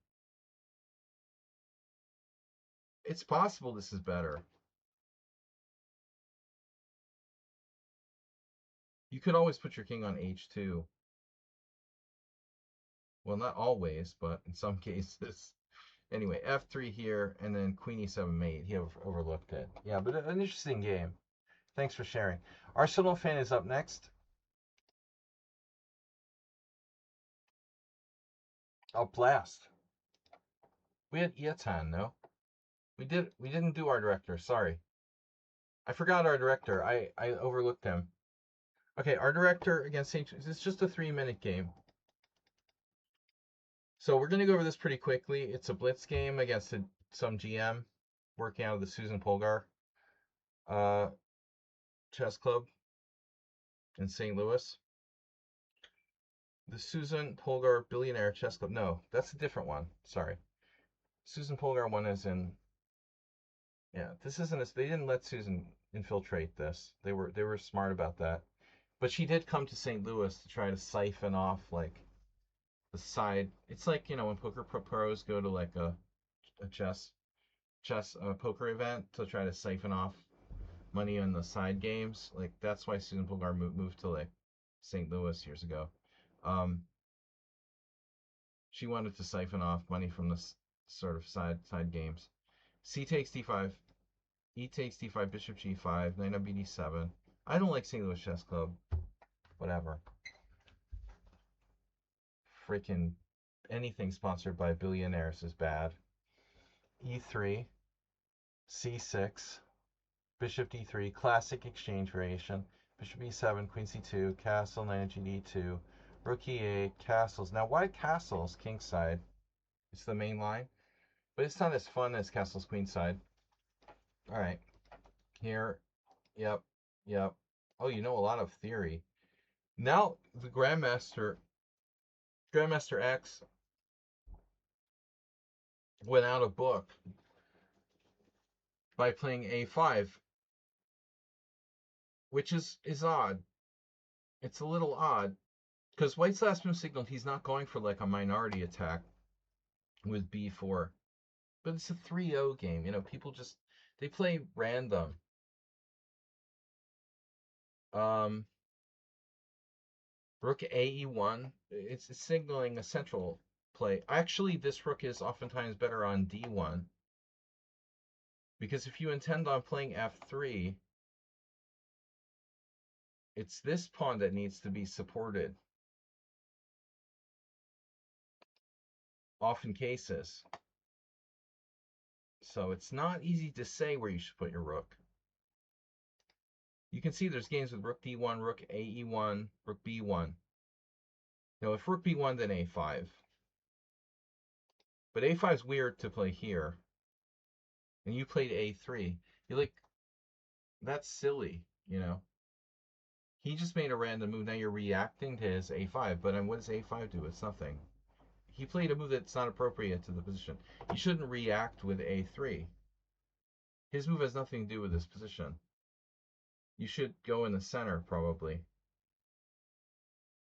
It's possible this is better. You could always put your king on H2. Well, not always, but in some cases. Anyway, F3 here, and then Queen E7 mate. He overlooked it. Yeah, but an interesting game. Thanks for sharing. Arsenal fan is up next. Up last. We had Ietan, no? We didn't do our director, sorry. I forgot our director. I overlooked him. Okay, our director against St. It's just a 3-minute game. So we're going to go over this pretty quickly. It's a blitz game against some GM working out of the Susan Polgar chess club in St. Louis. The Susan Polgar Billionaire Chess Club. No, that's a different one. Sorry. Susan Polgar one is in... Yeah, this isn't... They didn't let Susan infiltrate this. They were smart about that. But she did come to St. Louis to try to siphon off, like, the side. It's like, you know, when poker pros go to, like, a chess poker event to try to siphon off money on the side games. Like, that's why Susan Polgar moved to, like, St. Louis years ago. She wanted to siphon off money from the sort of side games. C takes D5. E takes D5, Bishop G5, Knight on BD7. I don't like St. Louis Chess Club. Whatever. Freaking anything sponsored by billionaires is bad. E3, C6, Bishop D3, classic exchange variation. Bishop E7, Queen C2, Castle, Knight GD2, Rook E8, castles. Now, why castles kingside? It's the main line, but it's not as fun as castles queenside. All right, here, yep. Oh, you know a lot of theory. Now the Grandmaster Grandmaster X went out of book by playing a5, which is odd. It's a little odd because White's last move signaled he's not going for like a minority attack with b4, but it's a 3-0 game. You know, people just they play random. Rook ae1. It's signaling a central play. Actually, this rook is oftentimes better on d1 because if you intend on playing f3, it's this pawn that needs to be supported. Often cases. So it's not easy to say where you should put your rook. You can see there's games with rook d1, rook ae1, rook b1. You know, if rook b1, then a5. But a5 is weird to play here. And you played a3. You're like, that's silly, you know. He just made a random move. Now you're reacting to his a5. But what does a5 do? It's nothing. He played a move that's not appropriate to the position. You shouldn't react with a3. His move has nothing to do with this position. You should go in the center, probably.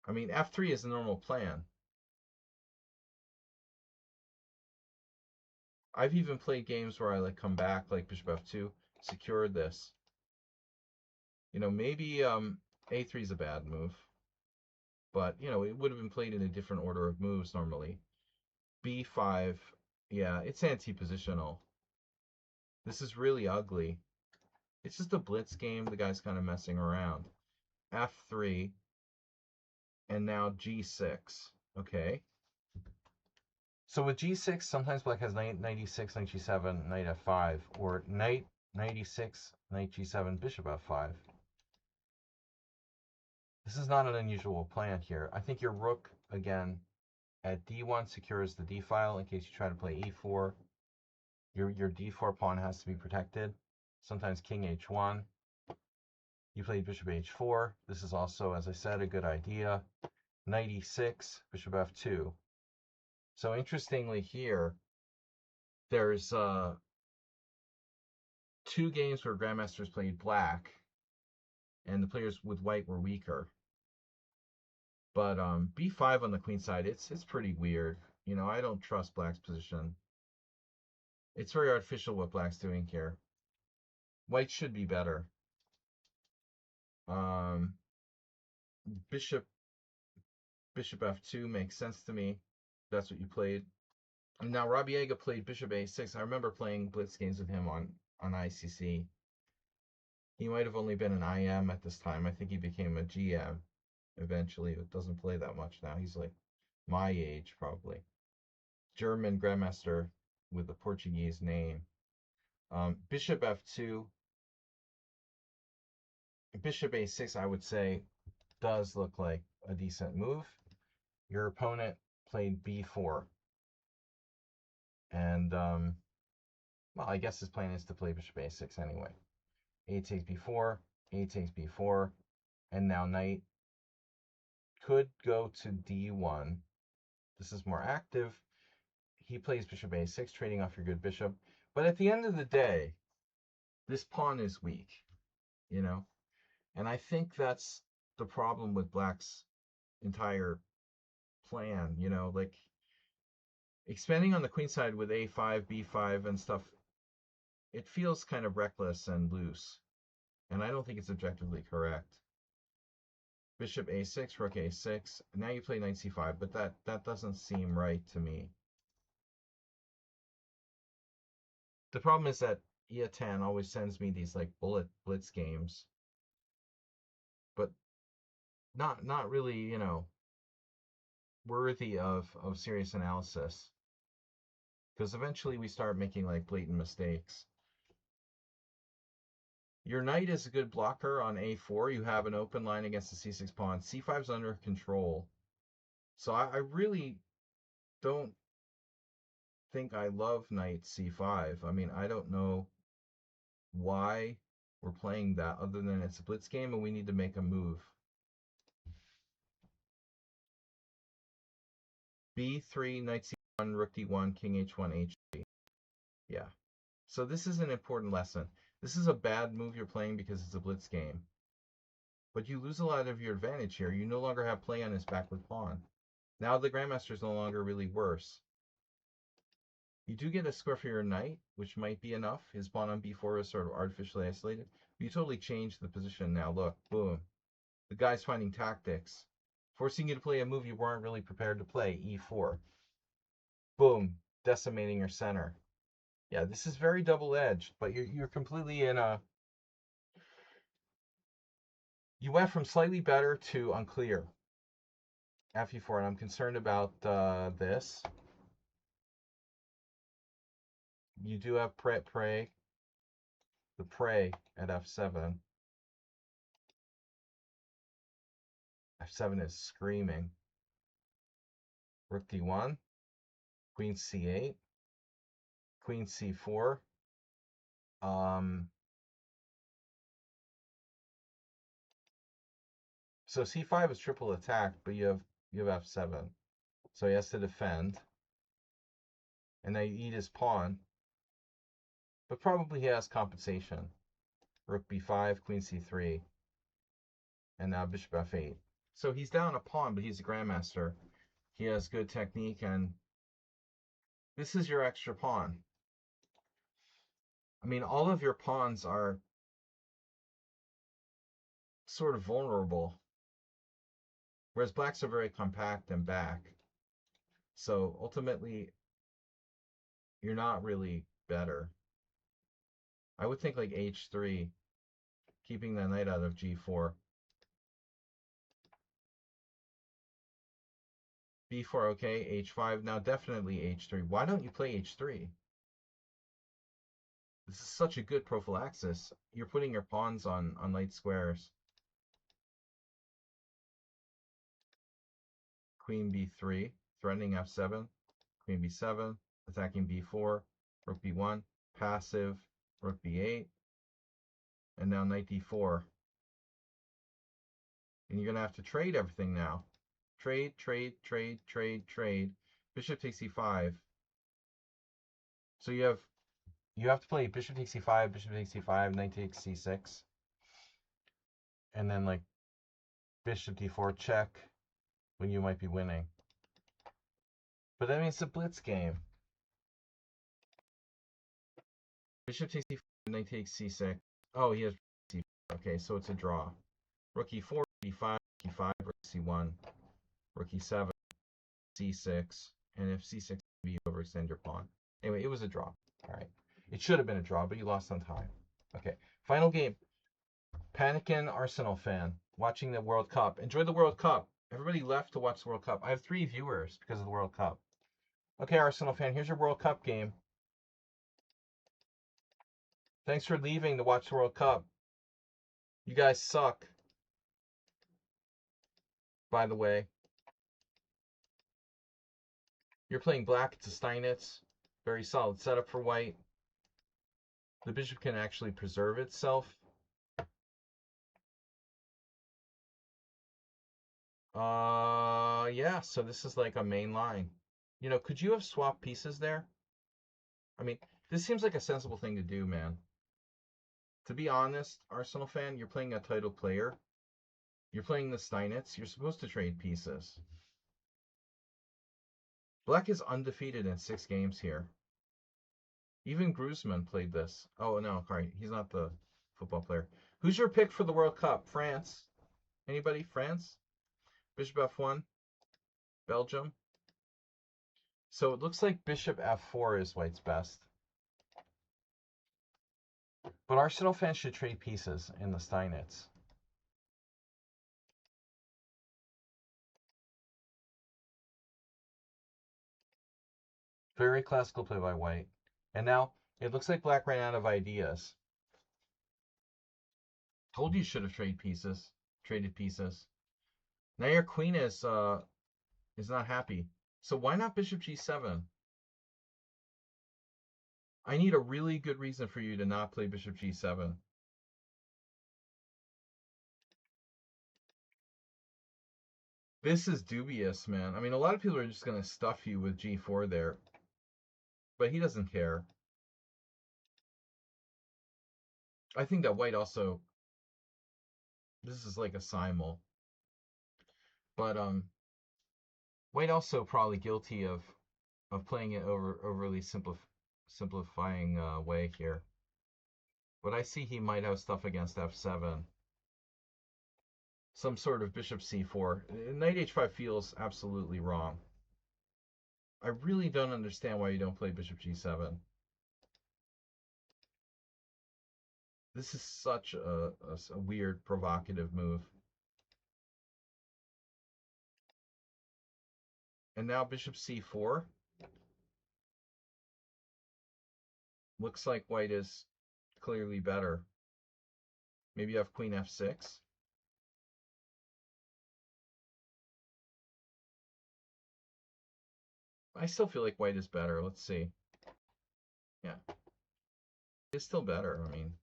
I mean, f3 is the normal plan. I've even played games where I like come back, like bishop f2, secured this. You know, maybe a3 is a bad move, but you know, it would have been played in a different order of moves normally. b5, yeah, it's anti-positional. This is really ugly. It's just a blitz game. The guy's kind of messing around. f3, and now g6. Okay. So with g6, sometimes black has knight 96, knight g7, knight f5, or knight 96, knight g7, bishop f5. This is not an unusual plan here. I think your rook, again, at d1 secures the d file in case you try to play e4. Your d4 pawn has to be protected. Sometimes king h1. You played bishop h4. This is also, as I said, a good idea. Knight e6, bishop f2. So interestingly here, there's two games where grandmasters played black, and the players with white were weaker. But b5 on the queen side, it's pretty weird. You know, I don't trust black's position. It's very artificial what black's doing here. White should be better. Bishop f2 makes sense to me. That's what you played. And now Rabiega played bishop a6. I remember playing blitz games with him on ICC. He might have only been an IM at this time. I think he became a GM eventually. It doesn't play that much now. He's like my age, probably. German grandmaster with a Portuguese name. Bishop f2. Bishop a6, I would say, does look like a decent move. Your opponent played b4. And, well, I guess his plan is to play bishop a6 anyway. A takes b4, a takes b4, and now knight could go to d1. This is more active. He plays bishop a6, trading off your good bishop. But at the end of the day, this pawn is weak, you know? And I think that's the problem with black's entire plan, you know? Like, expanding on the queen side with a5, b5, and stuff, it feels kind of reckless and loose. And I don't think it's objectively correct. Bishop a6, rook a6. Now you play knight c5, but that doesn't seem right to me. The problem is that e10 always sends me these like bullet blitz games, but not really, you know, worthy of serious analysis. Because eventually we start making like blatant mistakes. Your knight is a good blocker on a4. You have an open line against the c6 pawn. c5 is under control. So I really don't think I love knight c5. I mean, I don't know why we're playing that other than it's a blitz game and we need to make a move. b3, knight c1, rook d1, king h1, h3. Yeah. So this is an important lesson. This is a bad move you're playing because it's a blitz game. But you lose a lot of your advantage here. You no longer have play on his backward pawn. Now the Grandmaster is no longer really worse. You do get a square for your knight, which might be enough. His pawn on b4 is sort of artificially isolated. But you totally changed the position now. Look, boom. The guy's finding tactics, forcing you to play a move you weren't really prepared to play, e4. Boom, decimating your center. Yeah, this is very double-edged, but you're completely in a... You went from slightly better to unclear. Fe4, and I'm concerned about this. You do have prey, the prey at f7. f7 is screaming. Rook d1, queen c8, queen c4. So c5 is triple attack, but you have f7. So he has to defend. And they eat his pawn. But probably he has compensation. Rook b5, queen c3. And now bishop f8. So he's down a pawn, but he's a grandmaster. He has good technique, and this is your extra pawn. I mean, all of your pawns are sort of vulnerable. Whereas blacks are very compact and back. So ultimately, you're not really better. I would think like h3, keeping the knight out of g4. b4, okay, h5, now definitely h3. Why don't you play h3? This is such a good prophylaxis. You're putting your pawns on light squares. Queen b3, threatening f7. Queen b7, attacking b4. Rook b1, passive. Rook b8. And now knight d4. And you're going to have to trade everything now. Trade, trade, trade, trade, trade. Bishop takes e5. So you have to play bishop takes c5, bishop takes c5, knight takes c6. And then like bishop d4 check when you might be winning. But that means it's a blitz game. Bishop takes c5, knight takes c6. Oh, he has c5. Okay, so it's a draw. Rook e4, d5, e5, rook c1, rook e7, c6. And if c6, you overextend your pawn. Anyway, it was a draw. All right. It should have been a draw, but you lost on time. Okay, final game. Panikin Arsenal fan watching the World Cup. Enjoy the World Cup. Everybody left to watch the World Cup. I have 3 viewers because of the World Cup. Okay, Arsenal fan, here's your World Cup game. Thanks for leaving to watch the World Cup. You guys suck. By the way. You're playing black. It's a Steinitz. Very solid setup for white. The bishop can actually preserve itself. Yeah, so this is like a main line. You know, could you have swapped pieces there? I mean, this seems like a sensible thing to do, man. To be honest, Arsenal fan, you're playing a title player. You're playing the Steinitz. You're supposed to trade pieces. Black is undefeated in 6 games here. Even Griezmann played this. Oh, no, sorry. He's not the football player. Who's your pick for the World Cup? France? Anybody? France? Bishop f1? Belgium? So it looks like bishop f4 is white's best. But Arsenal fans should trade pieces in the Steinitz. Very classical play by white. And now it looks like black ran out of ideas. Told you should have traded pieces. Now your queen is not happy. So why not bishop g7? I need a really good reason for you to not play bishop g7. This is dubious, man. I mean, a lot of people are just going to stuff you with g4 there, but he doesn't care. I think that white also, this is like a simul, but white also probably guilty of playing it overly simplifying way here. But I see he might have stuff against f7. Some sort of bishop c4. Knight h5 feels absolutely wrong. I really don't understand why you don't play bishop g7. This is such a weird, provocative move. And now bishop c4. Looks like white is clearly better. Maybe you have queen f6. I still feel like white is better. Let's see. Yeah. It's still better. I mean.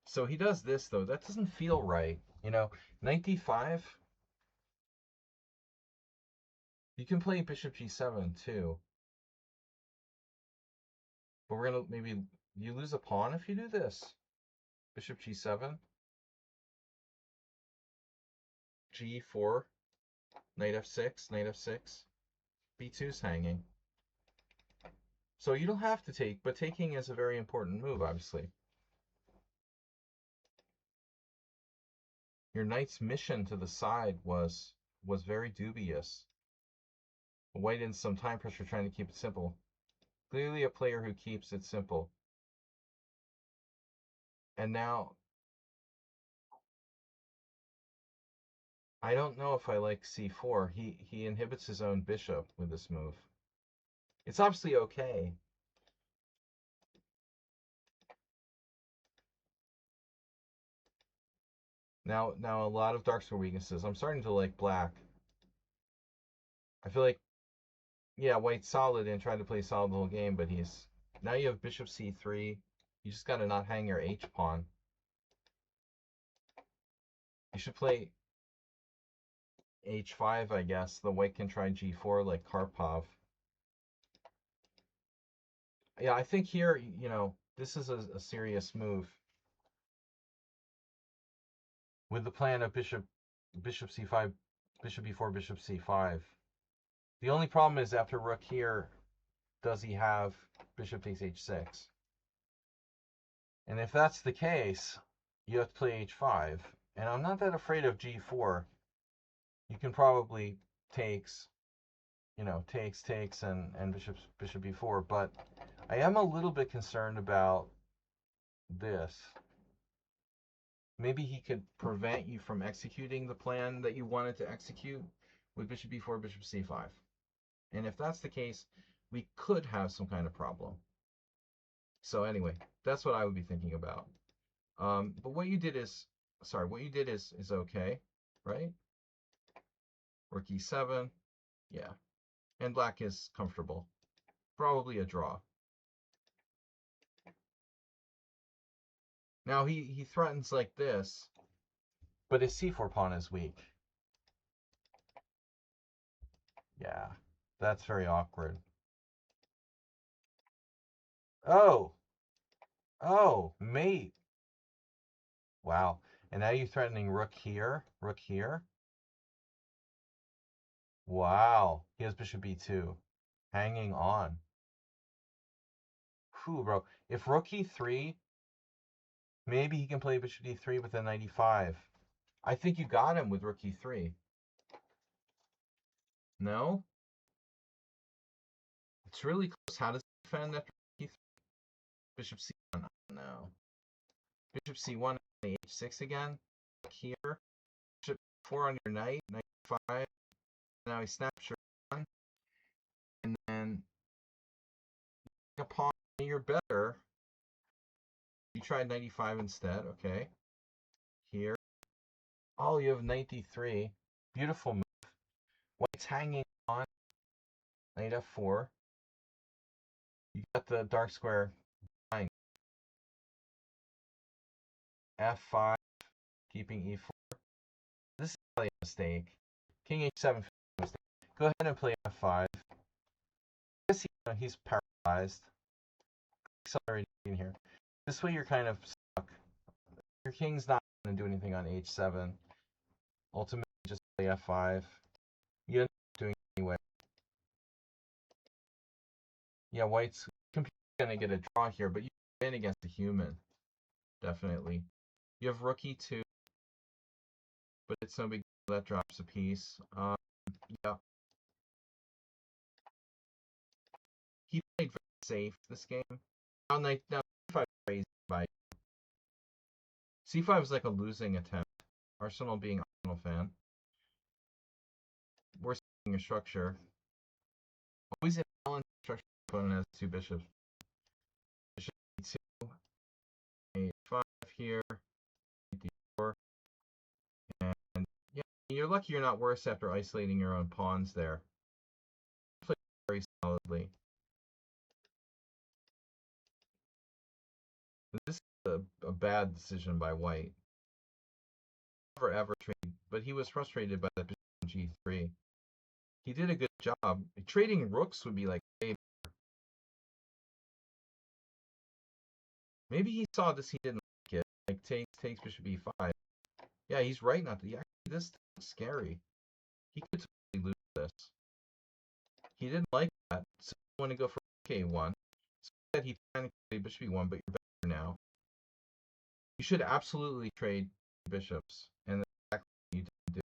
So he does this, though. That doesn't feel right. You know, knight d5. You can play bishop g7, too. But we're going to maybe... You lose a pawn if you do this. Bishop g7. g4. Knight f6. Knight f6. b2's hanging. So you don't have to take, but taking is a very important move, obviously. Your knight's mission to the side was very dubious. White in some time pressure trying to keep it simple. Clearly a player who keeps it simple. And now, I don't know if I like c4. He inhibits his own bishop with this move. It's obviously okay. Now a lot of dark square weaknesses. I'm starting to like black. I feel like, yeah, white's solid and trying to play solid the whole game, but he's... Now you have bishop c3. You just got to not hang your h-pawn. You should play h5, I guess. The white can try g4 like Karpov. Yeah, I think here, you know, this is a serious move. With the plan of bishop c5, bishop e4, bishop c5. The only problem is after rook here, does he have bishop takes h6? And if that's the case, you have to play h5. And I'm not that afraid of g4. You can probably takes, you know, takes, and bishop e4. But I am a little bit concerned about this. Maybe he could prevent you from executing the plan that you wanted to execute with bishop e4, bishop c5. And if that's the case, we could have some kind of problem. So anyway, that's what I would be thinking about. But what you did is, is okay, right? Rook e7, yeah. And black is comfortable. Probably a draw. Now he threatens like this, but his c4 pawn is weak. Yeah, that's very awkward. Oh, mate. Wow. And now you're threatening rook here, rook here. Wow. He has bishop b2. Hanging on. Whew, bro. If rook e3, maybe he can play bishop d3 with a knight e5. I think you got him with rook e3. No? It's really close. How does he defend after e3? Bishop c1. No. Bishop c1, knight h6 again. Here. Bishop 4 on your knight. Knight 5. Now he snaps your pawn. And then a pawn. You're better. You tried 95 instead. Okay. Here. Oh, you have knight d3. Beautiful move. White's hanging on. Knight f4. You got the dark square. F5. Keeping e4. This is probably a mistake. King h7, mistake. Go ahead and play f5. I guess he's paralyzed. Accelerating in here. This way you're kind of stuck. Your king's not going to do anything on h7. Ultimately, just play f5. You end up doing it anyway. Yeah, white's going to get a draw here, but you win against a human. Definitely. You have rook e2, but it's no big deal. That drops a piece. Yeah. He played very safe this game. Now c5 is crazy by c5 is like a losing attempt. Arsenal being Arsenal fan. We're seeing a structure. Always a balanced structure. Opponent has two bishops. Bishop e2, a5 here, d4, and yeah, you're lucky you're not worse after isolating your own pawns there. Play very solidly. This is a bad decision by white. Never ever trade, but he was frustrated by the bishop on g3. He did a good job. Trading rooks would be like, hey, maybe he saw this, he didn't like it. Like takes bishop e5. Yeah, he's right not to. Actually, this is scary. He could totally lose this. He didn't like that, so he wanted to go for k1. So instead he kind of played bishop e1, but you're better now. You should absolutely trade bishops, and that's exactly what you didn't do.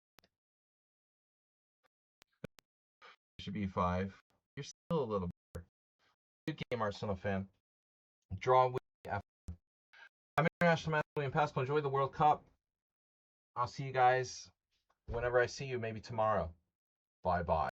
Bishop e5. You're still a little better. Good game, Arsenal fan. Draw with F. I'm International Master William Pascal. Enjoy the World Cup. I'll see you guys whenever I see you, maybe tomorrow. Bye-bye.